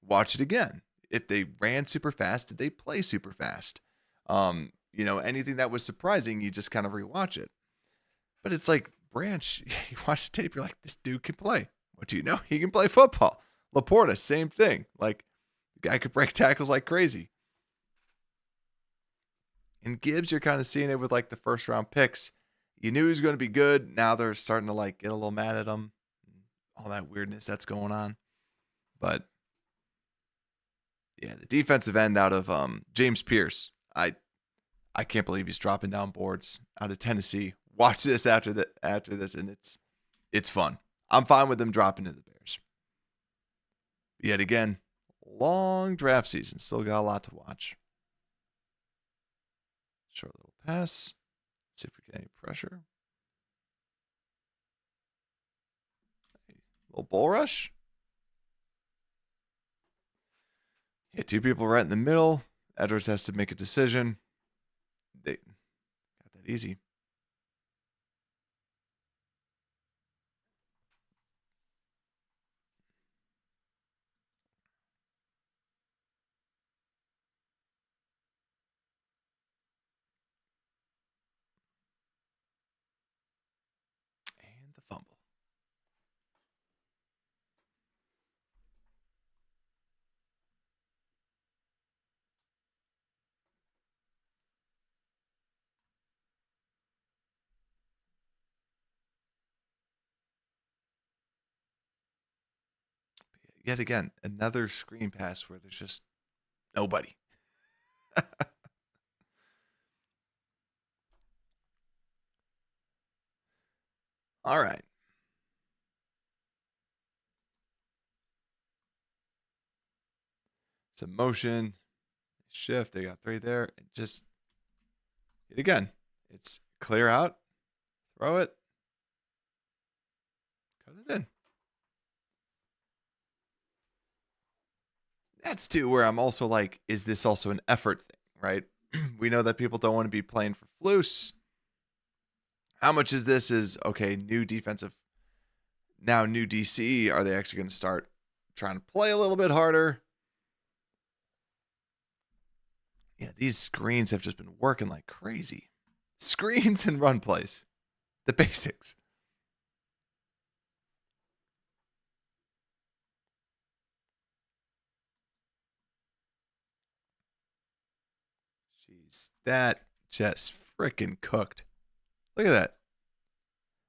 S2: watch it again. If they ran super fast, did they play super fast? Anything that was surprising, you just kind of rewatch it. But it's like Branch, you watch the tape, you're like, this dude can play. What do you know? He can play football. Laporta, same thing. Like, the guy could break tackles like crazy. And Gibbs, you're kind of seeing it with like the first round picks. You knew he was going to be good. Now they're starting to like get a little mad at him. All that weirdness that's going on. But yeah, the defensive end out of James Pierce. I can't believe he's dropping down boards out of Tennessee. Watch this after this, and it's fun. I'm fine with them dropping to the Bears. Yet again, long draft season. Still got a lot to watch. Short little pass. See if we get any pressure. Little bull rush. Yeah, two people right in the middle. Edwards has to make a decision. They got that easy. And the fumble. Yet again, another screen pass where there's just nobody. All right. Some motion, shift. They got 3 there. And just, yet again, it's clear out, throw it, cut it in. That's too where I'm also like, is this also an effort thing, right? We know that people don't want to be playing for floose. How much is this okay, new defensive, now new DC, are they actually going to start trying to play a little bit harder? Yeah, these screens have just been working like crazy. Screens and run plays. The basics. Jeez, that just freaking cooked. Look at that.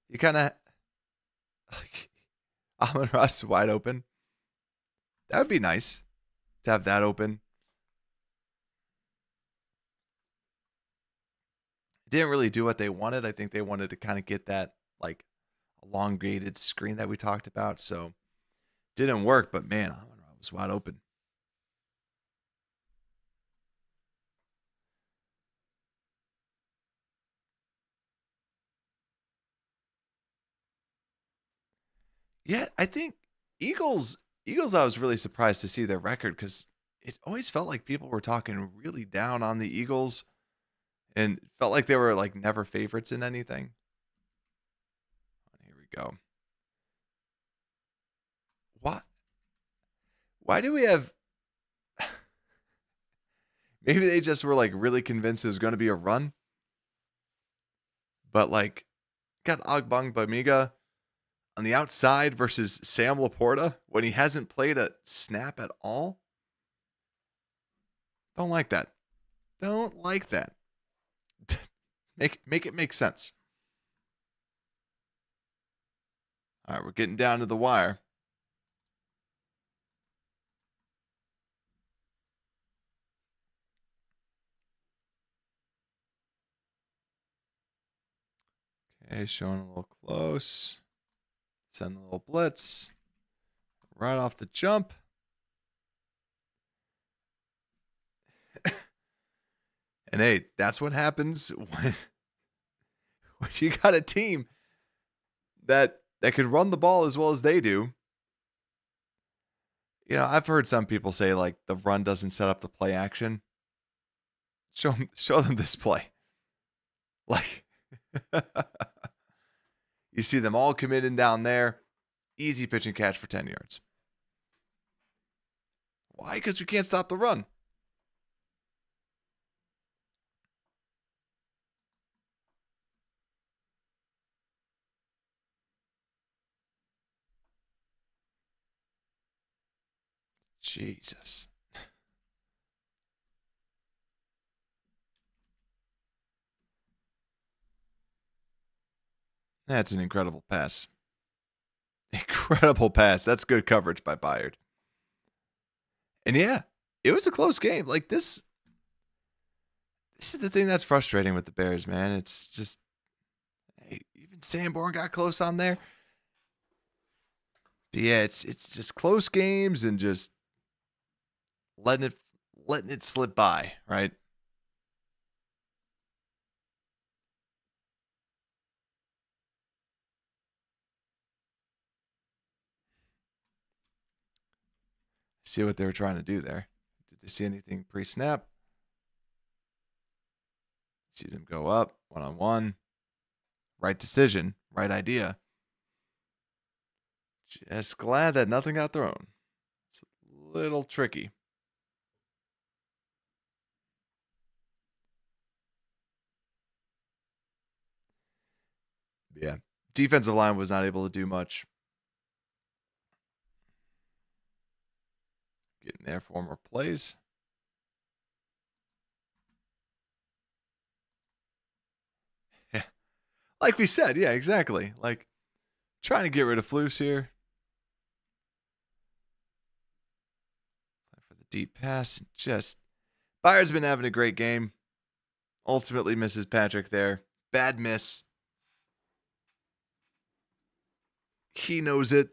S2: You kind of like Amon Ross wide open. That would be nice to have that open. Didn't really do what they wanted. I think they wanted to kind of get that like elongated screen that we talked about. So didn't work, but man, Amon Ross was wide open. Yeah, I think Eagles, I was really surprised to see their record because it always felt like people were talking really down on the Eagles and felt like they were like never favorites in anything. Here we go. Why do we have Maybe they just were like really convinced it was going to be a run. But like, got Ogbong Bamiga on the outside versus Sam Laporta when he hasn't played a snap at all. Don't like that. Don't like that. Make it make sense. All right, we're getting down to the wire. Okay, showing a little close. Send a little blitz. Right off the jump. And hey, that's what happens when you got a team that can run the ball as well as they do. You know, I've heard some people say like the run doesn't set up the play action. Show them this play. Like you see them all committing down there. Easy pitch and catch for 10 yards. Why? Because we can't stop the run. Jesus. That's an incredible pass. Incredible pass. That's good coverage by Byard. And yeah, it was a close game. Like this is the thing that's frustrating with the Bears, man. It's just, hey, even Sanborn got close on there. But yeah, it's just close games and just letting it slip by, right? See what they were trying to do there. Did they see anything pre-snap? Sees him go up, one-on-one. Right decision, right idea. Just glad that nothing got thrown. It's a little tricky. Yeah. Defensive line was not able to do much. Getting there for more plays. Yeah. Like we said, yeah, exactly. Like trying to get rid of Flus here. For the deep pass. Just Byard's been having a great game. Ultimately misses Patrick there. Bad miss. He knows it.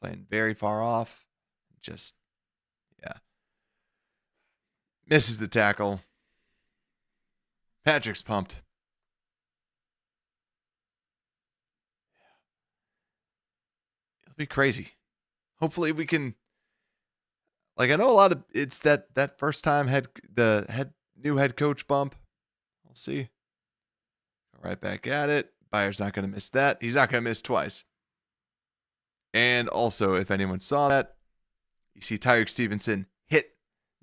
S2: Playing very far off. Just, yeah. Misses the tackle. Patrick's pumped. It'll be crazy. Hopefully we can, like, I know a lot of it's that first time new head coach bump. We'll see. Right back at it. Byard's not going to miss that. He's not going to miss twice. And also, if anyone saw that, you see Tyreek Stevenson hit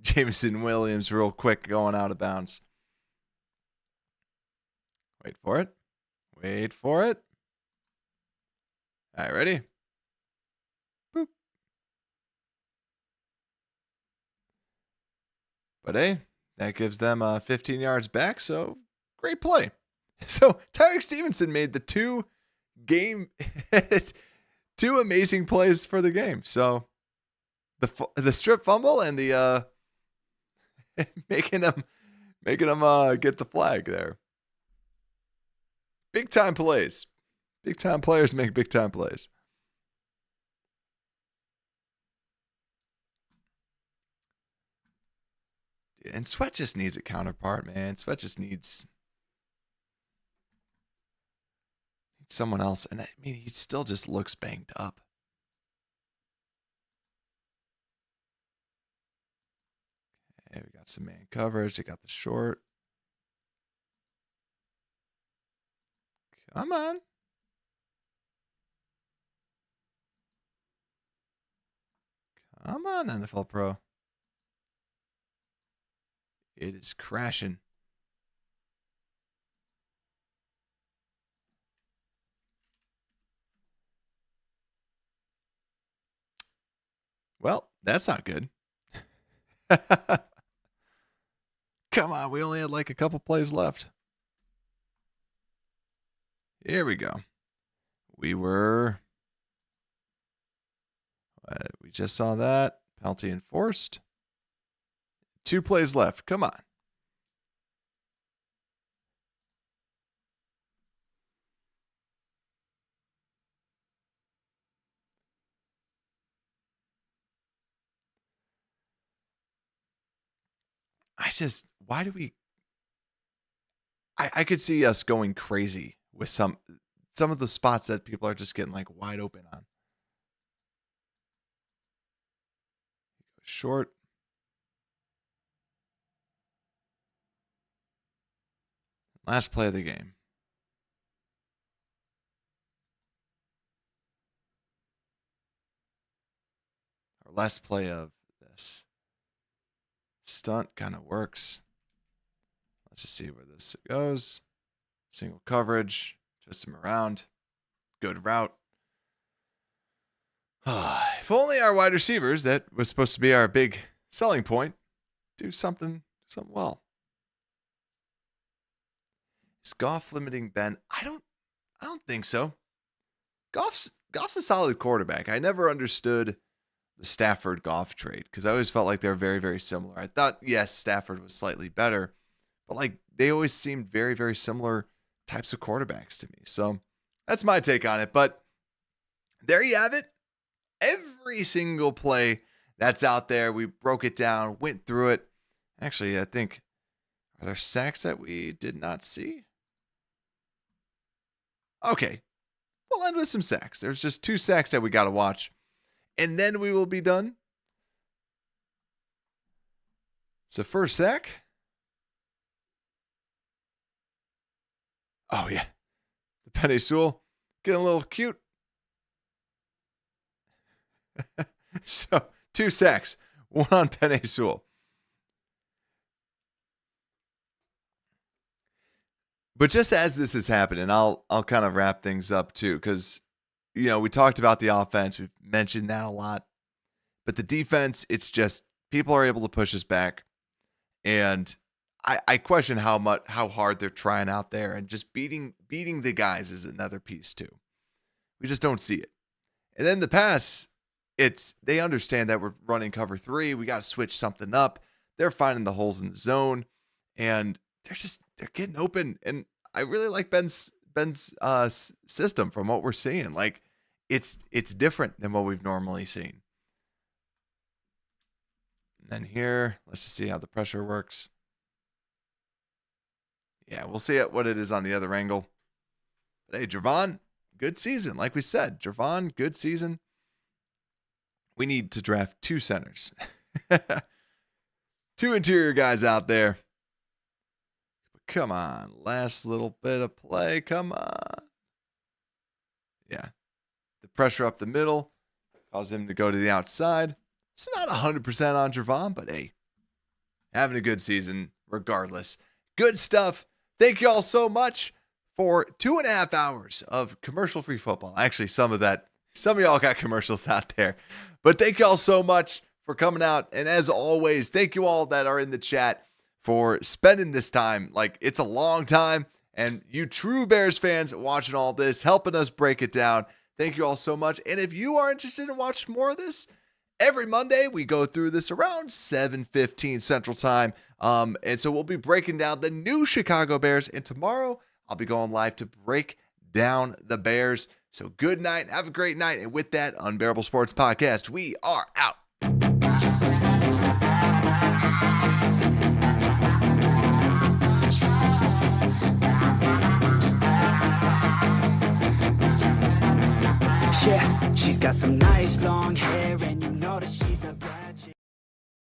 S2: Jameson Williams real quick going out of bounds. Wait for it. Wait for it. All right, ready? Boop. But hey, that gives them 15 yards back, so great play. So Tyreek Stevenson made the two amazing plays for the game. So the strip fumble and the making them get the flag there. Big time plays. Big time players make big time plays. And Sweat just needs a counterpart, man. Sweat just needs someone else. And I mean, he still just looks banged up. Okay, we got some man coverage. They got the short. Come on. Come on, NFL Pro. It is crashing. Well, that's not good. Come on, we only had like a couple plays left. Here we go. We just saw that. Penalty enforced. 2 plays left. Come on. Why do we? I could see us going crazy with some of the spots that people are just getting like wide open on. Short. Last play of the game. Or last play of this. Stunt kind of works. Let's just see where this goes. Single coverage. Twist him around. Good route. If only our wide receivers, that was supposed to be our big selling point, do something well. Is Goff limiting Ben? I don't think so. Goff's a solid quarterback. I never understood the Stafford Goff trade because I always felt like they're very, very similar. I thought, yes, Stafford was slightly better, but like they always seemed very, very similar types of quarterbacks to me. So that's my take on it. But there you have it. Every single play that's out there, we broke it down, went through it. Actually, I think, are there sacks that we did not see? Okay, we'll end with some sacks. There's just 2 sacks that we got to watch, and then we will be done. So first sack. Oh, yeah. The Penny Sewell getting a little cute. So 2 sacks, 1 on Penny Sewell. But just as this is happening, I'll kind of wrap things up too, because we talked about the offense, we've mentioned that a lot, but the defense, it's just people are able to push us back, and I question how hard they're trying out there, and just beating the guys is another piece too. We just don't see it, and then the pass. They understand that we're running cover 3. We got to switch something up. They're finding the holes in the zone, and they're getting open. And I really like Ben's system from what we're seeing. Like it's different than what we've normally seen. And then here, let's just see how the pressure works. Yeah, we'll see what it is on the other angle. But hey, Javon, good season. Like we said, Javon, good season. We need to draft 2 centers. 2 interior guys out there. But come on. Last little bit of play. Come on. Yeah. The pressure up the middle caused him to go to the outside. It's not 100% on Javon, but hey, having a good season regardless. Good stuff. Thank you all so much for 2.5 hours of commercial-free football. Actually, some of y'all got commercials out there. But thank you all so much for coming out. And as always, thank you all that are in the chat for spending this time. Like, it's a long time. And you true Bears fans watching all this, helping us break it down. Thank you all so much. And if you are interested in watching more of this, every Monday we go through this around 7:15 Central Time. And so we'll be breaking down the new Chicago Bears. And tomorrow I'll be going live to break down the Bears. So good night. Have a great night. And with that, Unbearable Sports Podcast, we are out.
S3: Yeah, she's got some nice long hair and